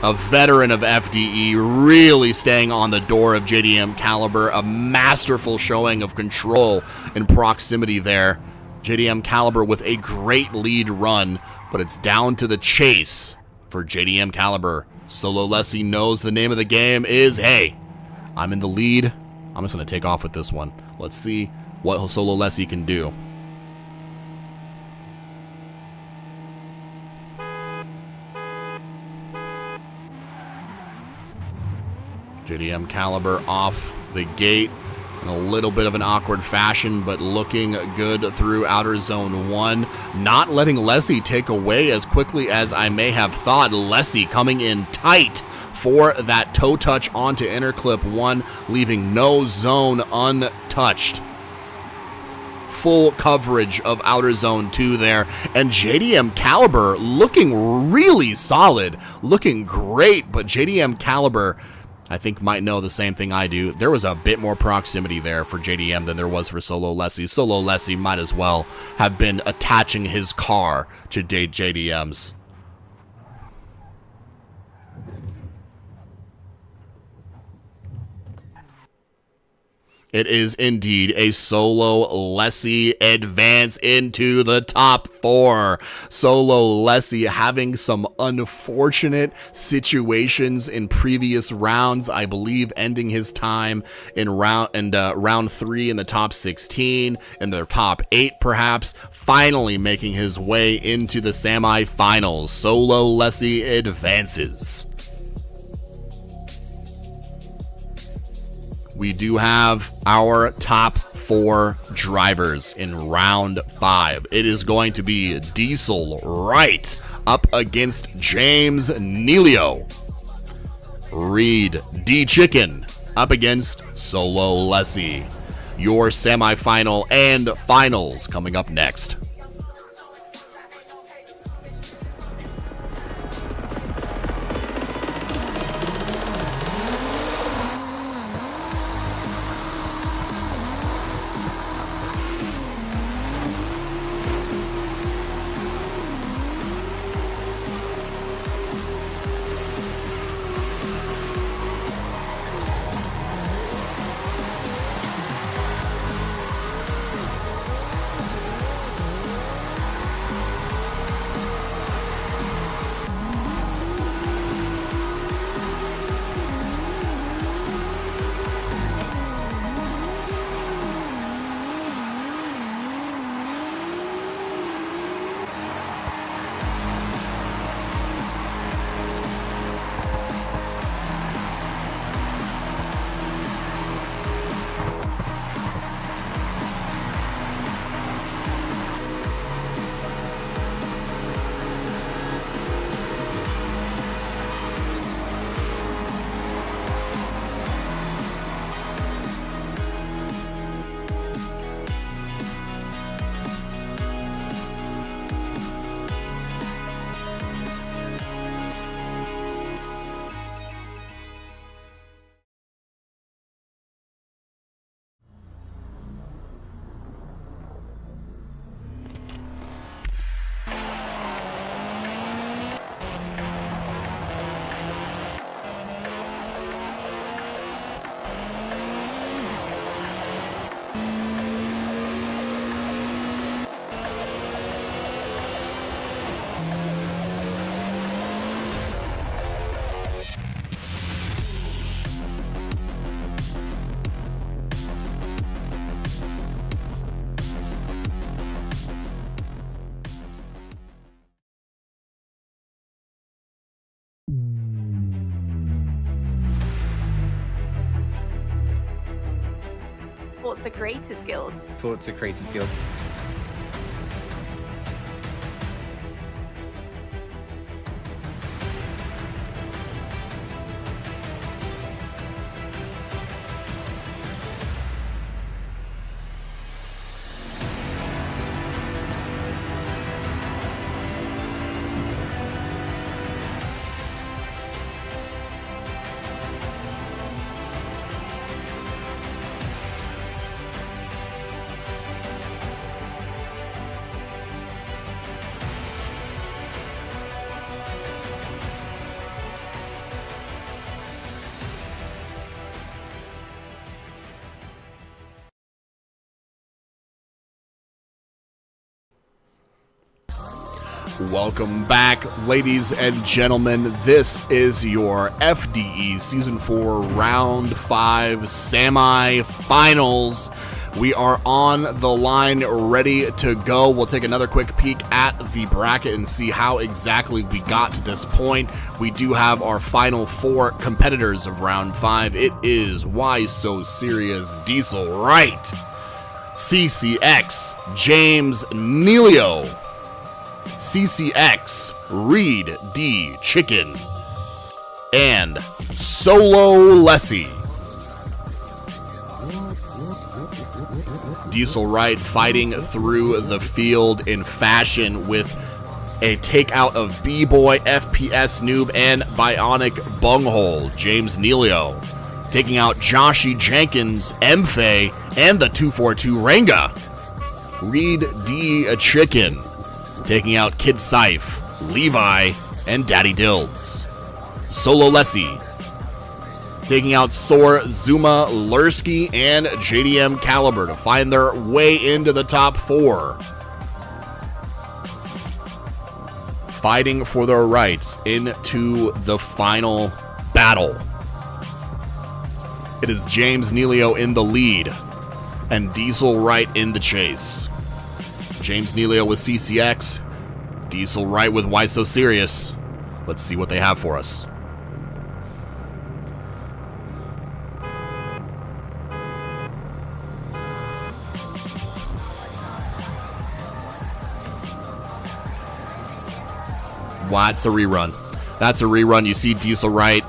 of FDE, really staying on the door of JDM Caliber. A masterful showing of control and proximity there. JDM Caliber with a great lead run, but it's down to the chase for JDM Caliber. Solo Lesie knows the name of the game is, hey, I'm in the lead. I'm just going to take off with this one. Let's see what Solo Lesie can do. JDM Caliber off the gate in a little bit of an awkward fashion, but looking good through outer zone 1. Not letting Lesie take away as quickly as I may have thought. Lesie coming in tight for that toe touch onto inner clip 1, leaving no zone untouched. Full coverage of outer zone 2 there, and JDM Caliber looking really solid, looking great, but JDM Caliber, I think, might know the same thing I do. There was a bit more proximity there for JDM than there was for Solo Lesie. Solo Lesie might as well have been attaching his car to JDM's. It is indeed a Solo Lesie advance into the top 4. Solo Lesie having some unfortunate situations in previous rounds. I believe ending his time in round 3 in the top 16, in the top 8 perhaps. Finally making his way into the semifinals. Solo Lesie advances. We do have our top 4 drivers in round 5. It is going to be Diesel Wright up against James Neilio. Reed D Chicken up against Solo Lesie. Your semifinal and finals coming up next. Forza Creators Guild. Forza Creators Guild. Welcome back, ladies and gentlemen. This is your FDE Season 4 Round 5 Semi-Finals. We are on the line, ready to go. We'll take another quick peek at the bracket and see how exactly we got to this point. We do have our final 4 competitors of Round 5. It is Why So Serious, Diesel, Wright, CCX, James, Neilio, CCX, Reed D Chicken, and Solo Lesie. Diesel Wright fighting through the field in fashion with a takeout of B-Boy, FPS Noob, and Bionic Bunghole. James Neilio taking out Joshy Jenkins, Mfe, and the 242 Renga. Reed D Chicken taking out Kid Scythe, Levi, and Daddy Dilds. Solo Lesie taking out Soar, Zuma, Lurki, and JDM Caliber to find their way into the top 4. Fighting for their rights into the final battle. It is James Neilio in the lead and Diesel Wright in the chase. James Neilio with CCX, Diesel Wright with Why So Serious. Let's see what they have for us. Wow, it's a rerun. That's a rerun. You see Diesel Wright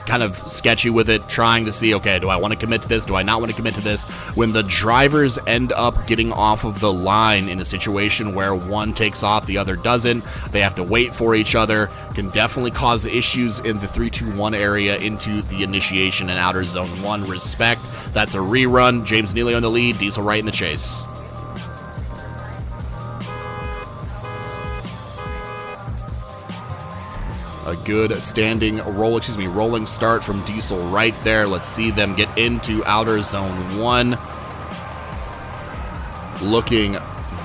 kind of sketchy with it, trying to see, okay, do I want to commit to this? Do I not want to commit to this? When the drivers end up getting off of the line in a situation where one takes off, the other doesn't, they have to wait for each other, can definitely cause issues in the 3-2-1 area into the initiation and outer zone 1 respect. That's a rerun. James Neilio in the lead, Diesel Wright in the chase. A good standing rolling start from Diesel right there. Let's see them get into outer zone 1. Looking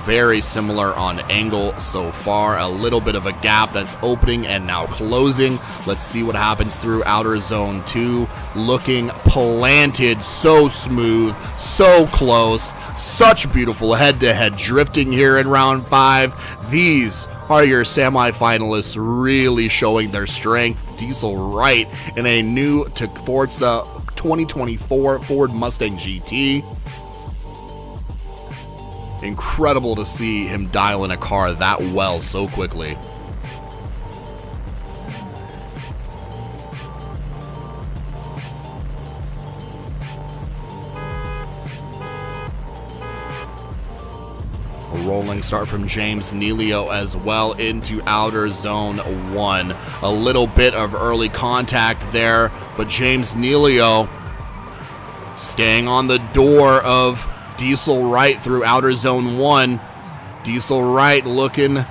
very similar on angle so far. A little bit of a gap that's opening and now closing. Let's see what happens through outer zone 2. Looking planted, so smooth, so close. Such beautiful head-to-head drifting here in round 5. These are your semi-finalists really showing their strength. Diesel Wright in a new to Forza 2024 Ford Mustang GT. Incredible to see him dial in a car that well so quickly. Rolling start from James Neilio as well into outer zone 1. A little bit of early contact there, but James Neilio staying on the door of Diesel Wright through outer zone 1. Diesel Wright looking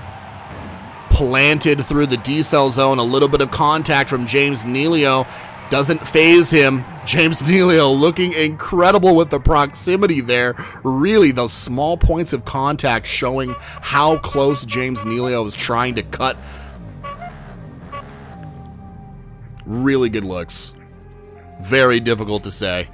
planted through the decel zone. A little bit of contact from James Neilio doesn't phase him. James Neilio looking incredible with the proximity there. Really, those small points of contact showing how close James Neilio is trying to cut. Really good looks. Very difficult to say.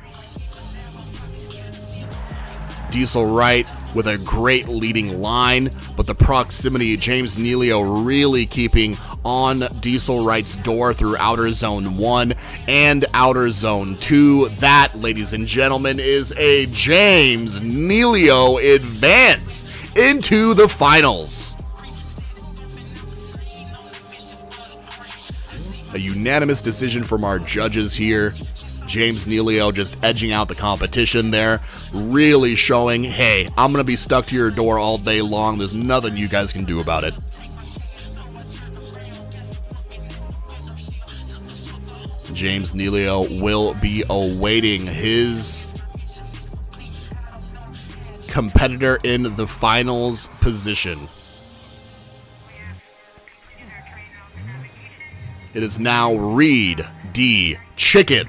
Diesel Wright with a great leading line, but the proximity, James Neilio really keeping on Diesel Wright's door through Outer Zone 1 and Outer Zone 2. That, ladies and gentlemen, is a James Neilio advance into the finals. A unanimous decision from our judges here. James Neilio just edging out the competition there, really showing, hey, I'm going to be stuck to your door all day long. There's nothing you guys can do about it. James Neilio will be awaiting his competitor in the finals position. It is now Reed D. Chicken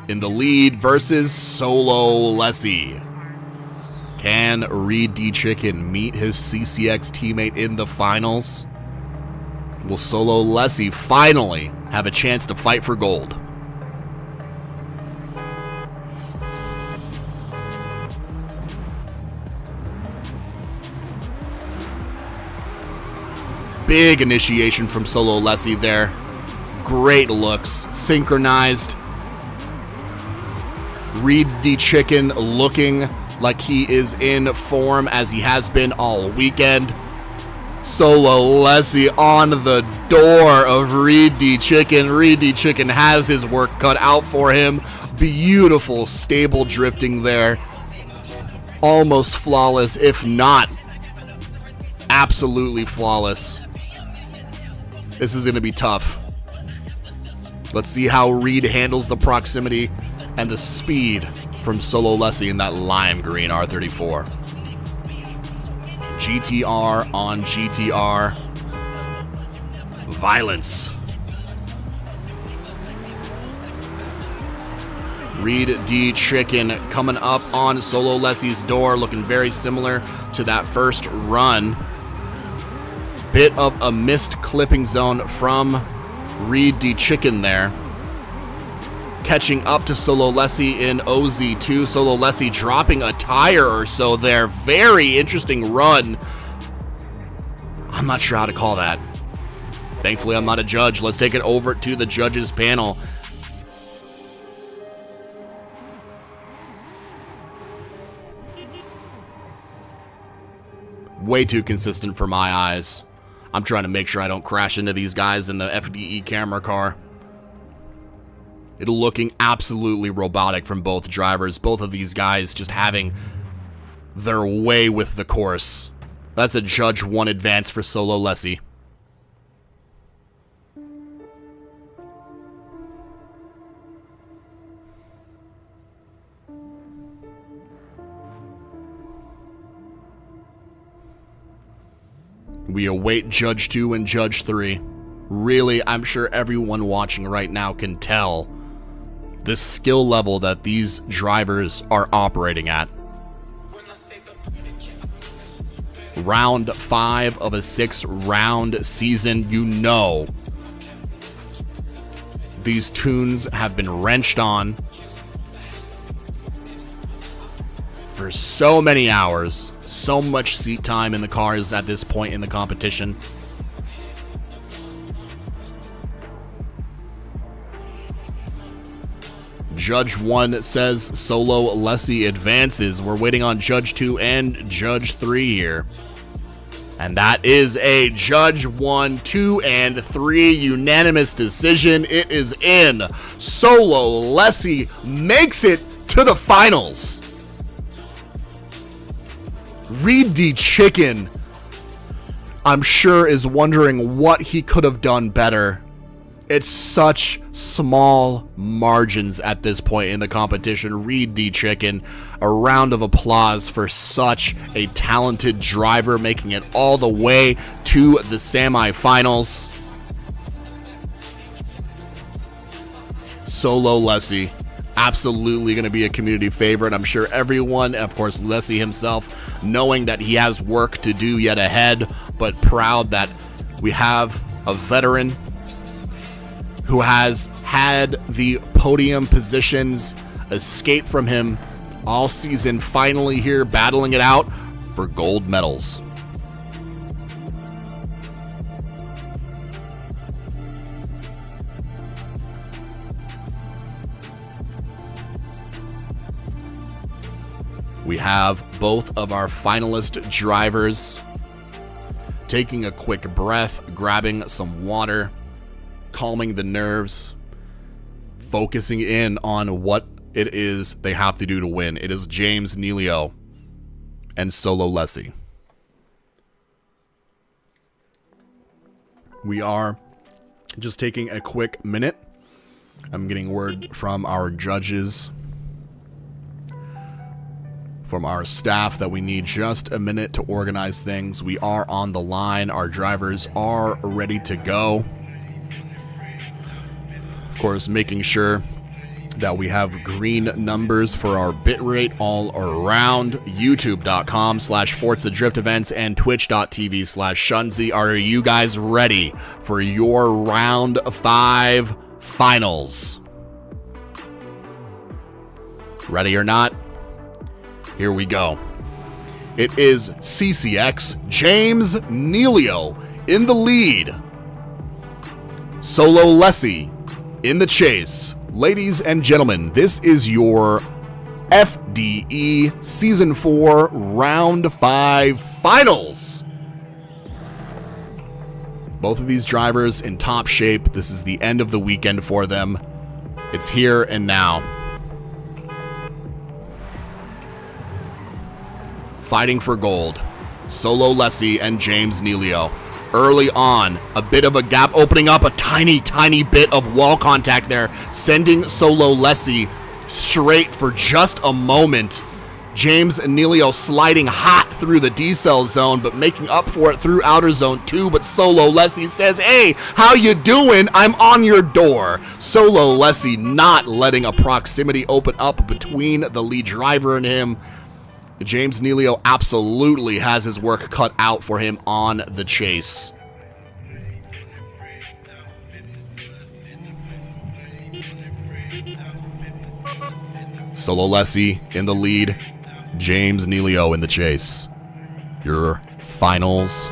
in the lead versus Solo Lesie. Can Reed D. Chicken meet his CCX teammate in the finals? Will Solo Lesie finally have a chance to fight for gold? Big initiation from Solo Lesie there. Great looks, synchronized. Reed D. Chicken looking like he is in form as he has been all weekend. Solo Lesie on the door of Reed D. Chicken. Reed D. Chicken has his work cut out for him. Beautiful, stable drifting there. Almost flawless, if not absolutely flawless. This is going to be tough. Let's see how Reed handles the proximity and the speed from Solo Lesie in that lime green R34. GTR on GTR. Violence. Reed D. Chicken coming up on Solo Lesie's door, looking very similar to that first run. Bit of a missed clipping zone from Reed D. Chicken there. Catching up to Solo Lesie in OZ2. Solo Lesie dropping a tire or so there. Very interesting run. I'm not sure how to call that. Thankfully, I'm not a judge. Let's take it over to the judges panel. Way too consistent for my eyes. I'm trying to make sure I don't crash into these guys in the FDE camera car. It looking absolutely robotic from both drivers. Both of these guys just having their way with the course. That's a Judge 1 advance for Solo Lesie. We await Judge 2 and Judge 3. Really, I'm sure everyone watching right now can tell the skill level that these drivers are operating at. Round 5 of a 6-round season, you know these tunes have been wrenched on for so many hours. So much seat time in the cars at this point in the competition. Judge 1 says Solo Lesie advances. We're waiting on Judge 2 and Judge 3 here. And that is a Judge 1, 2, and 3 unanimous decision. It is in. Solo Lesie makes it to the finals. Reed D. Chicken, I'm sure, is wondering what he could have done better. It's such small margins at this point in the competition. Reed D. Chicken, a round of applause for such a talented driver making it all the way to the semifinals. Solo Lesie, absolutely going to be a community favorite. I'm sure everyone, of course Lesie himself, knowing that he has work to do yet ahead, but proud that we have a veteran who has had the podium positions escape from him all season, finally here battling it out for gold medals. We have both of our finalist drivers taking a quick breath, grabbing some water, calming the nerves, focusing in on what it is they have to do to win. It is James, Neilio, and Solo Lesie. We are just taking a quick minute. I'm getting word from our judges, from our staff, that we need just a minute to organize things. We are on the line. Our drivers are ready to go. Of course, making sure that we have green numbers for our bitrate all around. YouTube.com/Forza Drift Events and Twitch.tv/Shunzi. Are you guys ready for your round 5 finals? Ready or not? Here we go. It is CCX James Neilio in the lead. Solo Lesie in the chase. Ladies and gentlemen, this is your FDE Season 4 Round 5 Finals. Both of these drivers in top shape. This is the end of the weekend for them. It's here and now. Fighting for gold. Solo Lesie and James Neilio. Early on, a bit of a gap opening up, a tiny bit of wall contact there, sending Solo Lesie straight for just a moment. James Neilio sliding hot through the decel zone, but making up for it through outer zone 2. But Solo Lesie says, "Hey, how you doing? I'm on your door." Solo Lesie not letting a proximity open up between the lead driver and him. James Neilio absolutely has his work cut out for him on the chase. Solo Lesie in the lead, James Neilio in the chase. Your finals,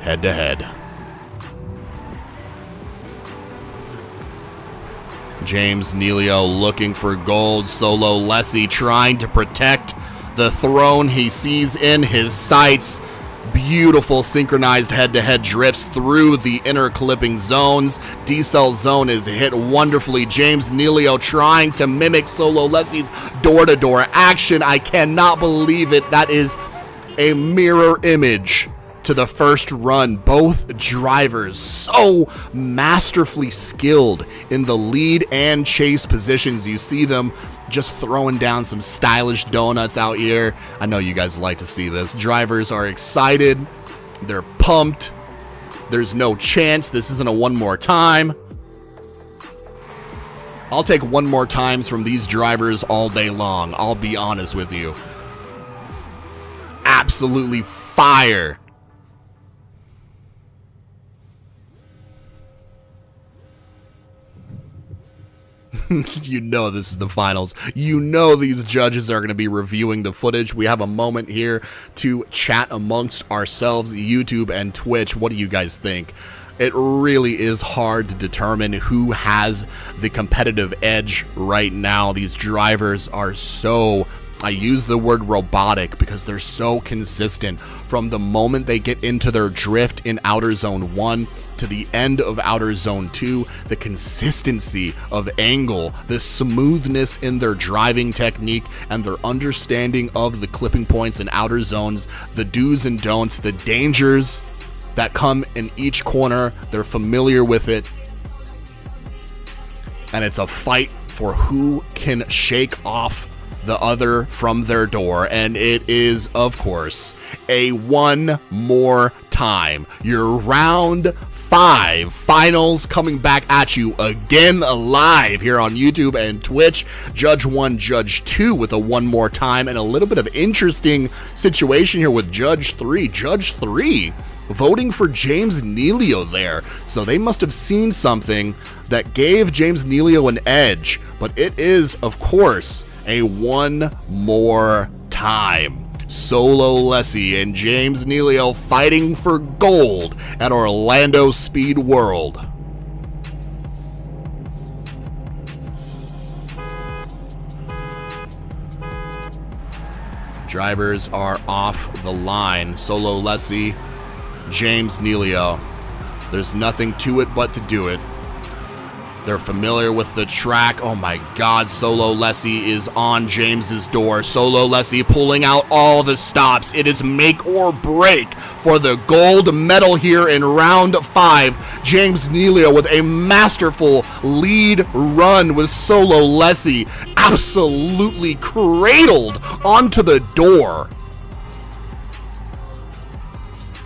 head to head. James Neilio looking for gold. Solo Lesie trying to protect the throne he sees in his sights. Beautiful synchronized head-to-head drifts through the inner clipping zones. Decel zone is hit wonderfully. James Neilio trying to mimic Solo Lesie's door-to-door action. I cannot believe it. That is a mirror image to the first run. Both drivers so masterfully skilled in the lead and chase positions. You see them just throwing down some stylish donuts out here. I know you guys like to see this. Drivers are excited. They're pumped. There's no chance this isn't a one more time. I'll take one more times from these drivers all day long. I'll be honest with you. Absolutely fire. You know this is the finals. You know these judges are going to be reviewing the footage. We have a moment here to chat amongst ourselves, YouTube and Twitch. What do you guys think? It really is hard to determine who has the competitive edge right now. These drivers are so... I use the word robotic because they're so consistent from the moment they get into their drift in Outer Zone 1 to the end of Outer Zone 2. The consistency of angle, the smoothness in their driving technique, and their understanding of the clipping points in outer zones, the do's and don'ts, the dangers that come in each corner. They're familiar with it. And it's a fight for who can shake off the other from their door, and it is, of course, a one more time. Your round 5 finals coming back at you again live here on YouTube and Twitch. Judge 1, Judge 2 with a one more time, and a little bit of interesting situation here with Judge 3. Judge 3 voting for James Neilio there. So they must have seen something that gave James Neilio an edge, but it is, of course, a one more time. Solo Lesie and James Neilio fighting for gold at Orlando Speed World. Drivers are off the line. Solo Lesie, James Neilio. There's nothing to it but to do it. They're familiar with the track. Oh my God, Solo Lesie is on James's door. Solo Lesie pulling out all the stops. It is make or break for the gold medal here in round 5. James Neilio with a masterful lead run with Solo Lesie absolutely cradled onto the door.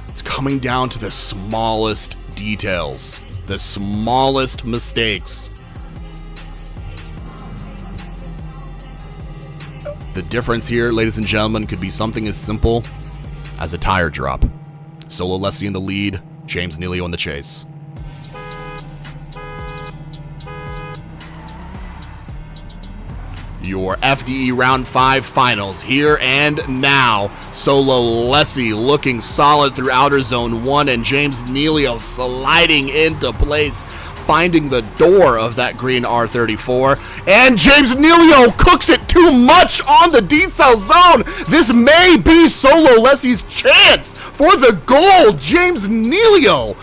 It's coming down to the smallest details. The smallest mistakes. The difference here, ladies and gentlemen, could be something as simple as a tire drop. Solo Lesie in the lead, James Neilio in the chase. Your FDE Round 5 finals here and now. Solo Lesie looking solid through outer zone 1 and James Neilio sliding into place, finding the door of that green R34. And James Neilio cooks it too much on the decel zone. This may be Solo Lesie's chance for the gold. James Neilio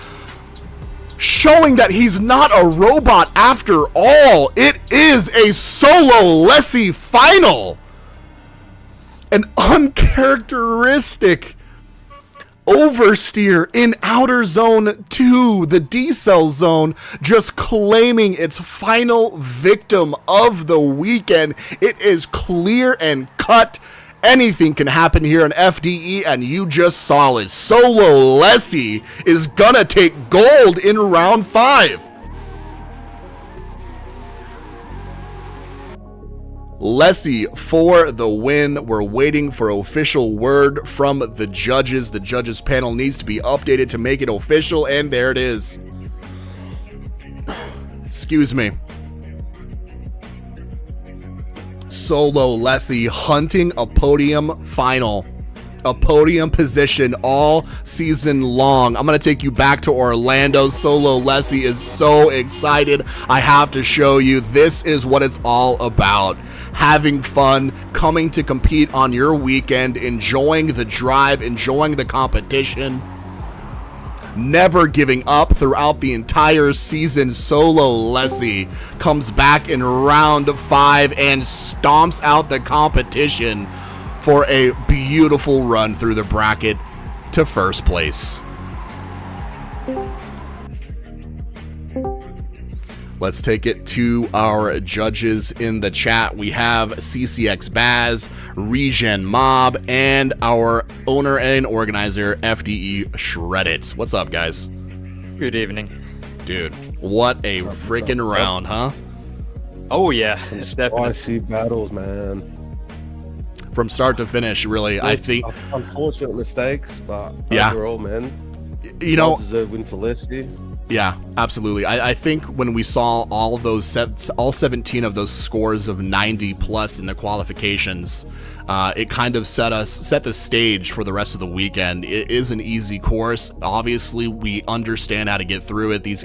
showing that he's not a robot after all. It is a Solo Lesie final. An uncharacteristic oversteer in outer zone 2, the decel zone, just claiming its final victim of the weekend. It is clear and cut. Anything can happen here in FDE, and you just saw it. Solo Lesie is gonna take gold in round 5. Lesie for the win. We're waiting for official word from the judges. The judges panel needs to be updated to make it official, and there it is. Excuse me. Solo Lesie hunting a podium final. A podium position all season long. I'm going to take you back to Orlando. Solo Lesie is so excited. I have to show you. This is what it's all about. Having fun, coming to compete on your weekend, enjoying the drive, enjoying the competition. Never giving up throughout the entire season. Solo Lesie comes back in round 5 and stomps out the competition for a beautiful run through the bracket to first place. Let's take it to our judges in the chat. We have CCX Baz, Regen Mob, and our owner and organizer, FDE Shreddit. What's up, guys? Good evening. Dude, what a freaking round, huh? Oh, yeah. Some Definitely. spicy battles, man. From start to finish, really, I think... Unfortunate mistakes, but yeah. overall, man. You know... Well-deserved win for Lesie. Yeah, absolutely. I think when we saw all of those all 17 of those scores of 90 plus in the qualifications, it kind of set the stage for the rest of the weekend. It is an easy course. Obviously, we understand how to get through it. These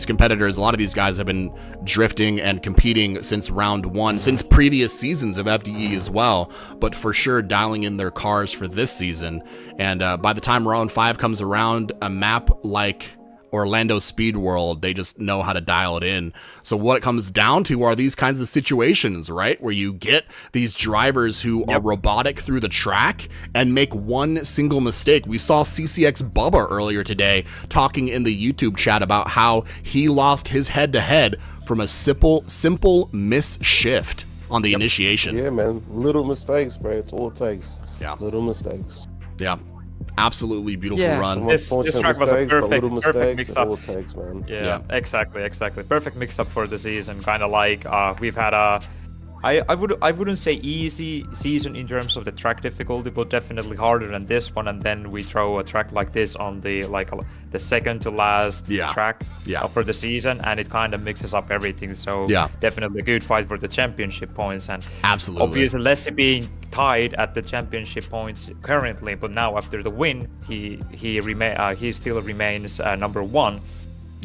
competitors, a lot of these guys have been drifting and competing since round 1, since previous seasons of FDE as well, but for sure dialing in their cars for this season. And by the time round 5 comes around, a map like Orlando Speed World, they just know how to dial it in. So what it comes down to are these kinds of situations, right? Where you get these drivers who are robotic through the track and make one single mistake. We saw CCX Bubba earlier today talking in the YouTube chat about how he lost his head-to-head from a simple miss shift on the initiation. Yeah, man. Little mistakes, bro. It's all it takes. Yeah. Little mistakes. Yeah. Absolutely beautiful run. This track was a perfect mix-up. All it takes, man. Yeah, exactly. Perfect mix-up for the season. Kind of like we've had a, I wouldn't say easy season in terms of the track difficulty, but definitely harder than this one. And then we throw a track like this on the the second to last track for the season, and it kind of mixes up everything. So definitely a good fight for the championship points. And absolutely, obviously Lesie being tied at the championship points currently, but now after the win, he still remains number 1.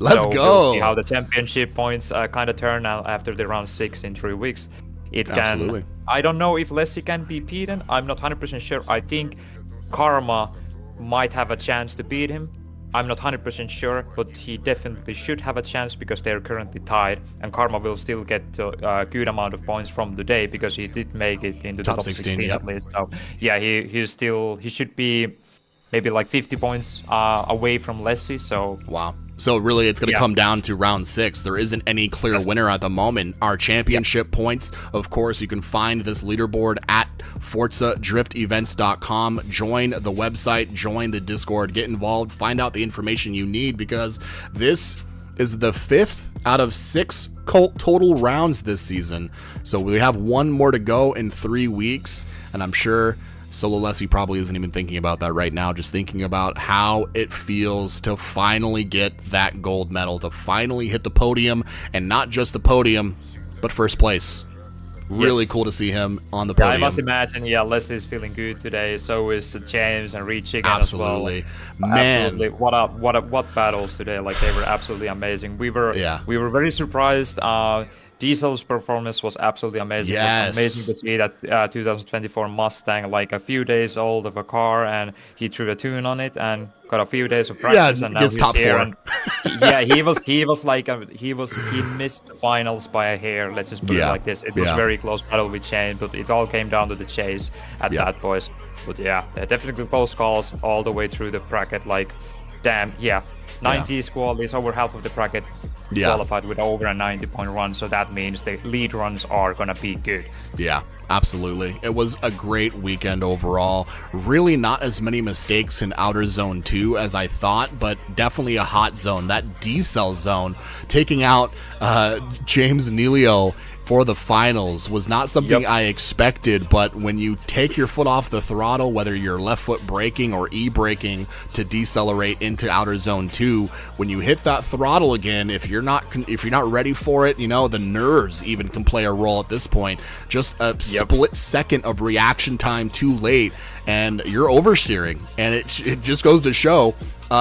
Let's go. We'll see how the championship points kind of turn out after the round 6 in 3 weeks. It Absolutely. can. I don't know if Lesie can be beaten. I'm not 100% sure. I think Karma might have a chance to beat him. I'm not 100% sure, but he definitely should have a chance because they're currently tied, and Karma will still get a good amount of points from today because he did make it into the top 16 yep. at least. So yeah, he should be maybe like 50 points away from Lesie. So wow. So really, it's going to come down to round 6. There isn't any clear winner at the moment. Our championship points, of course, you can find this leaderboard at ForzaDriftEvents.com. Join the website, join the Discord, get involved, find out the information you need, because this is the 5th out of 6 total rounds this season. So we have one more to go in 3 weeks, and I'm sure Solo Lesie probably isn't even thinking about that right now, just thinking about how it feels to finally get that gold medal, to finally hit the podium, and not just the podium, but first place. Really cool to see him on the podium. I must imagine, Lesie is feeling good today. So is James and Rich again as well. Absolutely. Man. Absolutely. What battles today. Like, they were absolutely amazing. We were very surprised. Diesel's performance was absolutely amazing. Yes. It was amazing to see that 2024 Mustang, like a few days old of a car, and he threw a tune on it and got a few days of practice, and now he's top here. 4. And he missed the finals by a hair. Let's just put it like this. It was very close battle with Shane, but it all came down to the chase at that point. But definitely close calls all the way through the bracket. Like, damn, 90 qualities, over half of the bracket qualified with over a 90-point run, so that means the lead runs are gonna be good. Yeah, absolutely. It was a great weekend overall. Really not as many mistakes in Outer Zone 2 as I thought, but definitely a hot zone. That D-Cell zone, taking out James Neilio for the finals was not something I expected, but when you take your foot off the throttle, whether you're left foot braking or e-braking to decelerate into Outer Zone 2, when you hit that throttle again, if you're not ready for it, the nerves even can play a role at this point. Just a split second of reaction time too late, and you're oversteering, and it just goes to show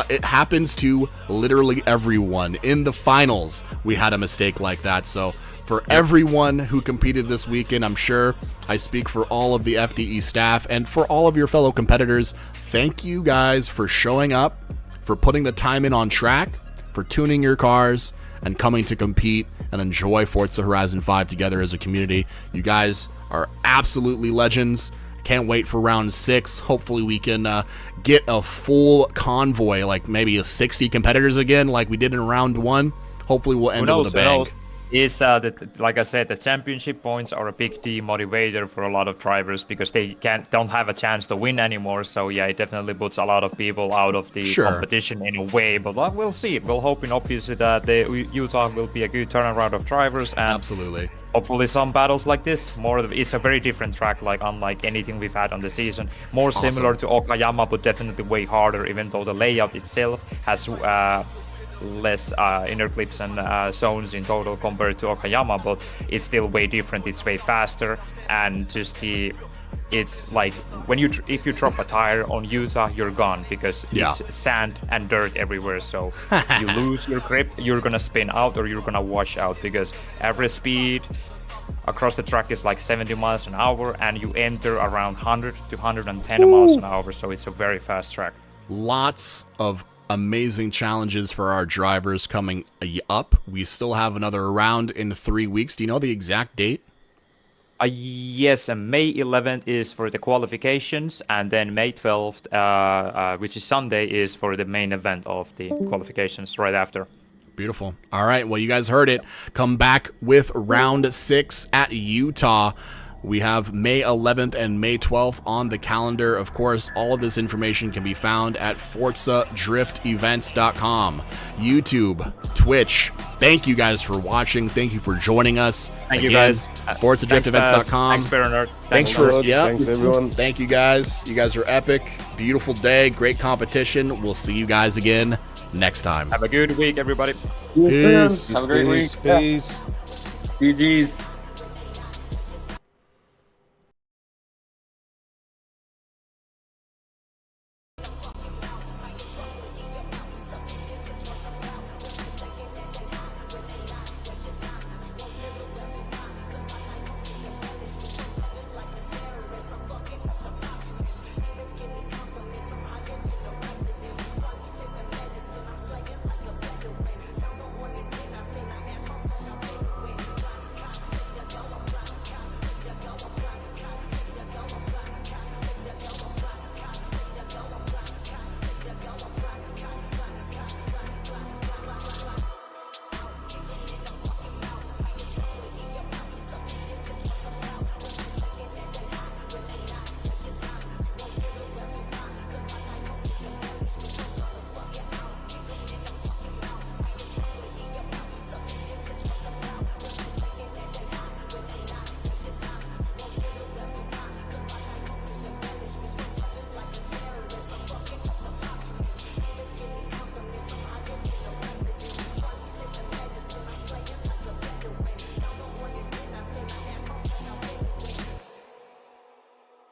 it happens to literally everyone. In the finals, we had a mistake like that. So for everyone who competed this weekend, I'm sure I speak for all of the FDE staff and for all of your fellow competitors. Thank you guys for showing up, for putting the time in on track, for tuning your cars, and coming to compete and enjoy Forza Horizon 5 together as a community. You guys are absolutely legends. Can't wait for round 6. Hopefully we can get a full convoy, like maybe 60 competitors again, like we did in round 1. Hopefully we'll end it with a bang. It's like I said, the championship points are a big demotivator for a lot of drivers because they don't have a chance to win anymore. So it definitely puts a lot of people out of the competition in a way. But we'll see. We're hoping obviously that the Utah will be a good turnaround of drivers, and absolutely, hopefully some battles like this. It's a very different track, like unlike anything we've had on the season. More similar to Okayama, but definitely way harder. Even though the layout itself has less inner clips and zones in total compared to Okayama, but it's still way different. It's way faster, and it's like if you drop a tire on Utah, you're gone because it's sand and dirt everywhere. So you lose your grip, you're gonna spin out or you're gonna wash out because average speed across the track is like 70 miles an hour, and you enter around 100 to 110 miles an hour. So it's a very fast track. Lots of amazing challenges for our drivers coming up. We still have another round in 3 weeks. Do you know the exact date? Yes, May 11th is for the qualifications, and then May 12th, which is Sunday, is for the main event of the qualifications right after. Beautiful. All right, well, you guys heard it. Come back with round 6 at Utah. We have May 11th and May 12th on the calendar. Of course, all of this information can be found at ForzaDriftEvents.com, YouTube, Twitch. Thank you guys for watching. Thank you for joining us. Thank you guys. ForzaDriftEvents.com. Thanks, Bernard. Thanks everyone. Thank you guys. You guys are epic. Beautiful day. Great competition. We'll see you guys again next time. Have a good week, everybody. Peace. Have a great week. Peace. GG's.